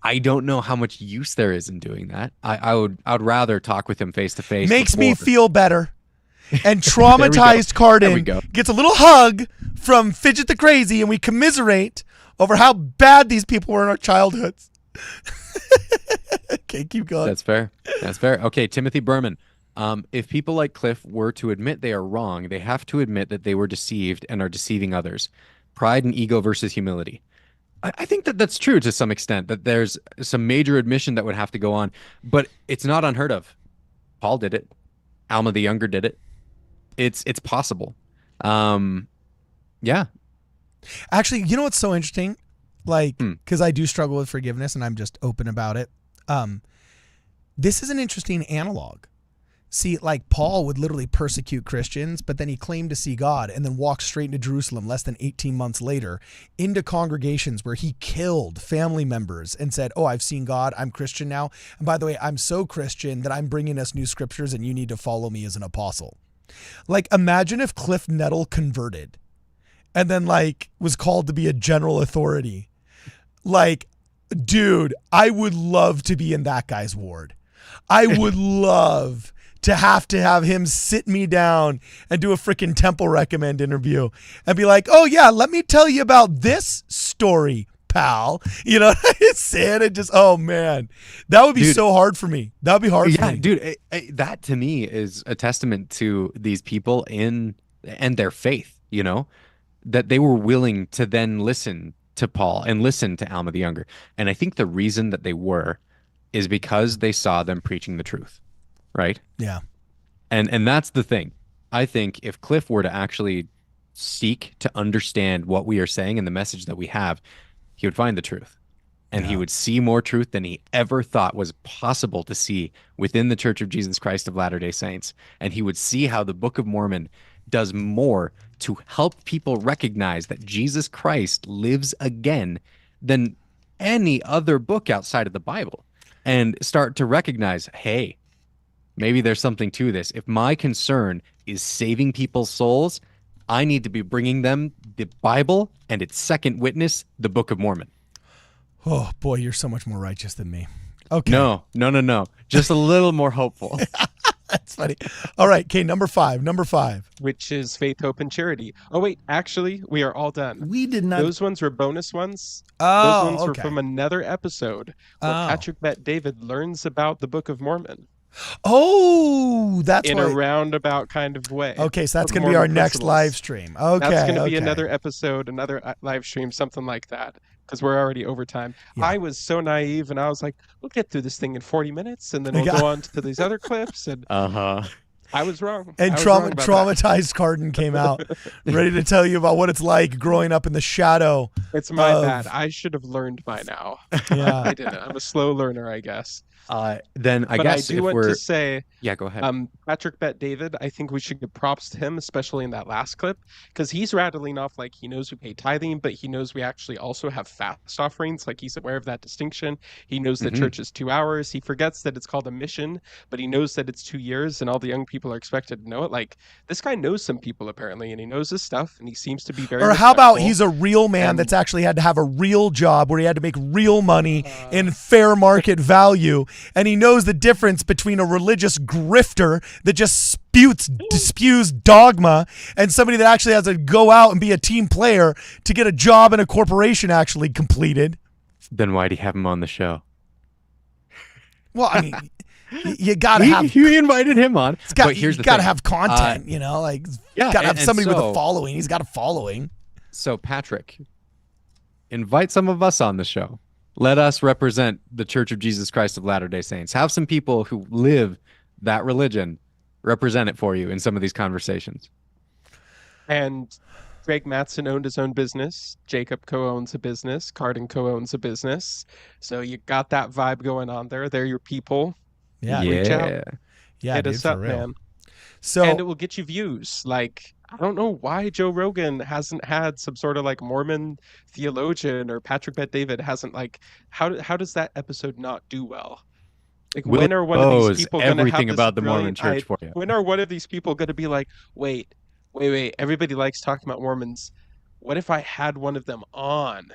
I don't know how much use there is in doing that. I would rather talk with him face to face. Makes me before. feel better. And traumatized There we go. Cardin gets a little hug from Fidget the Crazy, and we commiserate over how bad these people were in our childhoods. Okay, keep going. That's fair. That's fair. Okay, Timothy Berman. If people like Cliffe were to admit they are wrong, they have to admit that they were deceived and are deceiving others. Pride and ego versus humility. I think that that's true to some extent, that there's some major admission that would have to go on, but it's not unheard of. Paul did it. Alma the Younger did it. It's possible. Yeah. Actually, you know what's so interesting? Like, because I do struggle with forgiveness, and I'm just open about it. This is an interesting analog. See, like Paul would literally persecute Christians, but then he claimed to see God and then walked straight into Jerusalem less than 18 months later into congregations where he killed family members and said, oh, I've seen God. I'm Christian now. And by the way, I'm so Christian that I'm bringing us new scriptures and you need to follow me as an apostle. Like, imagine if Cliffe Knechtle converted and then like was called to be a general authority. Like, dude, I would love to be in that guy's ward. I would love to have him sit me down and do a freaking Temple Recommend interview and be like, oh yeah, let me tell you about this story, pal. You know what I'm saying? It just, oh man, that would be so hard for me. That would be hard for me. Dude, that to me is a testament to these people and their faith, you know, that they were willing to then listen to Paul and listen to Alma the Younger. And I think the reason that they were is because they saw them preaching the truth. Right? Yeah. And that's the thing. I think if Cliffe were to actually seek to understand what we are saying and the message that we have, he would find the truth. And he would see more truth than he ever thought was possible to see within the Church of Jesus Christ of Latter-day Saints. And he would see how the Book of Mormon does more to help people recognize that Jesus Christ lives again than any other book outside of the Bible. And start to recognize, hey, maybe there's something to this. If my concern is saving people's souls, I need to be bringing them the Bible and its second witness, the Book of Mormon. Oh, boy, you're so much more righteous than me. Okay. No. Just a little more hopeful. That's funny. All right, okay, number five. Which is faith, hope, and charity. Oh, wait, actually, we are all done. We did not. Those ones were bonus ones. Oh, Those ones were okay. from another episode where Patrick Bet David learns about the Book of Mormon. Oh, that's in why. a roundabout kind of way. Okay, so that's Of going to be our Mormon next principles. live stream. Okay, That's going to be okay. another episode, another live stream, something like that, because we're already over time. Yeah. I was so naive, and I was like, we'll get through this thing in 40 minutes, and then we'll Yeah. go on to these other clips. And I was wrong. And I was wrong about that. traumatized Cardin came out, ready to tell you about what it's like growing up in the shadow. It's my of- bad. I should have learned by now. Yeah. I didn't. I'm a slow learner, I guess. Then I But guess I do if want we're to say, yeah, go ahead. Patrick Bet David, I think we should give props to him, especially in that last clip, because he's rattling off like he knows we pay tithing, but he knows we actually also have fast offerings. Like he's aware of that distinction. He knows that church is 2 hours. He forgets that it's called a mission, but he knows that it's 2 years, and all the young people are expected to know it. Like this guy knows some people apparently, and he knows his stuff, and he seems to be very. Or how about respectful. he's a real man that's actually had to have a real job where he had to make real money in fair market value, and he knows the difference between a religious grifter that just spews dogma and somebody that actually has to go out and be a team player to get a job in a corporation actually completed. Then why'd he have him on the show? Well, I mean, you gotta have. You invited him on. But here's the gotta thing. have content, you know, like yeah, gotta have and somebody with a so- following. He's got a following. So Patrick, invite some of us on the show. Let us represent the Church of Jesus Christ of Latter-day Saints. Have some people who live that religion represent it for you in some of these conversations. And Greg Mattson owned his own business. Jacob co-owns a business. Cardin co-owns a business. So you got that vibe going on there. They're your people. Yeah, Reach out. yeah, Hit dude, us for up, real. man. So And it will get you views. Like, I don't know why Joe Rogan hasn't had some sort of like Mormon theologian, or Patrick Bet David hasn't like, how does that episode not do well? Like, We'll when are one of these expose people going to have everything this about the Mormon brilliant church for you. When are one of these people going to be like, wait, everybody likes talking about Mormons. What if I had one of them on?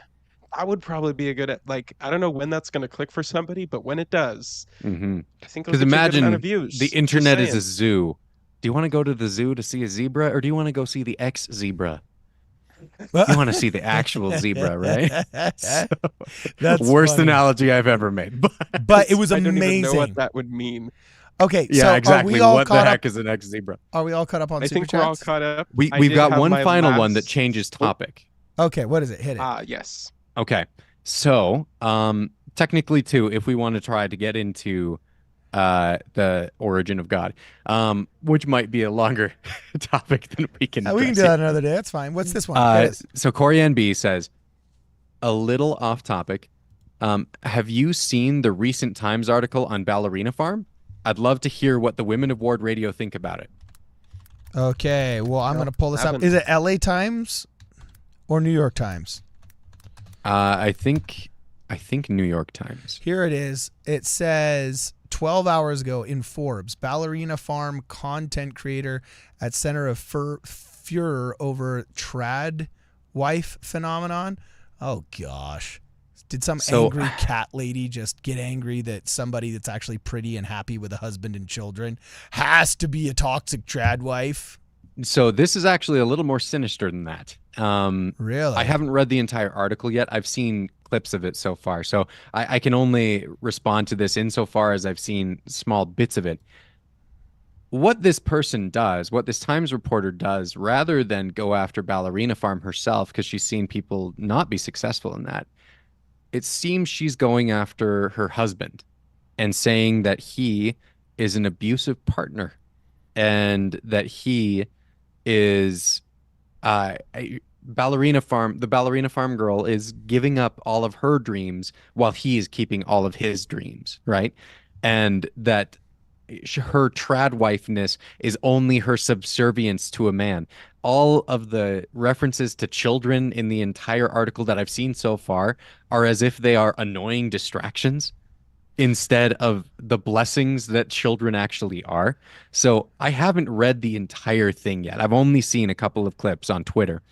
That would probably be a good, like, I don't know when that's going to click for somebody, but when it does, I think it'll Because get you a good amount imagine of views. the Just internet is saying. a zoo. Do you want to go to the zoo to see a zebra, or do you want to go see the ex-zebra? You want to see the actual zebra, right? That's Worst funny. analogy I've ever made. But it was I don't amazing. even know what that would mean. Okay, Yeah, so exactly. are we all What the caught heck up? is an ex-zebra? Are we all caught up on I super think we're all chats? caught up. I We've did got have one my final one that last- changes topic. Okay, what is it? Hit it. Yes. Okay. So, technically too, if we want to try to get into the origin of God, which might be a longer topic than we can we can address do here. that another day. That's fine. What's this one? Hit it. So Corey NB says, a little off topic. Have you seen the recent Times article on Ballerina Farm? I'd love to hear what the women of WardRadio think about it. Okay, well, I'm going to pull this up. haven't. Is it LA Times or New York Times? I think New York Times. Here it is. It says 12 hours ago in Forbes, Ballerina Farm content creator at center of furor over trad wife phenomenon. Oh, gosh. Did some angry cat lady just get angry that somebody that's actually pretty and happy with a husband and children has to be a toxic trad wife? So this is actually a little more sinister than that. Really? I haven't read the entire article yet. I've seen clips of it so far. So I can only respond to this insofar as I've seen small bits of it. What this person does, what this Times reporter does, rather than go after Ballerina Farm herself, because she's seen people not be successful in that, it seems she's going after her husband and saying that he is an abusive partner and that he is the Ballerina Farm girl is giving up all of her dreams while he is keeping all of his dreams, right? And that her trad wifeness is only her subservience to a man. All of the references to children in the entire article that I've seen so far are as if they are annoying distractions. instead of the blessings that children actually are. So I haven't read the entire thing yet. I've only seen a couple of clips on Twitter.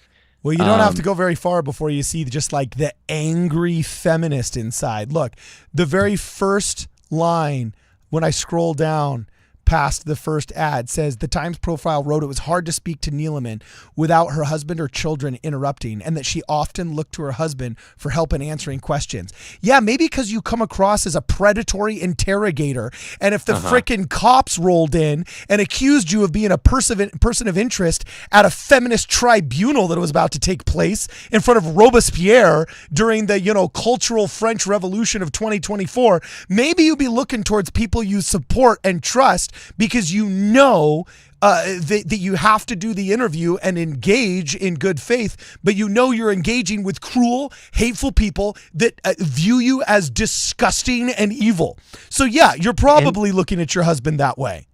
Well, you don't have to go very far before you see just like the angry feminist inside. Look, the very first line when I scroll down past the first ad says the Times profile wrote it was hard to speak to Neeleman without her husband or children interrupting, and that she often looked to her husband for help in answering questions. Yeah, maybe because you come across as a predatory interrogator, and if the frickin' cops rolled in and accused you of being a person of interest at a feminist tribunal that was about to take place in front of Robespierre during the, cultural French Revolution of 2024, maybe you'd be looking towards people you support and trust, because that you have to do the interview and engage in good faith, but you're engaging with cruel, hateful people that view you as disgusting and evil. So yeah, you're probably looking at your husband that way.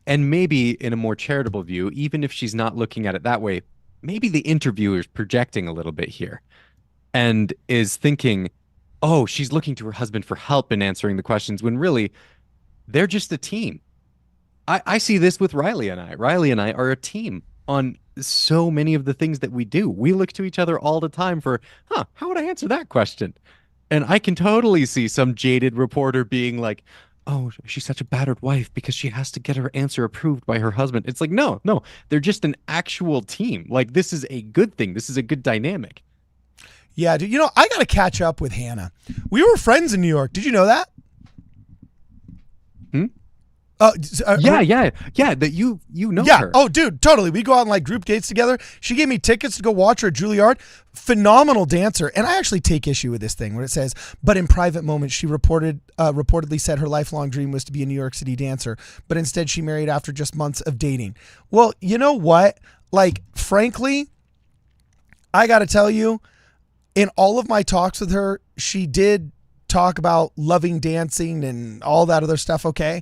And maybe in a more charitable view, even if she's not looking at it that way, maybe the interviewer's projecting a little bit here and is thinking, oh, she's looking to her husband for help in answering the questions, when really they're just a team. I see this with Riley and I. Riley and I are a team on so many of the things that we do. We look to each other all the time for, how would I answer that question? And I can totally see some jaded reporter being like, oh, she's such a battered wife because she has to get her answer approved by her husband. It's like, no, they're just an actual team. Like, this is a good thing. This is a good dynamic. Yeah, dude, I got to catch up with Hannah. We were friends in New York. Did you know that? Yeah. That you know her. Oh, dude, totally. We go out on like group dates together. She gave me tickets to go watch her at Juilliard. Phenomenal dancer. And I actually take issue with this thing where it says, but in private moments, she reportedly said her lifelong dream was to be a New York City dancer, but instead she married after just months of dating. Well, you know what? Like, frankly, I got to tell you, in all of my talks with her, she did talk about loving dancing and all that other stuff. Okay.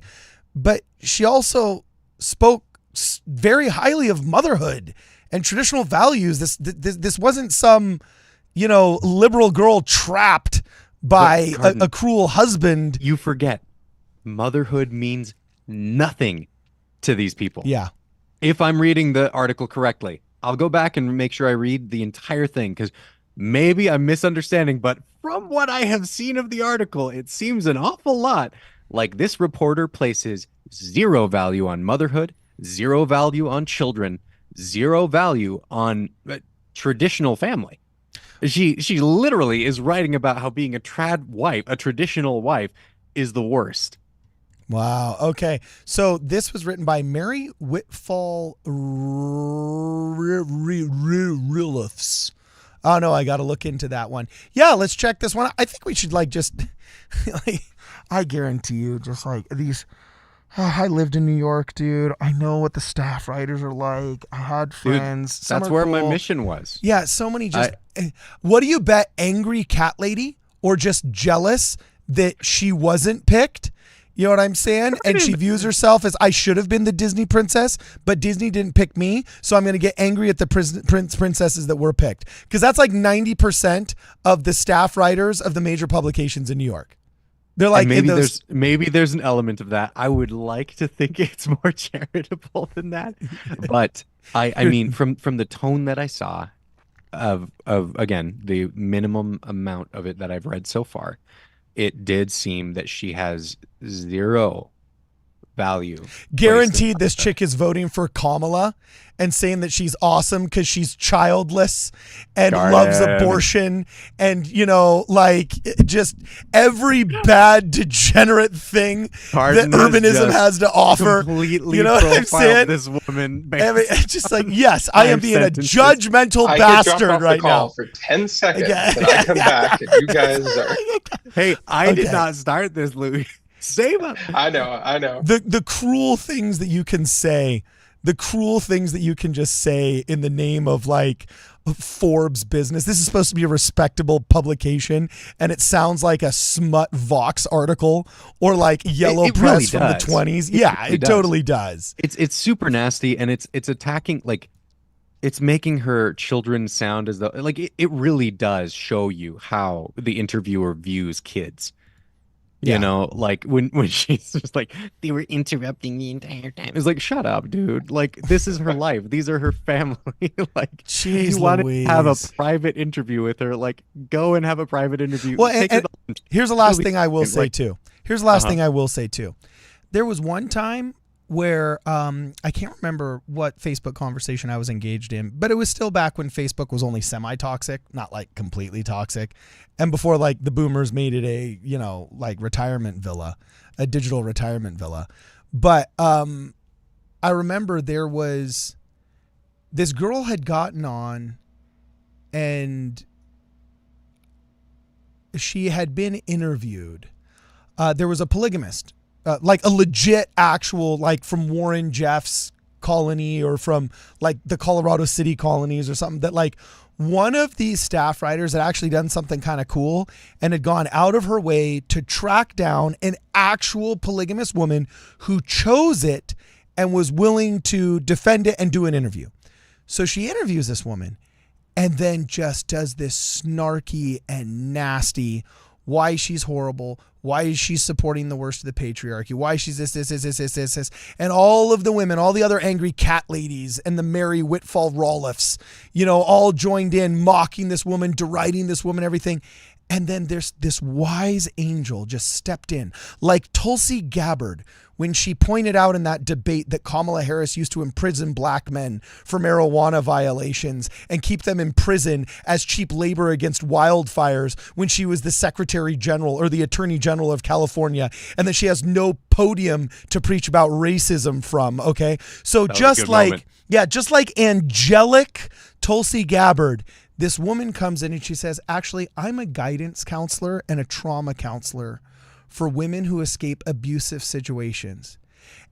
But she also spoke very highly of motherhood and traditional values. This wasn't some, liberal girl trapped by a cruel husband. You forget, motherhood means nothing to these people. Yeah. If I'm reading the article correctly, I'll go back and make sure I read the entire thing, because maybe I'm misunderstanding, but from what I have seen of the article, it seems an awful lot like this reporter places zero value on motherhood, zero value on children, zero value on traditional family. She literally is writing about how being a traditional wife, is the worst. Wow. Okay. So this was written by Mary Whitfall Rilliffs. Oh no, I got to look into that one. Yeah, let's check this one. I think we should I guarantee you, just like these. I lived in New York, dude. I know what the staff writers are like. I had friends. Dude, that's where my mission was. Yeah, so many what do you bet? Angry cat lady or just jealous that she wasn't picked? You know what I'm saying? And she views herself as, I should have been the Disney princess, but Disney didn't pick me, so I'm going to get angry at the princesses that were picked. Because that's like 90% of the staff writers of the major publications in New York. They're like, maybe there's an element of that. I would like to think it's more charitable than that, but I mean, from the tone that I saw of again, the minimum amount of it that I've read so far, it did seem that she has zero value. Guaranteed this chick is voting for Kamala and saying that she's awesome because she's childless and loves abortion and, just every bad degenerate thing that urbanism has to offer. Completely, you know what I'm saying? This woman, just like, yes, I am being a judgmental bastard right now. For 10 seconds, and I come back, and you guys are. Hey, I did not start this, Louis. Save up. I know. The cruel things that you can say. The cruel things that you can just say in the name of like Forbes business. This is supposed to be a respectable publication, and it sounds like a smut Vox article or like Yellow Press from the 20s. Yeah, it totally does. It's super nasty, and it's attacking, like, it's making her children sound as though, like, it really does show you how the interviewer views kids. Yeah. You know, like when she's just like, they were interrupting the entire time. It's like, shut up, dude. Like, this is her life. These are her family. Like, Jeez you want to have a Louise. private interview with her, like, go and have a private interview. Well, Take her and to lunch. here's the last Really- thing I will say like- too. Here's the last Uh-huh. thing I will say too. There was one time where I can't remember what Facebook conversation I was engaged in, but it was still back when Facebook was only semi-toxic, not like completely toxic, and before like the boomers made it a, you know, like retirement villa, a digital retirement villa. But I remember there was this girl had gotten on and she had been interviewed. There was a polygamist, like a legit actual, like from Warren Jeff's colony or from like the Colorado City colonies or something, that like one of these staff writers had actually done something kind of cool and had gone out of her way to track down an actual polygamous woman who chose it and was willing to defend it and do an interview. So she interviews this woman and then just does this snarky and nasty, why she's horrible, why is she supporting the worst of the patriarchy, why she's this, and all of the women, all the other angry cat ladies and the Mary Whitfall Rolliffs, you know, all joined in mocking this woman, deriding this woman, everything. And then there's this wise angel just stepped in, like Tulsi Gabbard, when she pointed out in that debate that Kamala Harris used to imprison black men for marijuana violations and keep them in prison as cheap labor against wildfires when she was the Secretary General or the Attorney General of California, and that she has no podium to preach about racism from. Okay. So just like, just like angelic Tulsi Gabbard, this woman comes in and she says, actually, I'm a guidance counselor and a trauma counselor for women who escape abusive situations.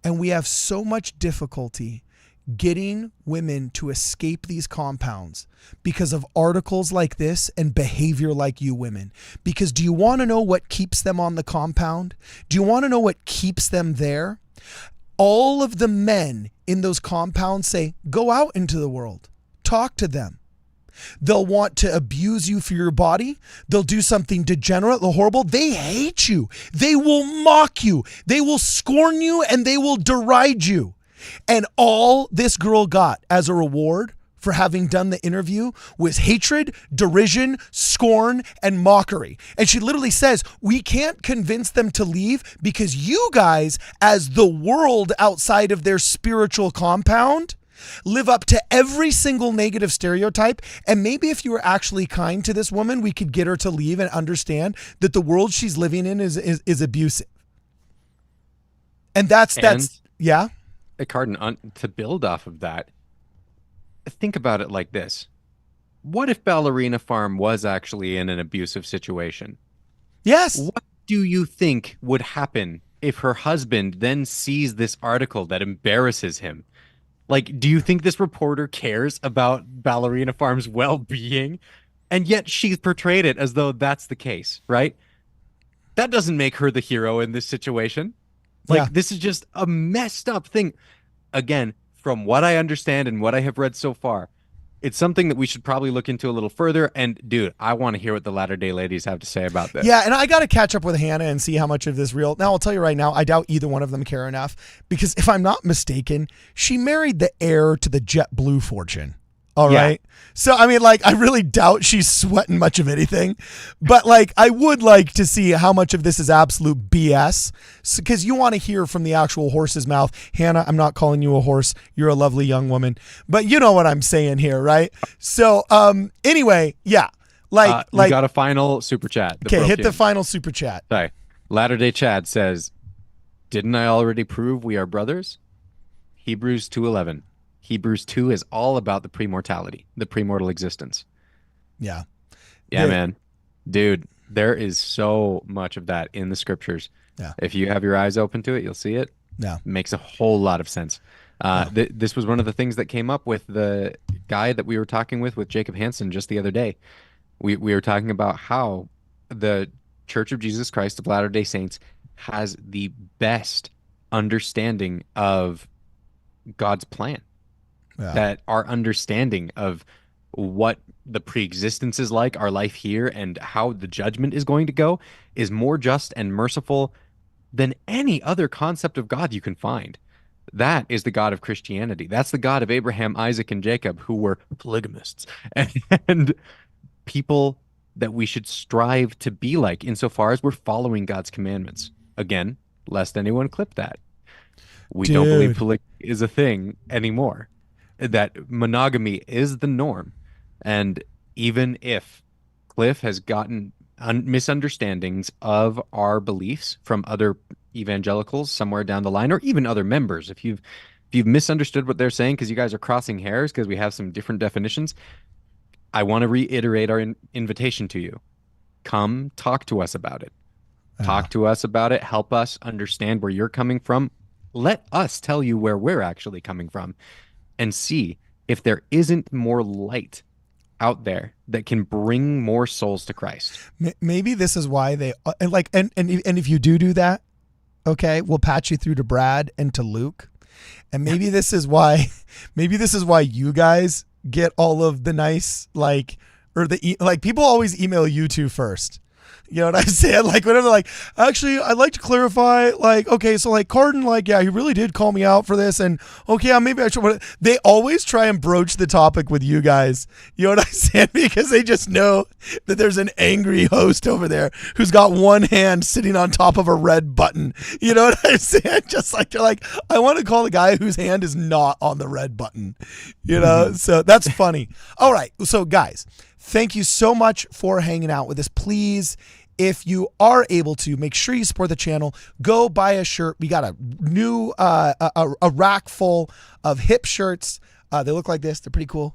And we have so much difficulty getting women to escape these compounds because of articles like this and behavior like you women. Because do you want to know what keeps them on the compound? Do you want to know what keeps them there? All of the men in those compounds say, go out into the world, talk to them. They'll want to abuse you for your body. They'll do something degenerate, horrible. They hate you. They will mock you. They will scorn you and they will deride you. And all this girl got as a reward for having done the interview was hatred, derision, scorn, and mockery. And she literally says, we can't convince them to leave because you guys, as the world outside of their spiritual compound, live up to every single negative stereotype. And maybe if you were actually kind to this woman, we could get her to leave and understand that the world she's living in is abusive. And that's yeah. Cardin, to build off of that, think about it like this. What if Ballerina Farm was actually in an abusive situation? Yes. What do you think would happen if her husband then sees this article that embarrasses him? Like, do you think this reporter cares about Ballerina Farm's well-being? And yet she's portrayed it as though that's the case, right? That doesn't make her the hero in this situation. Like, this is just a messed up thing. Again, from what I understand and what I have read so far, it's something that we should probably look into a little further. And dude, I want to hear what the Latter-day Ladies have to say about this. Yeah, and I got to catch up with Hannah and see how much of this real. Now, I'll tell you right now, I doubt either one of them care enough because if I'm not mistaken, she married the heir to the JetBlue fortune. All right. So, I mean, like, I really doubt she's sweating much of anything, but like, I would like to see how much of this is absolute BS because you want to hear from the actual horse's mouth. Hannah, I'm not calling you a horse. You're a lovely young woman, but you know what I'm saying here, right? So, anyway, yeah. We got a final super chat. Okay, hit the final super chat. Sorry. Latter-day Chad says, didn't I already prove we are brothers? Hebrews 2:11. Hebrews 2 is all about the premortality, the premortal existence. Yeah. Yeah, man. Dude, there is so much of that in the scriptures. Yeah. If you have your eyes open to it, you'll see it. Yeah. It makes a whole lot of sense. This was one of the things that came up with the guy that we were talking with Jacob Hansen just the other day. We were talking about how the Church of Jesus Christ of Latter-day Saints has the best understanding of God's plan. Yeah. That our understanding of what the pre-existence is like, our life here, and how the judgment is going to go, is more just and merciful than any other concept of God you can find. That is the God of Christianity. That's the God of Abraham, Isaac, and Jacob, who were polygamists and people that we should strive to be like insofar as we're following God's commandments. Again, lest anyone clip that. We don't believe polygamy is a thing anymore. That monogamy is the norm. And even if Cliffe has gotten misunderstandings of our beliefs from other evangelicals somewhere down the line, or even other members, if you've misunderstood what they're saying because you guys are crossing hairs because we have some different definitions, I want to reiterate our invitation to you. Come talk to us about it. Talk to us about it. Help us understand where you're coming from. Let us tell you where we're actually coming from, and see if there isn't more light out there that can bring more souls to Christ. Maybe this is why they like, and if you do that, okay, we'll patch you through to Brad and to Luke, and maybe this is why you guys get all of the nice, like, or like people always email you two first. You know what I'm saying? Like, whatever, like, actually, I'd like to clarify, like, okay, so, like, Cardin, like, yeah, he really did call me out for this, and, okay, maybe I should, they always try and broach the topic with you guys, you know what I'm saying? Because they just know that there's an angry host over there who's got one hand sitting on top of a red button, you know what I'm saying? Just like, they're like, I want to call the guy whose hand is not on the red button, you know? So that's funny. All right, so, guys, thank you so much for hanging out with us. Please, if you are able to, make sure you support the channel. Go buy a shirt. We got a new a rack full of hip shirts. They look like this. They're pretty cool.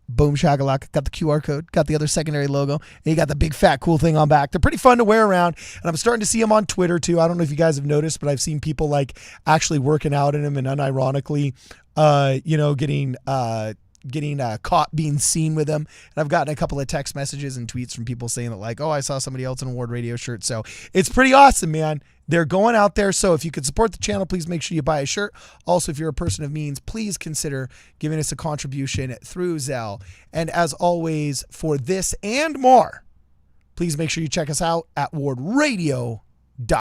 Boom shakalaka. Got the QR code. Got the other secondary logo. And you got the big fat cool thing on back. They're pretty fun to wear around. And I'm starting to see them on Twitter too. I don't know if you guys have noticed, but I've seen people like actually working out in them and unironically, getting caught being seen with them. And I've gotten a couple of text messages and tweets from people saying that, like, oh, I saw somebody else in a WardRadio shirt. So it's pretty awesome, man. They're going out there. So if you could support the channel, please make sure you buy a shirt. Also, if you're a person of means, please consider giving us a contribution through Zelle. And as always, for this and more, please make sure you check us out at wardradio.com.